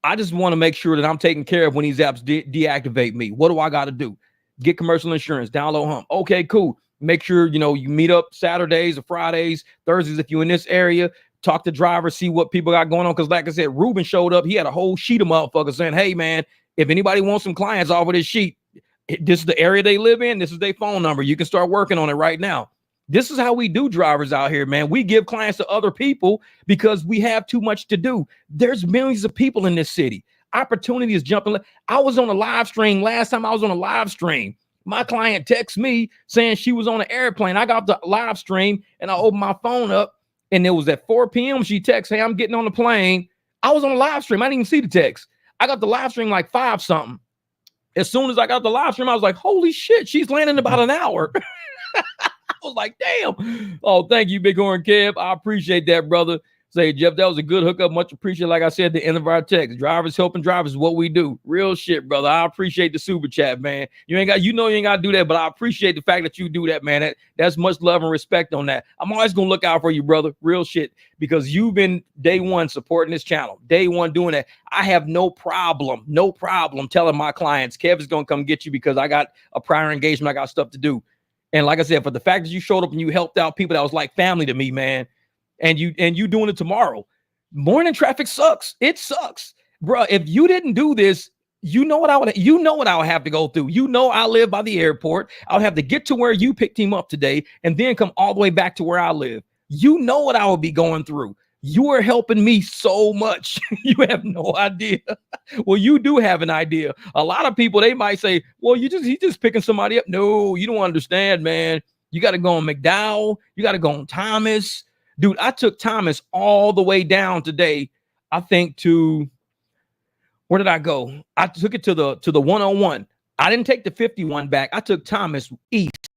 I just want to make sure that I'm taken care of when these apps deactivate me. What do I got to do? Get commercial insurance, download Hum. Okay, cool. Make sure, you meet up Saturdays or Fridays, Thursdays, if you're in this area, talk to drivers, see what people got going on. Because like I said, Ruben showed up. He had a whole sheet of motherfuckers saying, hey, man, if anybody wants some clients off of this sheet, this is the area they live in. This is their phone number. You can start working on it right now. This is how we do drivers out here, man. We give clients to other people because we have too much to do. There's millions of people in this city. Opportunity is jumping. I was on a live stream last time I was on a live stream. My client texted me saying she was on an airplane. I got the live stream and I opened my phone up and it was at 4 p.m. She texted, hey, I'm getting on the plane. I was on a live stream. I didn't even see the text. I got the live stream like 5 something. As soon as I got the live stream, I was like, holy shit, she's landing in about an hour. I was like, damn. Oh, thank you, Big Horn Kev. I appreciate that, brother. Say, Jeff, that was a good hookup. Much appreciated. Like I said, at the end of our text, drivers helping drivers is what we do. Real shit, brother. I appreciate the super chat, man. You ain't got to do that, but I appreciate the fact that you do that, man. That's much love and respect on that. I'm always going to look out for you, brother. Real shit. Because you've been day one supporting this channel. Day one doing that. I have no problem telling my clients, Kev is going to come get you because I got a prior engagement. I got stuff to do. And like I said, for the fact that you showed up and you helped out people that was like family to me, man, and you doing it tomorrow. Morning traffic sucks. It sucks, bro. If you didn't do this, you know what I would have to go through. I live by the airport. I would have to get to where you picked him up today and then come all the way back to where I live. You know what I would be going through. You are helping me so much. You have no idea. Well, you do have an idea. A lot of people, they might say, well, he's just picking somebody up. No, you don't understand, man. You got to go on McDowell. You got to go on Thomas. Dude, I took Thomas all the way down today. I think where did I go? I took it to the 101. I didn't take the 51 back. I took Thomas east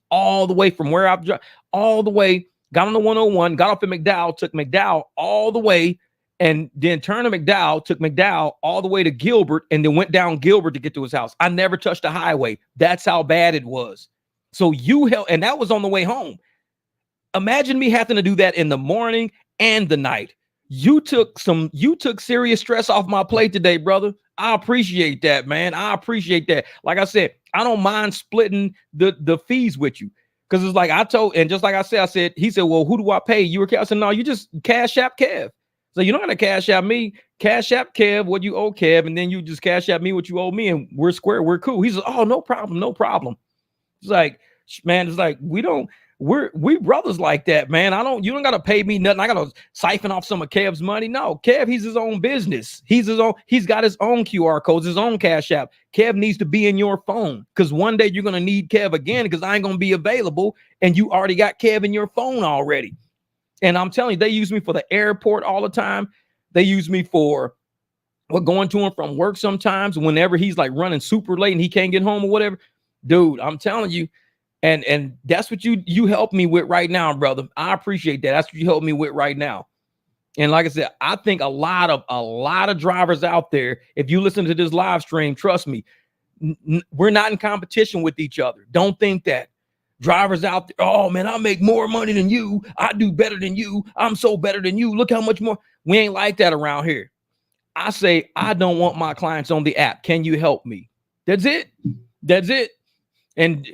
all the way from where I've all the way. Got on the 101, got off at McDowell, took McDowell all the way, and then turned to McDowell, took McDowell all the way to Gilbert, and then went down Gilbert to get to his house. I never touched the highway. That's how bad it was. So and that was on the way home. Imagine me having to do that in the morning and the night. You took serious stress off my plate today, brother. I appreciate that, man. I appreciate that. Like I said, I don't mind splitting the fees with you. Because it's like just like I said, he said, well, who do I pay? You or Kev? I said, no, you just Cash App Kev. So you don't got to Cash App me. Cash App Kev what you owe Kev, and then you just Cash App me what you owe me, and we're square. We're cool. He said, oh, no problem. It's like, man, it's like we don't we brothers like that, man. You don't gotta pay me nothing. I gotta siphon off some of Kev's money. No, Kev, he's his own business. He's got his own QR codes, his own Cash App. Kev needs to be in your phone because one day you're gonna need Kev again because I ain't gonna be available, and you already got Kev in your phone already. And I'm telling you, they use me for the airport all the time. They use me for going to and from work sometimes whenever he's like running super late and he can't get home or whatever. Dude, I'm telling you. And that's what you help me with right now, brother. I appreciate that. That's what you help me with right now. And like I said, I think a lot of drivers out there, if you listen to this live stream, trust me, we're not in competition with each other. Don't think that. Drivers out there, oh man, I make more money than you. I do better than you. I'm so better than you. Look how much more. We ain't like that around here. I say, I don't want my clients on the app. Can you help me? That's it. That's it. And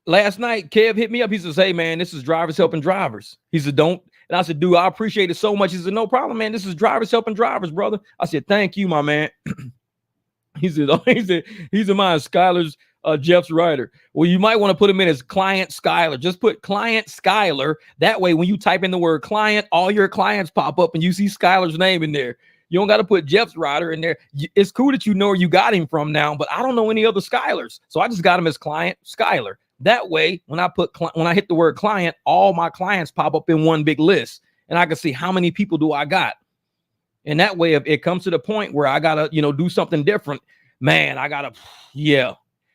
last night, Kev hit me up. He says, hey man, this is Drivers Helping Drivers. He said, don't. And I said, dude, I appreciate it so much. He said, no problem, man. This is Drivers Helping Drivers, brother. I said, thank you, my man. He said, he's in mine, Skylar's Jeff's writer. Well, you might want to put him in as Client Skylar. Just put Client Skylar. That way, when you type in the word client, all your clients pop up and you see Skylar's name in there. You don't got to put Jeff's writer in there. It's cool that you know where you got him from now, but I don't know any other Skylars. So I just got him as Client Skylar. That way, when I hit the word client, all my clients pop up in one big list and I can see how many people do I got. And that way, if it comes to the point where I got to, do something different, man, yeah.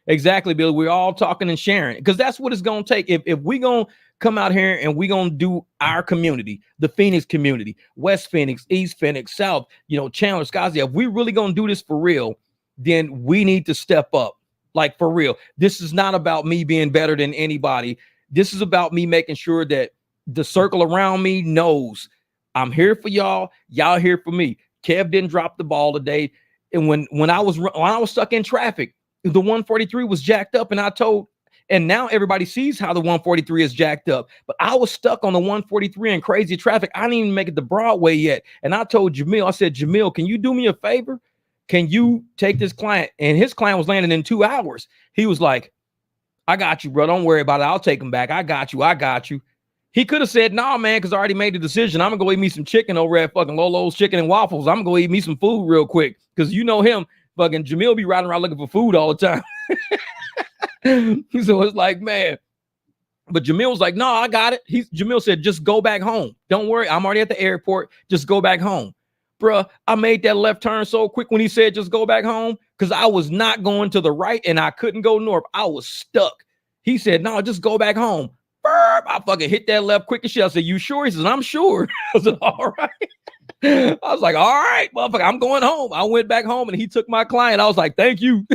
Exactly, Bill. We're all talking and sharing because that's what it's going to take. If we're going to come out here and we're going to do our community, the Phoenix community, West Phoenix, East Phoenix, South, Chandler, Scottsdale, if we really going to do this for real, then we need to step up. Like for real. This is not about me being better than anybody. This is about me making sure that the circle around me knows I'm here for y'all. Y'all here for me. Kev didn't drop the ball today. And when I was stuck in traffic, the 143 was jacked up and now everybody sees how the 143 is jacked up. But I was stuck on the 143 in crazy traffic. I didn't even make it to Broadway yet. And I told Jamil, I said, Jamil, can you do me a favor? Can you take this client? And his client was landing in 2 hours. He was like, I got you, bro. Don't worry about it. I'll take him back. I got you. He could have said, nah, man, because I already made the decision. I'm going to go eat me some chicken over at fucking Lolo's Chicken and Waffles. I'm going to go eat me some food real quick. Because you know him. Fucking Jamil be riding around looking for food all the time. So it's like, man. But Jamil was like, no, I got it. Jamil said, just go back home. Don't worry. I'm already at the airport. Just go back home. Bruh, I made that left turn so quick when he said, just go back home. Because I was not going to the right and I couldn't go north. I was stuck. He said, no, just go back home. Burp, I fucking hit that left quick as shit. I said, you sure? He says, I'm sure. I said, all right. I was like, all right, motherfucker, I'm going home. I went back home and he took my client. I was like, thank you.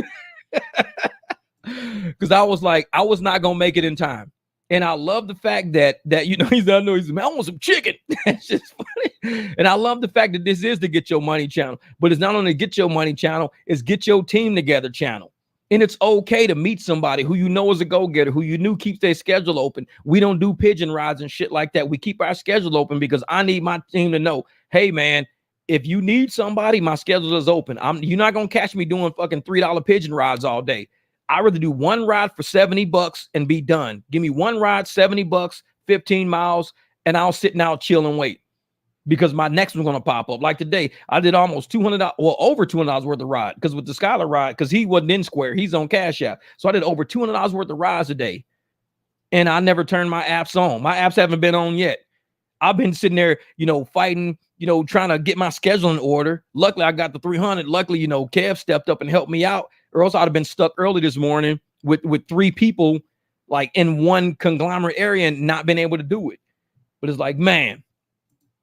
Because I was like, I was not going to make it in time. And I love the fact that he's man, I want some chicken. That's just funny. And I love the fact that this is the Get Your Money channel. But it's not only Get Your Money channel, it's Get Your Team Together channel. And it's okay to meet somebody who you know is a go-getter, who you knew keeps their schedule open. We don't do pigeon rides and shit like that. We keep our schedule open because I need my team to know, hey, man, if you need somebody, my schedule is open. You're not going to catch me doing fucking $3 pigeon rides all day. I'd rather do one ride for $70 and be done. Give me one ride, $70, 15 miles, and I'll sit now, chill and wait because my next one's going to pop up. Like today, I did almost $200, well, over $200 worth of ride because with the Skylar ride, because he wasn't in Square, he's on Cash App. So I did over $200 worth of rides a day. And I never turned my apps on. My apps haven't been on yet. I've been sitting there, fighting, trying to get my schedule in order. Luckily, I got the 300. Luckily, Kev stepped up and helped me out. Or else I'd have been stuck early this morning with 3 people like in one conglomerate area and not been able to do it. But it's like, man.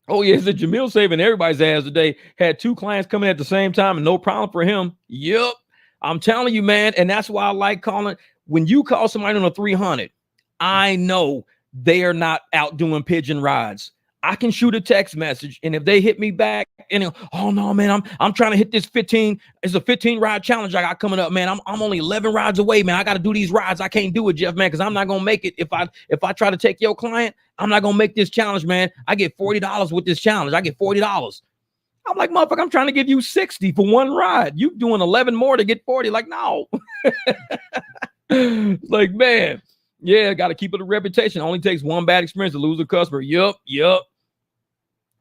Oh, yeah, it's a Jamil saving everybody's ass today. Had 2 clients coming at the same time and no problem for him. Yep. I'm telling you, man. And that's why I like calling. When you call somebody on a 300, I know they are not out doing pigeon rides. I can shoot a text message, and if they hit me back, and oh no, man, I'm trying to hit this 15. It's a 15 ride challenge I got coming up, man. I'm only 11 rides away, man. I got to do these rides. I can't do it, Jeff, man, because I'm not gonna make it. If I try to take your client, I'm not gonna make this challenge, man. I get $40 with this challenge. I get $40. I'm like, motherfucker, I'm trying to give you 60 for one ride. You doing 11 more to get 40? Like, no. Like, man. Yeah, got to keep it a reputation. Only takes one bad experience to lose a customer. Yup.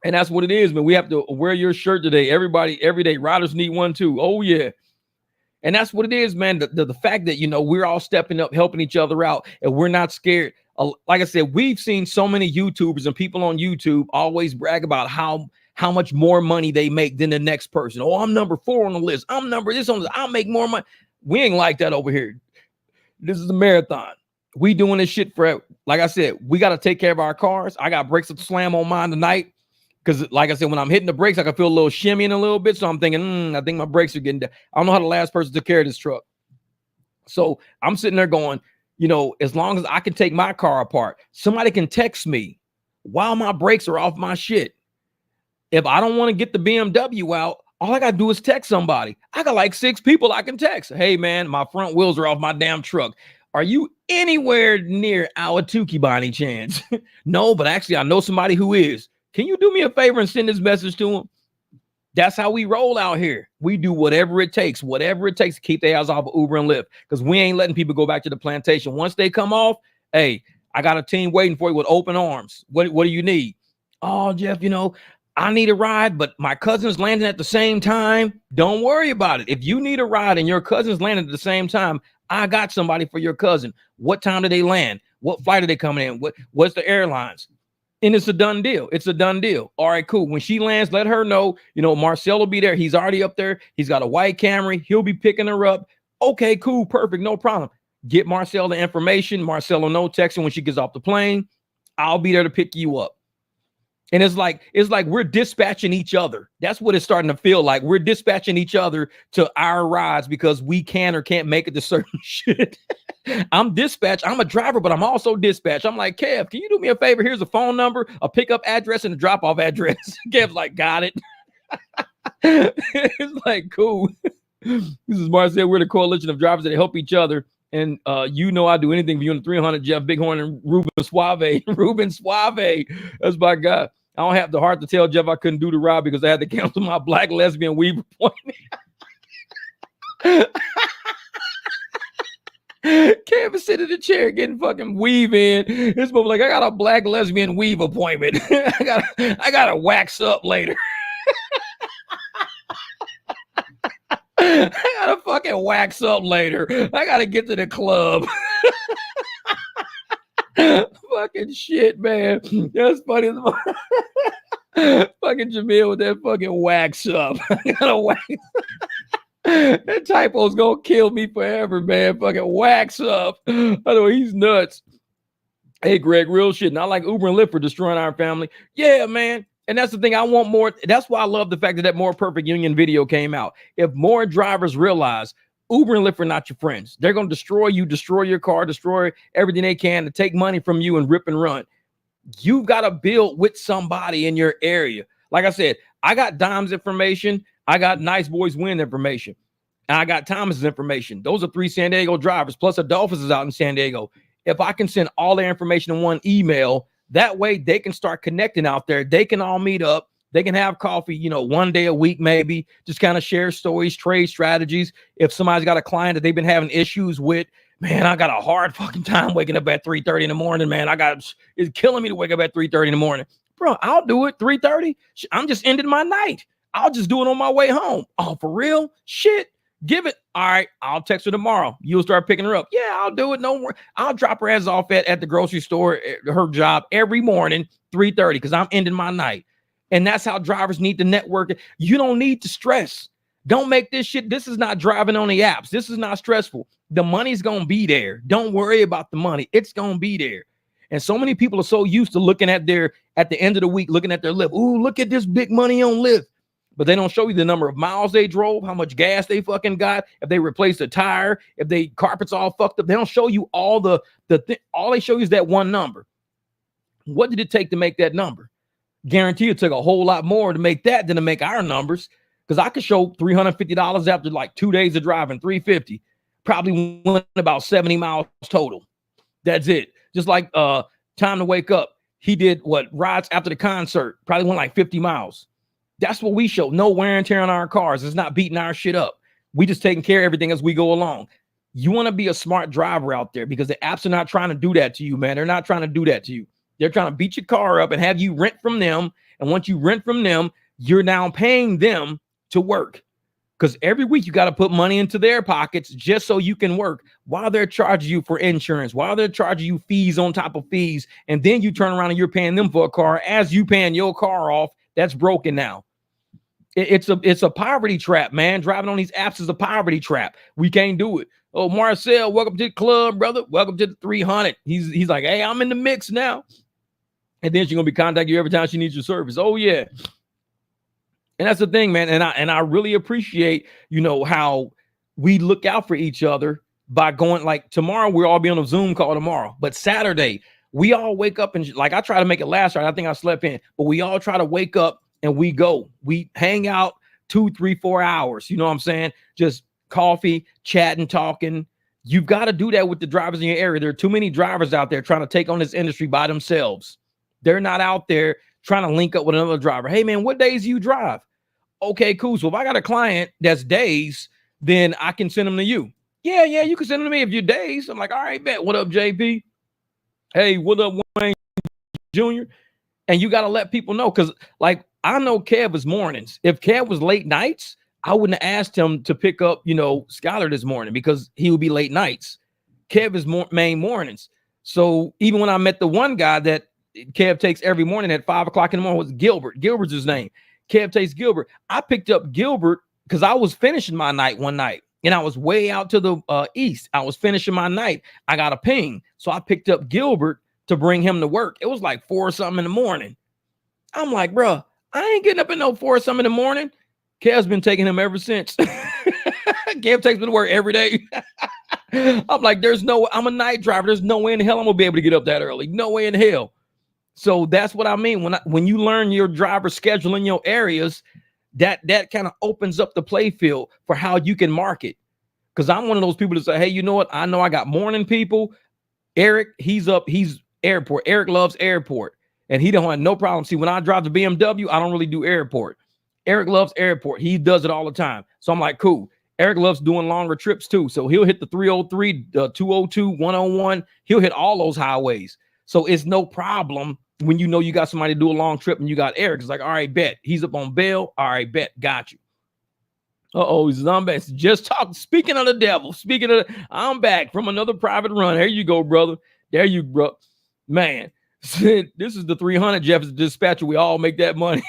And that's what it is, man. We have to wear your shirt today. Everybody, every day, riders need one too. Oh, yeah. And that's what it is, man. The fact that, you know, we're all stepping up, helping each other out, and we're not scared. Like I said, we've seen so many YouTubers and people on YouTube always brag about how much more money they make than the next person. Oh, I'm number 4 on the list. I'm number this on the, I'll make more money. We ain't like that over here. This is a marathon. We doing this shit for, like I said, we got to take care of our cars. I got brakes to slam on mine tonight. Because, like I said, when I'm hitting the brakes, I can feel a little shimmying a little bit. So I'm thinking, I think my brakes are getting down. I don't know how the last person took care of this truck. So I'm sitting there going, you know, as long as I can take my car apart, somebody can text me while my brakes are off my shit. If I don't want to get the BMW out, all I got to do is text somebody. I got like 6 people I can text. Hey, man, my front wheels are off my damn truck. Are you anywhere near Ahwatukee by any chance? No, but actually, I know somebody who is. Can you do me a favor and send this message to him? That's how we roll out here. We do whatever it takes to keep their ass off of Uber and Lyft, because we ain't letting people go back to the plantation. Once they come off, hey, I got a team waiting for you with open arms. What do you need? Oh, Jeff, you know, I need a ride, but my cousin's landing at the same time. Don't worry about it. If you need a ride and your cousin's landing at the same time, I got somebody for your cousin. What time do they land? What flight are they coming in? What's the airlines? And it's a done deal. It's a done deal. All right, cool. When she lands, let her know, you know, Marcel will be there. He's already up there. He's got a white Camry. He'll be picking her up. Okay, cool. Perfect. No problem. Get Marcel the information. Marcel will know, text her when she gets off the plane. I'll be there to pick you up. And it's like we're dispatching each other. That's what it's starting to feel like. We're dispatching each other to our rides because we can or can't make it to certain shit. I'm dispatched. I'm a driver, but I'm also dispatched. I'm like, Kev, can you do me a favor? Here's a phone number, a pickup address, and a drop-off address. Kev's like, got it. It's like, cool. This is Marcel. We're the coalition of drivers that help each other. And you know I do anything for you in the 300, Jeff Bighorn and Ruben Suave. Ruben Suave. That's my guy. I don't have the heart to tell Jeff I couldn't do the ride because I had to cancel my black lesbian weave appointment. Kev is sitting in the chair getting fucking weave in. This mother like, I got a black lesbian weave appointment. I gotta wax up later. I gotta fucking wax up later. I gotta get to the club. Fucking shit, man. That's funny. Fucking Jamil with that fucking wax up. I gotta wax. That typo's gonna kill me forever, man. Fucking wax up. I know he's nuts. Hey, Greg, real shit. Not like Uber and Lyft for destroying our family. Yeah, man. And that's the thing. I want more. That's why I love the fact that More Perfect Union video came out. If more drivers realize Uber and Lyft are not your friends, they're going to destroy you, destroy your car, destroy everything they can to take money from you and rip and run. You've got to build with somebody in your area. Like I said, I got Dom's information. I got Nice Boys Win information. And I got Thomas's information. Those are 3 San Diego drivers. Plus Adolphus is out in San Diego. If I can send all their information in one email, that way they can start connecting out there. They can all meet up. They can have coffee, you know, one day a week, maybe just kind of share stories, trade strategies. If somebody's got a client that they've been having issues with, man, I got a hard fucking time waking up at 3:30 in the morning, man. It's killing me to wake up at 3:30 in the morning. Bro, I'll do it 3:30. I'm just ending my night. I'll just do it on my way home. Oh, for real? Shit. Give it. All right, I'll text her tomorrow. You'll start picking her up. Yeah, I'll do it. No more. I'll drop her ass off at the grocery store, her job every morning, 3:30, because I'm ending my night. And that's how drivers need to network. You don't need to stress. Don't make this shit. This is not driving on the apps. This is not stressful. The money's going to be there. Don't worry about the money. It's going to be there. And so many people are so used to looking at the end of the week, looking at their Lyft. Ooh, look at this big money on Lyft. But they don't show you the number of miles they drove, how much gas they fucking got, if they replaced a tire, if they carpets all fucked up. They don't show you all all they show you is that one number. What did it take to make that number? Guarantee it took a whole lot more to make that than to make our numbers. Because I could show $350 after like 2 days of driving, $350. Probably went about 70 miles total. That's it. Just like Time to Wake Up. He did rides after the concert. Probably went like 50 miles. That's what we show. No wear and tear on our cars. It's not beating our shit up. We just taking care of everything as we go along. You want to be a smart driver out there, because the apps are not trying to do that to you, man. They're not trying to do that to you. They're trying to beat your car up and have you rent from them. And once you rent from them, you're now paying them to work, because every week you got to put money into their pockets just so you can work, while they're charging you for insurance, while they're charging you fees on top of fees. And then you turn around and you're paying them for a car as you paying your car off that's broken now. It's a poverty trap, man. Driving on these apps is a poverty trap. We can't do it. Oh, Marcel, welcome to the club, brother. Welcome to the 300. He's like, hey, I'm in the mix now. And then she's gonna be contacting you every time she needs your service. Oh yeah. And that's the thing, man. And I really appreciate, how we look out for each other by going, like, tomorrow we'll all be on a Zoom call tomorrow, but Saturday we all wake up and, like, I try to make it last night. I think I slept in, but we all try to wake up and we hang out 2, 3, 4 hours. You know what I'm saying? Just coffee, chatting, talking. You've got to do that with the drivers in your area. There are too many drivers out there trying to take on this industry by themselves. They're not out there trying to link up with another driver. Hey man, what days do you drive? Okay, cool. So if I got a client that's days, then I can send them to you. Yeah, you can send them to me if you're days. I'm like, all right, bet. What up, JP? Hey, what up, Wayne Jr.? And you got to let people know, because, like, I know Kev is mornings. If Kev was late nights, I wouldn't have asked him to pick up, Skylar this morning, because he would be late nights. Kev is main mornings. So even when I met the one guy that Kev takes every morning at 5 o'clock in the morning, was Gilbert. Gilbert's his name. Kev takes Gilbert. I picked up Gilbert because I was finishing my night one night, and I was way out to the east. I was finishing my night. I got a ping. So I picked up Gilbert to bring him to work. It was like 4 or something in the morning. I'm like, bro, I ain't getting up at no 4 or something in the morning. Kev's been taking him ever since. Kev takes me to work every day. I'm like, I'm a night driver. There's no way in hell I'm gonna be able to get up that early. No way in hell. So that's what I mean. When you learn your driver schedule in your areas, that kind of opens up the play field for how you can market. Because I'm one of those people that say, hey, you know what? I know I got morning people. Eric, he's airport. Eric loves airport. And he don't have no problem. See, when I drive the BMW, I don't really do airport. Eric loves airport. He does it all the time. So I'm like, cool. Eric loves doing longer trips too. So he'll hit the 303, 202, 101. He'll hit all those highways. So it's no problem when you know you got somebody to do a long trip and you got Eric. It's like, all right, bet. He's up on bail. All right, bet. Got you. He's on back. Just talk. Speaking of the devil, I'm back from another private run. There you go, brother. There you, bro. Man, this is the 300, Jeff, is the dispatcher. We all make that money.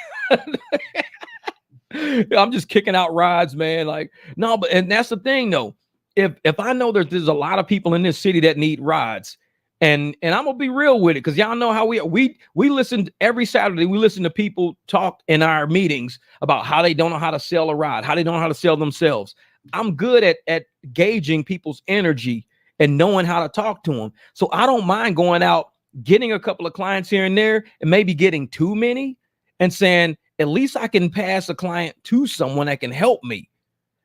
I'm just kicking out rides, man. Like, no, and that's the thing, though. If I know that there's a lot of people in this city that need rides, and I'm gonna be real with it, because y'all know how we listen every Saturday. We listen to people talk in our meetings about how they don't know how to sell a ride, how they don't know how to sell themselves. I'm good at gauging people's energy and knowing how to talk to them. So I don't mind going out, getting a couple of clients here and there, and maybe getting too many, and saying, at least I can pass a client to someone that can help me.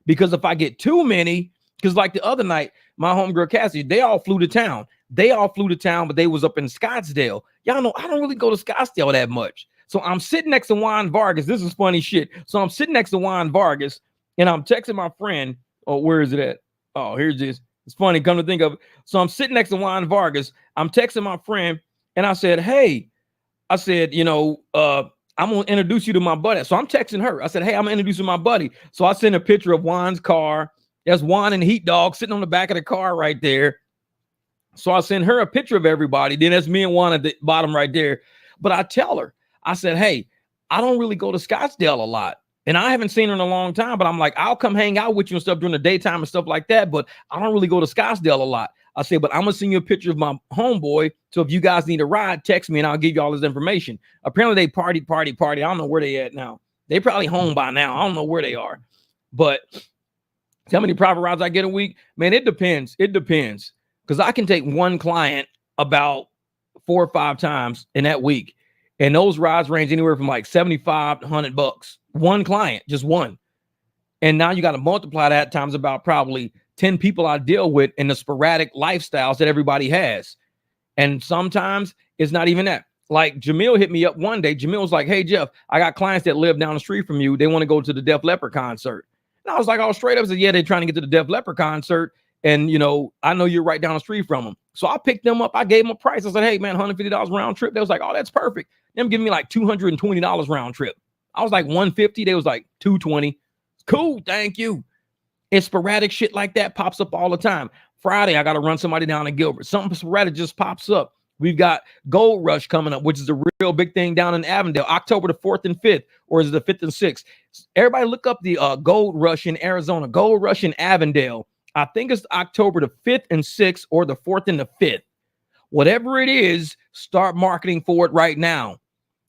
Because if I get too many, because like the other night, my homegirl Cassie, they all flew to town. But they was up in Scottsdale. Y'all know I don't really go to Scottsdale that much. So I'm sitting next to Juan Vargas. This is funny shit. So I'm sitting next to Juan Vargas, and I'm texting my friend. Oh, where is it at? Oh, here's this. It's funny, come to think of it. So I'm sitting next to Juan Vargas. I'm texting my friend, and I said, hey, I'm going to introduce you to my buddy. So I'm texting her. I said, hey, I'm going to introduce you to my buddy. So I sent a picture of Juan's car. There's Juan and Heat Dog sitting on the back of the car right there. So I sent her a picture of everybody. Then that's me and Juan at the bottom right there. But I tell her, I said, hey, I don't really go to Scottsdale a lot. And I haven't seen her in a long time. But I'm like, I'll come hang out with you and stuff during the daytime and stuff like that. But I don't really go to Scottsdale a lot. I said, but I'm going to send you a picture of my homeboy. So if you guys need a ride, text me and I'll give you all this information. Apparently they party. I don't know where they at now. They probably home by now. I don't know where they are. But how many private rides I get a week? Man, it depends. Because I can take one client about 4 or 5 times in that week. And those rides range anywhere from like $75 to $100. One client, just one. And now you got to multiply that times about probably 10 people I deal with in the sporadic lifestyles that everybody has. And sometimes it's not even that. Like Jamil hit me up one day. Jamil was like, hey, Jeff, I got clients that live down the street from you. They want to go to the Def Leppard concert. And I was like, oh, straight up. I said, yeah, they're trying to get to the Def Leppard concert. And, you know, I know you're right down the street from them. So I picked them up. I gave them a price. I said, hey, man, $150 round trip. They was like, oh, that's perfect. Them giving me like $220 round trip. I was like 150. They was like 220. Cool. Thank you. And sporadic shit like that pops up all the time. Friday, I got to run somebody down in Gilbert. Something sporadic just pops up. We've got Gold Rush coming up, which is a real big thing down in Avondale, October the 4th and 5th, or is it the 5th and 6th? Everybody look up the Gold Rush in Arizona, Gold Rush in Avondale. I think it's October the 5th and 6th or the 4th and the 5th. Whatever it is, start marketing for it right now,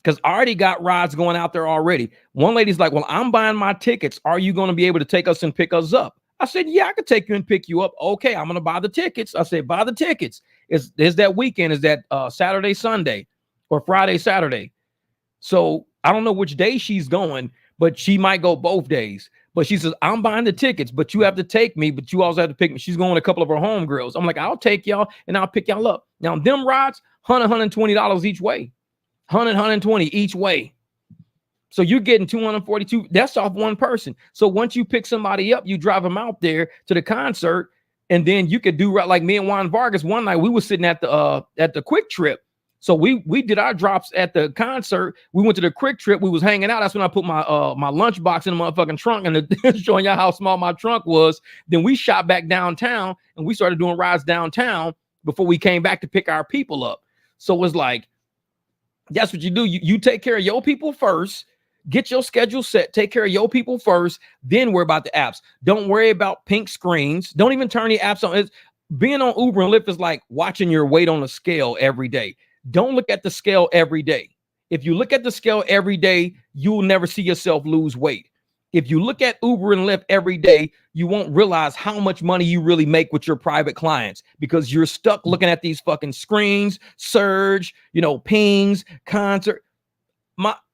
because I already got rides going out there already. One lady's like, well, I'm buying my tickets. Are you going to be able to take us and pick us up? I said, yeah, I could take you and pick you up. Okay, I'm going to buy the tickets. I said, buy the tickets. Is that weekend? Is that Saturday, Sunday, or Friday, Saturday? So I don't know which day she's going, but she might go both days. But she says, I'm buying the tickets, but you have to take me, but you also have to pick me. She's going with a couple of her homegirls. I'm like, I'll take y'all and I'll pick y'all up. Now, them rides, $120 each way. $120 each way. So you're getting $242. That's off one person. So once you pick somebody up, you drive them out there to the concert, and then you could do right like me and Juan Vargas. One night we were sitting at the Quick Trip. So we did our drops at the concert. We went to the Quick Trip. We was hanging out. That's when I put my my lunchbox in the motherfucking trunk, and showing y'all how small my trunk was. Then we shot back downtown and we started doing rides downtown before we came back to pick our people up. So it was like, that's what you do. You take care of your people first. Get your schedule set. Take care of your people first. Then worry about the apps. Don't worry about pink screens. Don't even turn the apps on. Being on Uber and Lyft is like watching your weight on a scale every day. Don't look at the scale every day. If you look at the scale every day, you'll never see yourself lose weight. If you look at Uber and Lyft every day, you won't realize how much money you really make with your private clients, because you're stuck looking at these fucking screens, surge, pings, concert.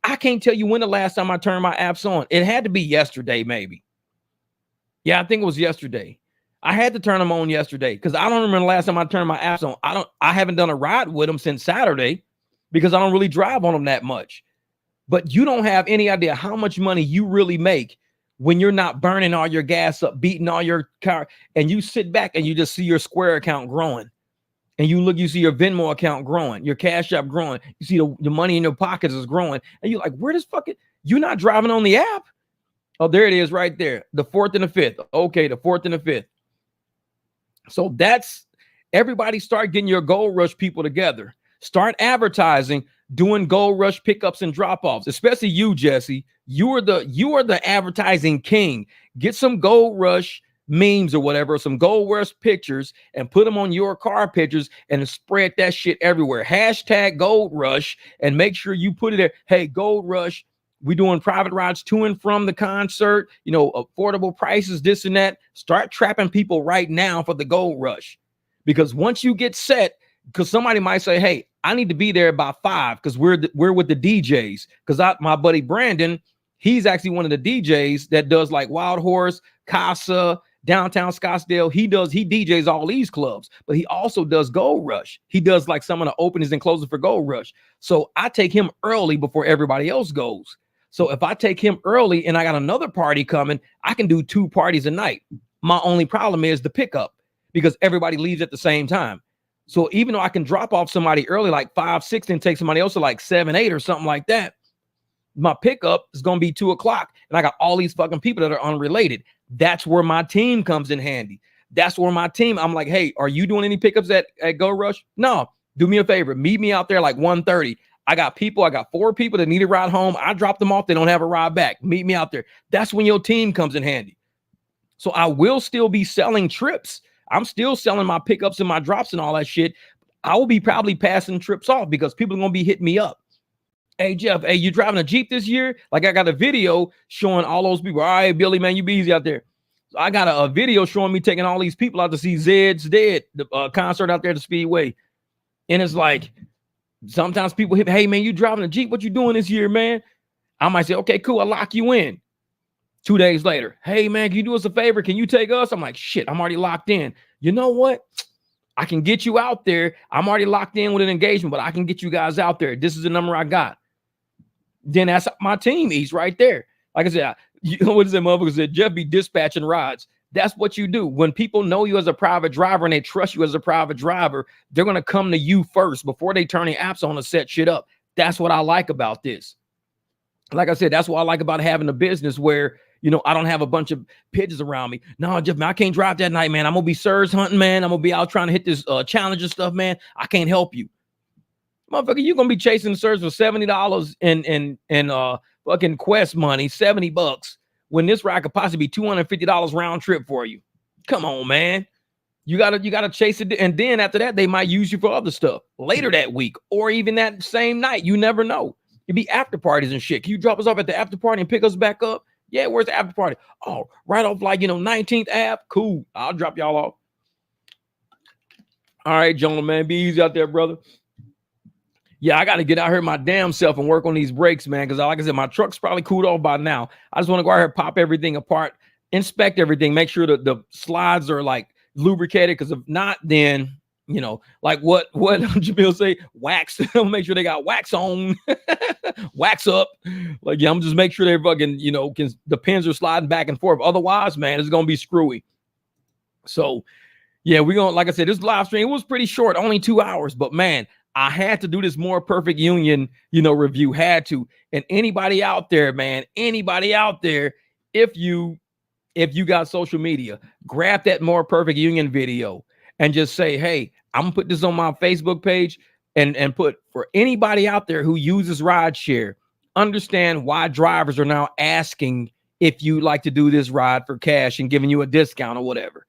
I can't tell you when the last time I turned my apps on. It had to be yesterday, maybe. Yeah, I think it was yesterday. I had to turn them on yesterday because I don't remember the last time I turned my apps on. I haven't done a ride with them since Saturday because I don't really drive on them that much. But you don't have any idea how much money you really make when you're not burning all your gas up, beating all your car, and you sit back and you just see your Square account growing. And you see your Venmo account growing, your Cash App growing. You see the money in your pockets is growing. And you're like, where does you're not driving on the app? Oh, there it is right there. The 4th and the 5th. Okay, the 4th and the 5th. So that's everybody start getting your Gold Rush people together. Start advertising, doing Gold Rush pickups and drop-offs, especially you, Jesse. You are the advertising king. Get some Gold Rush memes or whatever, some Gold Rush pictures, and put them on your car pictures and spread that shit everywhere. Hashtag Gold Rush, and make sure you put it there. Hey, Gold Rush, we doing private rides to and from the concert, affordable prices, this and that. Start trapping people right now for the Gold Rush, because once you get set, because somebody might say, hey, I need to be there by 5 because we're with the DJs. Because my buddy Brandon, he's actually one of the DJs that does like Wild Horse, Casa, Downtown Scottsdale. He DJs all these clubs, but he also does Gold Rush. He does like some of the openings and closings for Gold Rush. So I take him early before everybody else goes. So if I take him early and I got another party coming, I can do 2 parties a night. My only problem is the pickup, because everybody leaves at the same time. So even though I can drop off somebody early, like 5, 6, and take somebody else to like 7, 8 or something like that, my pickup is going to be 2 o'clock. And I got all these fucking people that are unrelated. That's where my team comes in handy. That's where my team, I'm like, hey, are you doing any pickups at Go Rush? No, do me a favor. Meet me out there like 1:30. I got 4 people that need a ride home. I drop them off. They don't have a ride back. Meet me out there. That's when your team comes in handy. So I will still be selling trips. I'm still selling my pickups and my drops and all that shit. I will be probably passing trips off because people are going to be hitting me up. Hey, Jeff, hey, you driving a Jeep this year? Like I got a video showing all those people. All right, Billy, man, you be easy out there. So I got a video showing me taking all these people out to see Zed's Dead, the concert out there at the Speedway. And it's like, sometimes people hit, hey, man, you driving a Jeep? What you doing this year, man? I might say, okay, cool. I'll lock you in. 2 days later, hey, man, can you do us a favor? Can you take us? I'm like, shit, I'm already locked in. You know what? I can get you out there. I'm already locked in with an engagement, but I can get you guys out there. This is the number I got. Then that's my team. He's right there. Like I said, what is that motherfucker said? Jeff be dispatching rides. That's what you do. When people know you as a private driver and they trust you as a private driver, they're going to come to you first before they turn the apps on to set shit up. That's what I like about this. Like I said, that's what I like about having a business where, you know, I don't have a bunch of pigeons around me. No, Jeff, man, I can't drive that night, man. I'm going to be surge hunting, man. I'm going to be out trying to hit this challenge and stuff, man. I can't help you. Motherfucker, you're going to be chasing the surge for $70 in fucking Quest money, $70, when this ride could possibly be $250 round trip for you. Come on, man. You gotta chase it. And then after that, they might use you for other stuff later that week or even that same night. You never know. It'd be after parties and shit. Can you drop us off at the after party and pick us back up? Yeah, where's the after party? Oh, right off like, 19th Ave. Cool. I'll drop y'all off. All right, gentlemen, man. Be easy out there, brother. Yeah, I got to get out here my damn self and work on these brakes, man, because like I said, my truck's probably cooled off by now. I just want to go out here, pop everything apart, inspect everything, make sure that the slides are like lubricated, because if not, then, like what Jamil say, wax. Make sure they got wax on, wax up. Like, yeah, I'm just make sure they're fucking, the pins are sliding back and forth. Otherwise, man, it's going to be screwy. So, yeah, we're going to, like I said, this live stream, it was pretty short, only 2 hours, but man, I had to do this More Perfect Union, review, had to. And anybody out there, man, if you got social media, grab that More Perfect Union video and just say, hey, I'm gonna put this on my Facebook page and put, for anybody out there who uses rideshare, understand why drivers are now asking if you like to do this ride for cash and giving you a discount or whatever.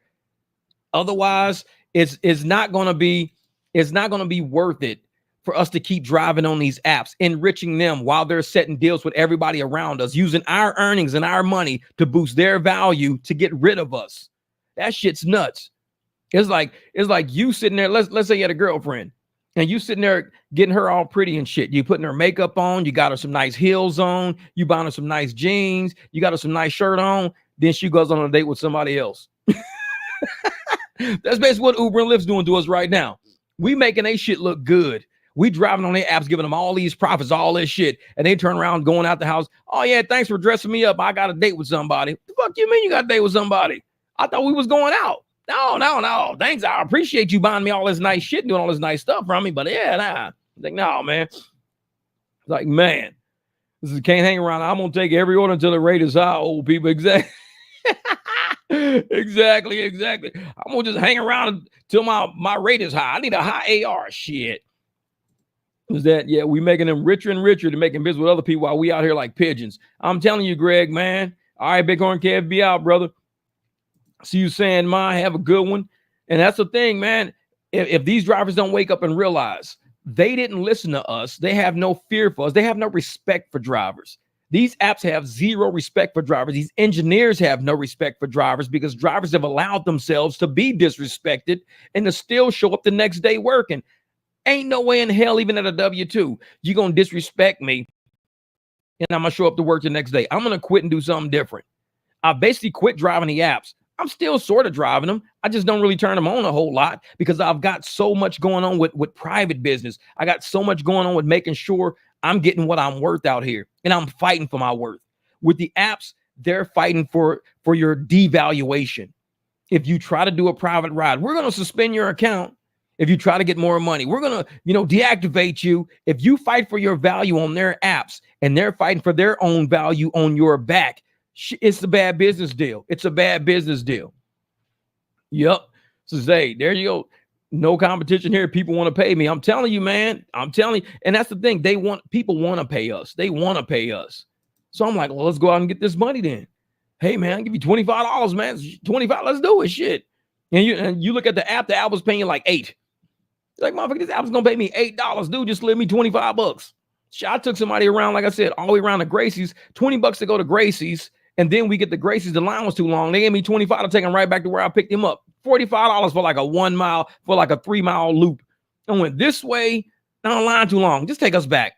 Otherwise, it's not gonna be worth it for us to keep driving on these apps, enriching them while they're setting deals with everybody around us, using our earnings and our money to boost their value to get rid of us. That shit's nuts. It's like you sitting there, let's say you had a girlfriend and you sitting there getting her all pretty and shit. You putting her makeup on, you got her some nice heels on, you buying her some nice jeans, you got her some nice shirt on, then she goes on a date with somebody else. That's basically what Uber and Lyft's doing to us right now. We making they shit look good. We driving on their apps, giving them all these profits, all this shit. And they turn around going out the house. Oh, yeah, thanks for dressing me up. I got a date with somebody. What the fuck you mean you got a date with somebody? I thought we was going out. No. Thanks. I appreciate you buying me all this nice shit and doing all this nice stuff from me. But yeah, nah. Like, no, man. Like, man, this is can't hang around. I'm going to take every order until the rate is high, old people. Exactly. Exactly. I'm going to just hang around until my rate is high. I need a high AR shit. Was that, yeah, we making them richer and richer to making business with other people while we out here like pigeons. I'm telling you, Greg, man. All right, Bighorn Kev, be out, brother. See you saying, have a good one. And that's the thing, man. If these drivers don't wake up and realize they didn't listen to us, they have no fear for us, they have no respect for drivers. These apps have zero respect for drivers. These engineers have no respect for drivers because drivers have allowed themselves to be disrespected and to still show up the next day working. Ain't no way in hell, even at a W-2, you're going to disrespect me and I'm going to show up to work the next day. I'm going to quit and do something different. I basically quit driving the apps. I'm still sort of driving them. I just don't really turn them on a whole lot because I've got so much going on with private business. I got so much going on with making sure I'm getting what I'm worth out here and I'm fighting for my worth. With the apps, they're fighting for your devaluation. If you try to do a private ride, we're going to suspend your account. If you try to get more money, we're going to, deactivate you. If you fight for your value on their apps and they're fighting for their own value on your back, it's a bad business deal. It's a bad business deal. Yep. So hey, there you go. No competition here. People want to pay me. I'm telling you, man. I'm telling you. And that's the thing. People want to pay us. They want to pay us. So I'm like, well, let's go out and get this money then. Hey, man, I'll give you $25, man. $25. Let's do it. Shit. And you look at the app was paying you like $8. Like, motherfucker, this app's gonna pay me $8, dude. Just slip me $25. Shit, I took somebody around, like I said, all the way around to Gracie's, $20 to go to Gracie's, and then we get to Gracie's. The line was too long. They gave me $25 to take him right back to where I picked him up. $45 for like a 1 mile, for like a 3 mile loop. I went this way. Now the line too long. Just take us back.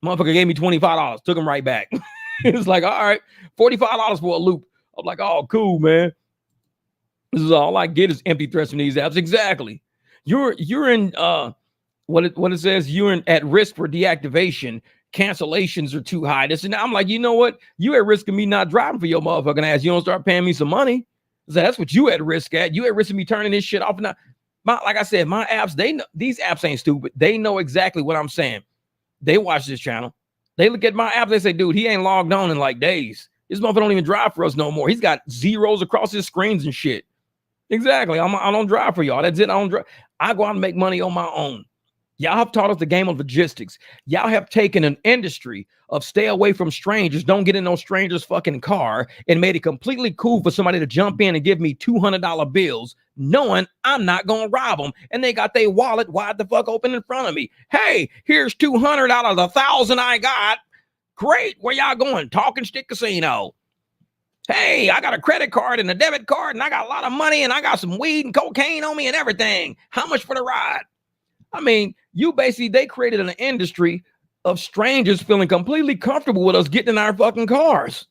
Motherfucker gave me $25. Took him right back. It's like, all right, $45 for a loop. I'm like, oh, cool, man. This is all I get is empty threats from these apps. Exactly. You're in what it says, you're at risk for deactivation. Cancellations are too high. This and I'm like, you know what? You at risk of me not driving for your motherfucking ass. You don't start paying me some money. So that's what you at risk at. You at risk of me turning this shit off. Now, like I said, my apps, they know these apps ain't stupid. They know exactly what I'm saying. They watch this channel. They look at my app. They say, dude, he ain't logged on in like days. This motherfucker don't even drive for us no more. He's got zeros across his screens and shit. Exactly. I don't drive for y'all. That's it. I don't drive. I go out and make money on my own. Y'all have taught us the game of logistics. Y'all have taken an industry of stay away from strangers, don't get in no stranger's fucking car, and made it completely cool for somebody to jump in and give me $200 bills, knowing I'm not going to rob them. And they got their wallet wide the fuck open in front of me. Hey, here's $200 out of the 1,000 I got. Great. Where y'all going? Talking Stick Casino. Hey, I got a credit card and a debit card, and I got a lot of money, and I got some weed and cocaine on me and everything. How much for the ride? I mean, they created an industry of strangers feeling completely comfortable with us getting in our fucking cars.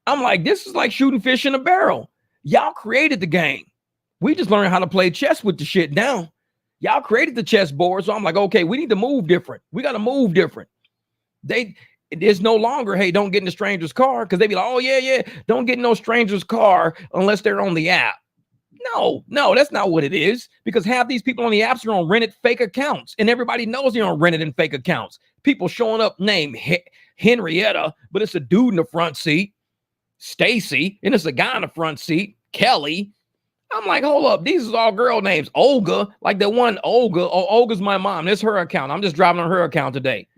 I'm like, this is like shooting fish in a barrel. Y'all created the game. We just learned how to play chess with the shit now. Y'all created the chessboard. So I'm like, okay, we need to move different. We got to move different. It's no longer, hey, don't get in a stranger's car, because they be like, oh, yeah, don't get in no stranger's car unless they're on the app. No, that's not what it is, because half these people on the apps are on rented fake accounts, and everybody knows they're on rented and fake accounts. People showing up named Henrietta, but it's a dude in the front seat, Stacy, and it's a guy in the front seat, Kelly. I'm like, hold up, these are all girl names. Olga, like the one Olga. Oh, Olga's my mom. That's her account. I'm just driving on her account today.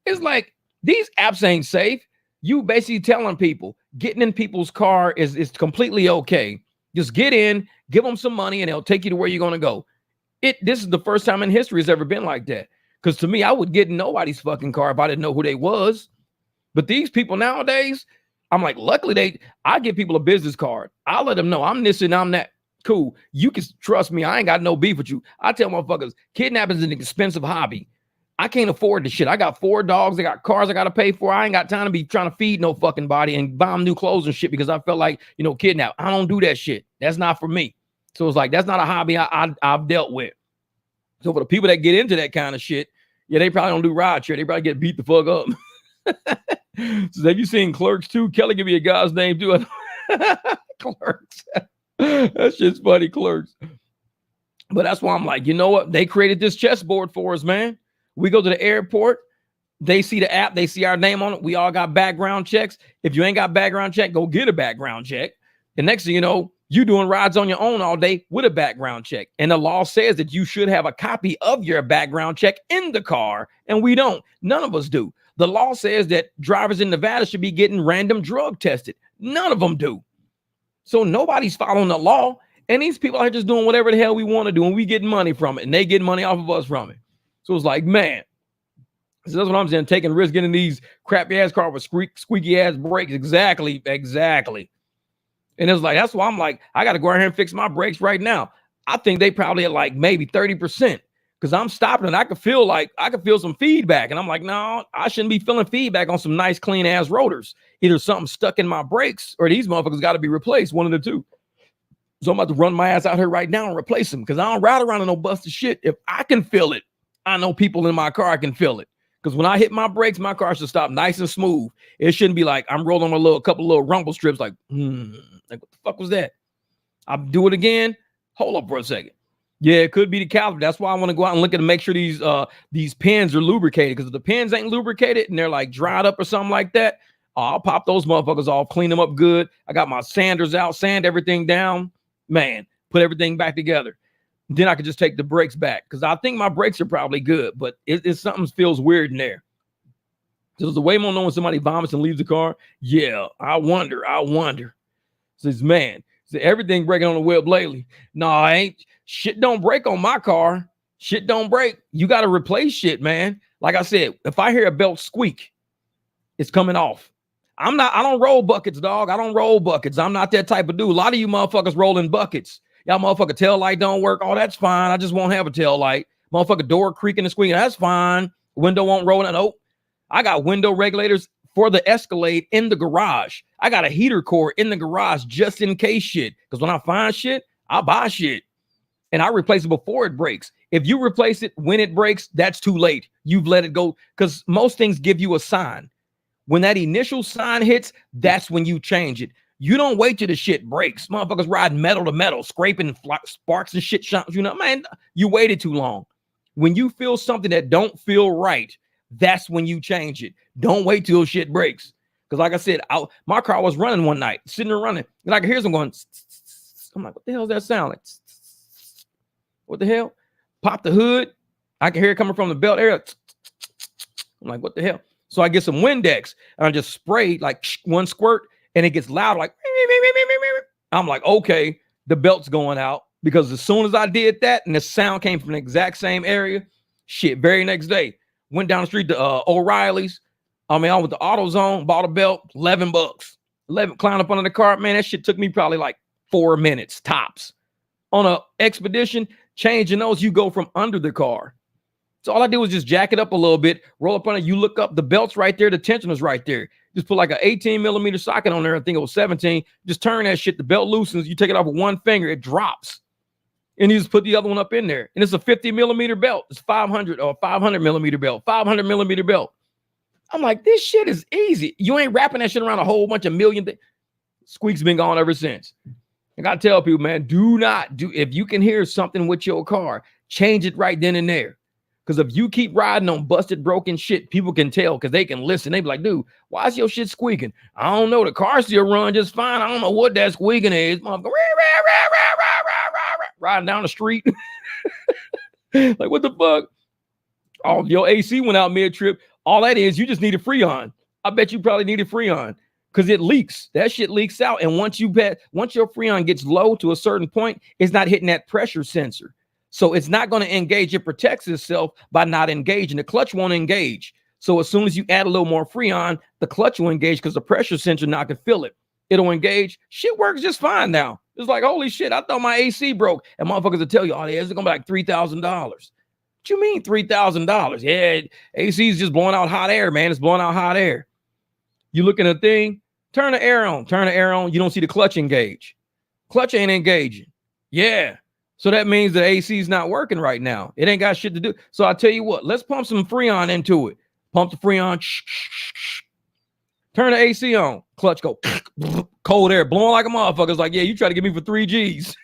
It's like, these apps ain't safe. You basically telling people getting in people's car is completely okay. Just get in, give them some money, and they'll take you to where you're going to go. This is the first time in history it's ever been like that. Because to me, I would get in nobody's fucking car if I didn't know who they was. But these people nowadays, I'm like, luckily I give people a business card. I let them know I'm this and I'm that. Cool. You can trust me. I ain't got no beef with you. I tell motherfuckers, kidnapping is an expensive hobby. I can't afford this shit. I got 4 dogs. I got cars I got to pay for. I ain't got time to be trying to feed no fucking body and buy them new clothes and shit because I felt like, kidnap. I don't do that shit. That's not for me. So it's like, that's not a hobby I've dealt with. So for the people that get into that kind of shit, yeah, they probably don't do rideshare. They probably get beat the fuck up. So have you seen Clerks too? Kelly give me a guy's name too. Clerks. That shit's funny, Clerks. But that's why I'm like, you know what? They created this chessboard for us, man. We go to the airport. They see the app. They see our name on it. We all got background checks. If you ain't got background check, go get a background check. And next thing you know, you doing rides on your own all day with a background check. And the law says that you should have a copy of your background check in the car. And we don't. None of us do. The law says that drivers in Nevada should be getting random drug tested. None of them do. So nobody's following the law. And these people are just doing whatever the hell we want to do. And we getting money from it. And they getting money off of us from it. So it's like, man, so that's what I'm saying. Taking risks, getting these crappy ass car with squeaky ass brakes. Exactly. And it's like, that's why I'm like, I got to go out here and fix my brakes right now. I think they probably at like maybe 30% because I'm stopping and I could feel some feedback. And I'm like, no, I shouldn't be feeling feedback on some nice clean ass rotors. Either something stuck in my brakes or these motherfuckers got to be replaced. One of the two. So I'm about to run my ass out here right now and replace them because I don't ride around in no busted shit. If I can feel it, I know people in my car can feel it. Because when I hit my brakes, my car should stop nice and smooth. It shouldn't be like I'm rolling a couple little rumble strips like what the fuck was that? I'll do it again. Hold up for a second. Yeah, it could be the caliper. That's why I want to go out and look at and make sure these pins are lubricated. Because if the pins ain't lubricated and they're like dried up or something like that, I'll pop those motherfuckers off, clean them up good. I got my sanders out, sand everything down. Man, put everything back together. Then I could just take the brakes back because I think my brakes are probably good, but it's something feels weird in there. Because the way I'm knowing when somebody vomits and leaves the car, yeah, I wonder. Says, man, everything breaking on the web lately. No, I ain't. Shit don't break on my car. Shit don't break. You got to replace shit, man. Like I said, if I hear a belt squeak, it's coming off. I don't roll buckets, dog. I don't roll buckets. I'm not that type of dude. A lot of you motherfuckers rolling buckets. Y'all motherfucker tail light don't work. Oh, that's fine. I just won't have a tail light. Motherfucker door creaking and squeaking. That's fine. Window won't roll. Nope. I got window regulators for the Escalade in the garage. I got a heater core in the garage just in case shit. Because when I find shit, I buy shit. And I replace it before it breaks. If you replace it when it breaks, that's too late. You've let it go. Because most things give you a sign. When that initial sign hits, that's when you change it. You don't wait till the shit breaks. Motherfuckers riding metal to metal, scraping sparks and shit. You know, man, you waited too long. When you feel something that don't feel right, that's when you change it. Don't wait till shit breaks. Because like I said, my car was running one night, sitting there running, and I could hear someone going. I'm like, what the hell is that sound like? What the hell? Pop the hood. I can hear it coming from the belt area. I'm like, what the hell? So I get some Windex and I just spray like one squirt and it gets loud like. I'm like, okay, the belt's going out, because as soon as I did that and the sound came from the exact same area, shit, very next day, went down the street to O'Reilly's. I mean, I went to AutoZone, bought a belt, $11. 11, climbed up under the car. Man, that shit took me probably like 4 minutes tops. On a expedition, changing those, you go from under the car. So all I did was just jack it up a little bit, roll up on it. You look up, the belt's right there. The tension is right there. Just put like an 18 millimeter socket on there. I think it was 17. Just turn that shit. The belt loosens. You take it off with one finger. It drops. And you just put the other one up in there. And it's a 50 millimeter belt. It's 500 or 500 millimeter belt. 500 millimeter belt. I'm like, this shit is easy. You ain't wrapping that shit around a whole bunch of million things. Squeak's been gone ever since. I gotta tell people, man, if you can hear something with your car, change it right then and there. Because if you keep riding on busted, broken shit, people can tell, because they can listen. They be like, dude, why is your shit squeaking? I don't know. The car still run just fine. I don't know what that squeaking is. Motherfucker, riding down the street. Like, what the fuck? Oh, your AC went out mid-trip. All that is, you just need a Freon. I bet you probably need a Freon, because it leaks. That shit leaks out. And once your Freon gets low to a certain point, it's not hitting that pressure sensor. So it's not going to engage. It protects itself by not engaging. The clutch won't engage. So as soon as you add a little more Freon, the clutch will engage, because the pressure sensor now can feel it. It'll engage. Shit works just fine now. It's like, holy shit, I thought my AC broke. And motherfuckers will tell you, oh, yeah, it's going to be like $3,000. What you mean $3,000? Yeah, AC is just blowing out hot air, man. It's blowing out hot air. You look at a thing, turn the air on. Turn the air on. You don't see the clutch engage. Clutch ain't engaging. Yeah. So that means the AC is not working right now. It ain't got shit to do. So I'll tell you what, let's pump some Freon into it. Pump the Freon. Turn the AC on. Clutch go. Cold air blowing like a motherfucker. It's like, yeah, you try to get me for 3 G's.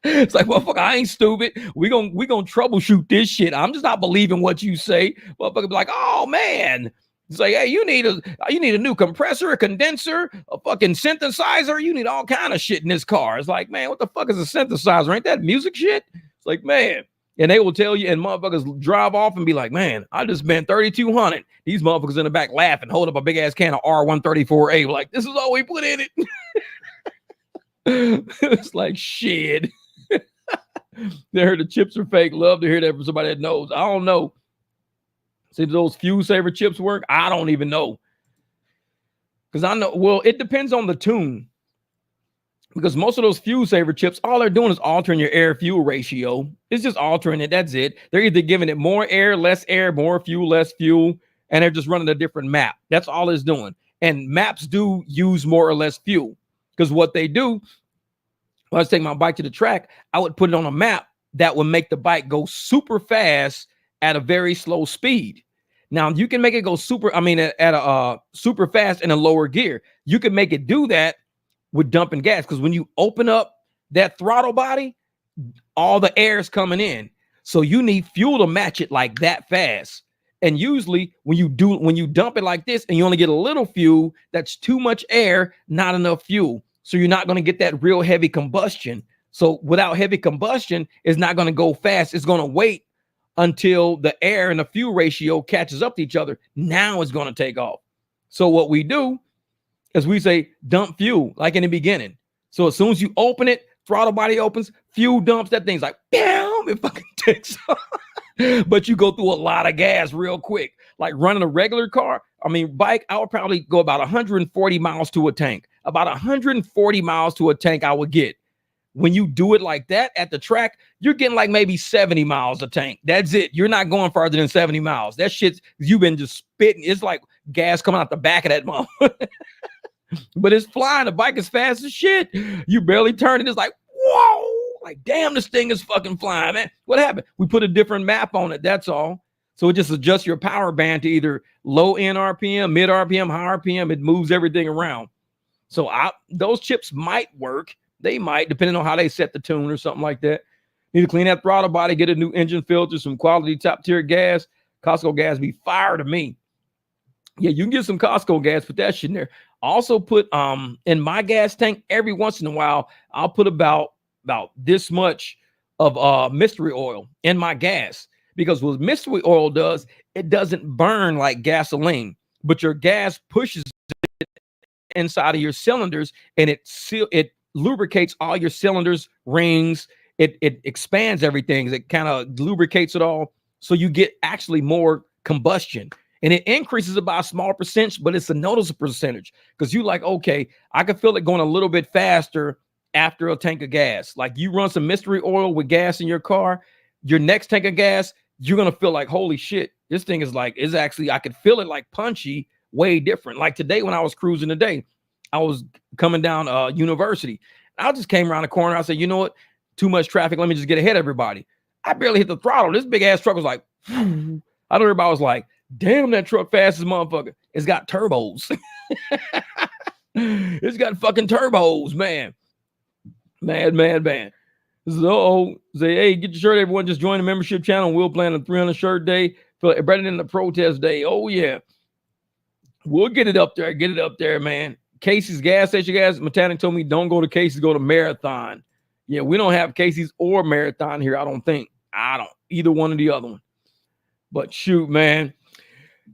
It's like, motherfucker, I ain't stupid. We gonna troubleshoot this shit. I'm just not believing what you say. Motherfucker be like, oh man. It's like, hey, you need a new compressor, a condenser, a fucking synthesizer. You need all kind of shit in this car. It's like, man, what the fuck is a synthesizer? Ain't that music shit? It's like, man. And they will tell you, and motherfuckers drive off and be like, man, I just spent $3,200. These motherfuckers in the back laughing, hold up a big ass can of R134A. Like, this is all we put in it. It's like, shit. They heard the chips are fake. Love to hear that from somebody that knows. I don't know. See, those Fuel Saver chips work? I don't even know. Because I know, well, it depends on the tune. Because most of those Fuel Saver chips, all they're doing is altering your air-fuel ratio. It's just altering it. That's it. They're either giving it more air, more fuel, less fuel, and they're just running a different map. That's all it's doing. And maps do use more or less fuel. Because what they do, when I was taking my bike to the track, I would put it on a map that would make the bike go super fast at a very slow speed. Now you can make it go at a super fast in a lower gear. You can make it do that with dumping gas, because when you open up that throttle body, all the air is coming in. So you need fuel to match it like that fast. And usually when you dump it like this and you only get a little fuel, that's too much air, not enough fuel. So you're not going to get that real heavy combustion. So without heavy combustion, it's not going to go fast. It's going to wait until the air and the fuel ratio catches up to each other. Now it's going to take off. So what we do is we say dump fuel, like in the beginning. So as soon as you open it, throttle body opens, fuel dumps, that thing's like, bam, it fucking takes off. But you go through a lot of gas real quick. Like running a regular car, bike, I would probably go about 140 miles to a tank. About 140 miles to a tank I would get. When you do it like that at the track, you're getting like maybe 70 miles a tank. That's it. You're not going farther than 70 miles. That shit's, you've been just spitting. It's like gas coming out the back of that motherfucker. But it's flying. The bike is fast as shit. You barely turn it. It's like, whoa. Like, damn, this thing is fucking flying, man. What happened? We put a different map on it. That's all. So it just adjusts your power band to either low end RPM, mid RPM, high RPM. It moves everything around. So those chips might work. They might, depending on how they set the tune or something like that. Need to clean that throttle body, get a new engine filter, some quality top tier gas. Costco gas be fire to me. Yeah, you can get some Costco gas, put that shit in there. Also put in my gas tank every once in a while, I'll put about this much of mystery oil in my gas, because what mystery oil does, it doesn't burn like gasoline, but your gas pushes it inside of your cylinders, and it lubricates all your cylinders, rings. It expands everything. It kind of lubricates it all, so you get actually more combustion. And it increases about a small percentage, but it's a noticeable percentage, because you like, okay, I can feel it going a little bit faster after a tank of gas. Like you run some mystery oil with gas in your car, your next tank of gas, you're going to feel like, holy shit, this thing is actually, I could feel it like punchy, way different. Like today when I was cruising today, I was coming down University. I just came around the corner. I said, you know what? Too much traffic. Let me just get ahead of everybody. I barely hit the throttle. This big ass truck was like, I know everybody was like, damn, that truck fast as motherfucker. It's got turbos. It's got fucking turbos, man. Man. So, say, hey, get your shirt, everyone. Just join the membership channel. We'll plan a 300 shirt day. Feel better than the protest day. Oh, yeah. We'll get it up there. Get it up there, man. Casey's gas station gas. Mechanic told me don't go to Casey's, go to Marathon. Yeah, we don't have Casey's or Marathon here, I don't think. I don't. Either one or the other one. But shoot, man.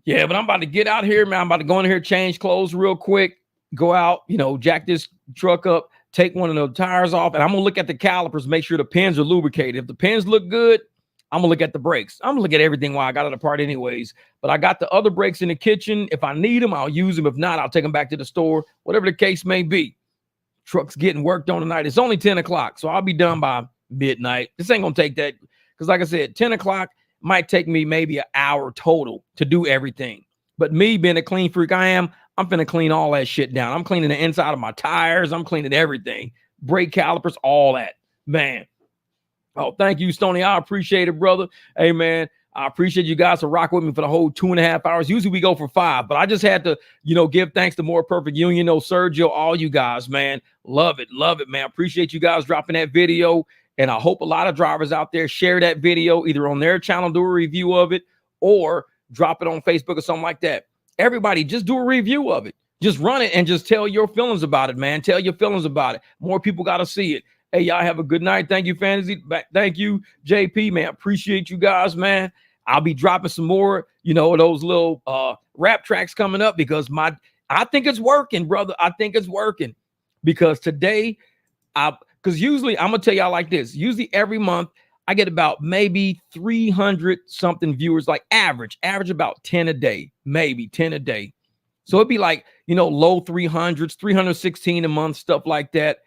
Yeah, but I'm about to get out here, man. I'm about to go in here, change clothes real quick, go out, jack this truck up, take one of the tires off, and I'm going to look at the calipers, make sure the pins are lubricated. If the pins look good, I'm going to look at the brakes. I'm going to look at everything while I got it apart anyways. But I got the other brakes in the kitchen. If I need them, I'll use them. If not, I'll take them back to the store, whatever the case may be. Truck's getting worked on tonight. It's only 10 o'clock, so I'll be done by midnight. This ain't going to take that, because like I said, 10 o'clock might take me maybe an hour total to do everything. But me being a clean freak I am, I'm finna clean all that shit down. I'm cleaning the inside of my tires. I'm cleaning everything. Brake calipers, all that. Man. Oh, thank you, Stoney. I appreciate it, brother. Hey, man, I appreciate you guys for rock with me for the whole 2.5 hours. Usually we go for 5, but I just had to, give thanks to More Perfect Union, Sergio, all you guys, man. Love it, man. Appreciate you guys dropping that video. And I hope a lot of drivers out there share that video, either on their channel, do a review of it, or drop it on Facebook or something like that. Everybody, just do a review of it. Just run it and just tell your feelings about it, man. Tell your feelings about it. More people got to see it. Hey, y'all have a good night. Thank you, Fantasy. Thank you, JP, man. Appreciate you guys, man. I'll be dropping some more, those little rap tracks coming up, because I think it's working, brother. I think it's working, because today because usually I'm going to tell y'all like this. Usually every month I get about maybe 300 something viewers, like average about 10 a day, maybe 10 a day. So it'd be like, low 300s, 316 a month, stuff like that.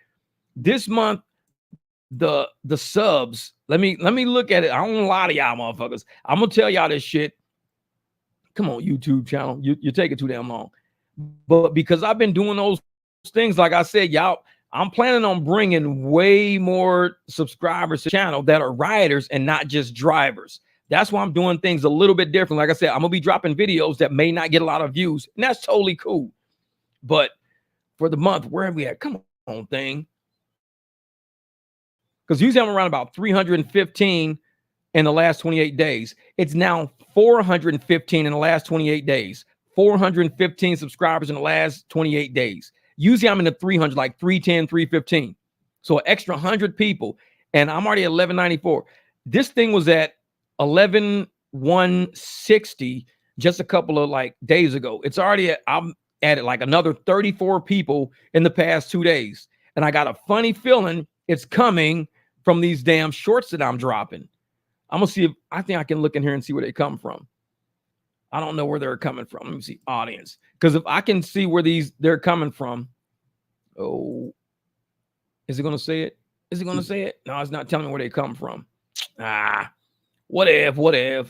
This month, the subs, let me look at it. I don't want to lie to y'all motherfuckers. I'm going to tell y'all this shit. Come on, YouTube channel. You take it too damn long. But because I've been doing those things, like I said, y'all, I'm planning on bringing way more subscribers to the channel that are riders and not just drivers. That's why I'm doing things a little bit different. Like I said, I'm going to be dropping videos that may not get a lot of views, and that's totally cool. But for the month, where are we at? Come on, thing. Because usually I'm around about 315 in the last 28 days. It's now 415 in the last 28 days. 415 subscribers in the last 28 days. Usually I'm in the 300, like 310, 315. So an extra 100 people. And I'm already at 1194. This thing was at 11,160 just a couple of days ago. It's already I'm at like another 34 people in the past 2 days. And I got a funny feeling it's coming from these damn shorts that I'm dropping. I'm going to see if I think I can look in here and see where they come from. I don't know where they're coming from. Let me see, audience. Because if I can see where they're coming from. Oh, is it going to say it? Is it going to say it? No, it's not telling me where they come from. Whatever.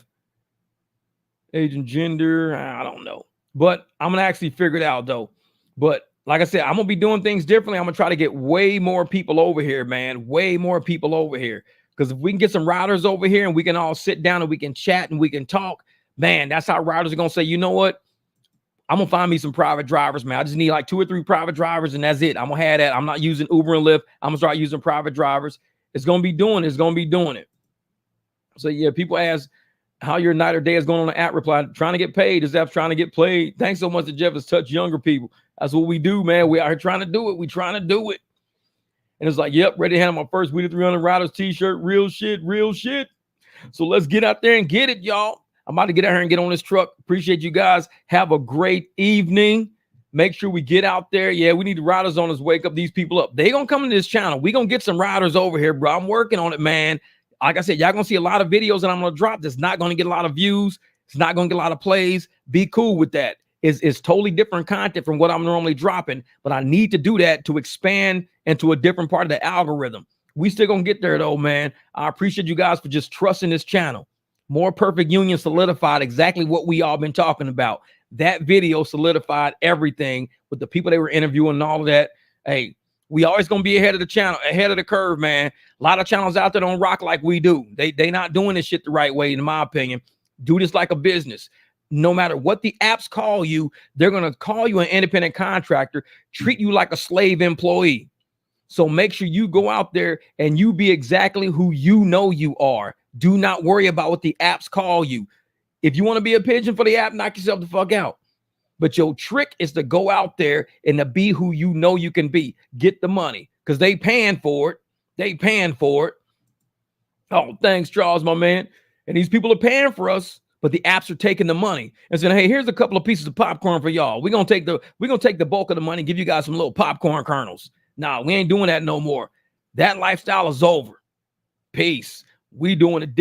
Age and gender, I don't know. But I'm going to actually figure it out, though. But like I said, I'm going to be doing things differently. I'm going to try to get way more people over here, man. Way more people over here. Because if we can get some riders over here and we can all sit down and we can chat and we can talk, man, that's how riders are going to say, you know what? I'm gonna find me some private drivers, man. I just need like 2 or 3 private drivers, and that's it. I'm gonna have that. I'm not using Uber and Lyft. I'm gonna start using private drivers. It's gonna be doing it. It's gonna be doing it. So yeah, people ask how your night or day is going on the app. Reply, trying to get paid. This app's trying to get played. Thanks so much that Jeff has touched younger people. That's what we do, man. We are trying to do it. We trying to do it. And it's like, yep, ready to handle my first We the 300 Riders t-shirt. Real shit, real shit. So let's get out there and get it, y'all. I'm about to get out here and get on this truck. Appreciate you guys. Have a great evening. Make sure we get out there. Yeah, we need the riders on us. Wake up these people up. They gonna come into this channel. We gonna get some riders over here, bro. I'm working on it, man. Like I said, y'all gonna see a lot of videos that I'm gonna drop that's not gonna get a lot of views. It's not gonna get a lot of plays. Be cool with that. It's totally different content from what I'm normally dropping, but I need to do that to expand into a different part of the algorithm. We still gonna get there though, man. I appreciate you guys for just trusting this channel. More Perfect Union solidified exactly what we all been talking about. That video solidified everything with the people they were interviewing and all of that. Hey, we always gonna be ahead of the channel, ahead of the curve, man. A lot of channels out there don't rock like we do. They not doing this shit the right way, in my opinion. Do this like a business. No matter what the apps call you, they're gonna call you an independent contractor, treat you like a slave employee. So make sure you go out there and you be exactly who you know you are. Do not worry about what the apps call you. If you want to be a pigeon for the app, knock yourself the fuck out. But your trick is to go out there and to be who you know you can be. Get the money because they paying for it. They paying for it. Oh, thanks, Charles, my man. And these people are paying for us, but the apps are taking the money and saying, hey, here's a couple of pieces of popcorn for y'all. We're gonna take the bulk of the money, give you guys some little popcorn kernels. Nah, we ain't doing that no more. That lifestyle is over. Peace. We doing it.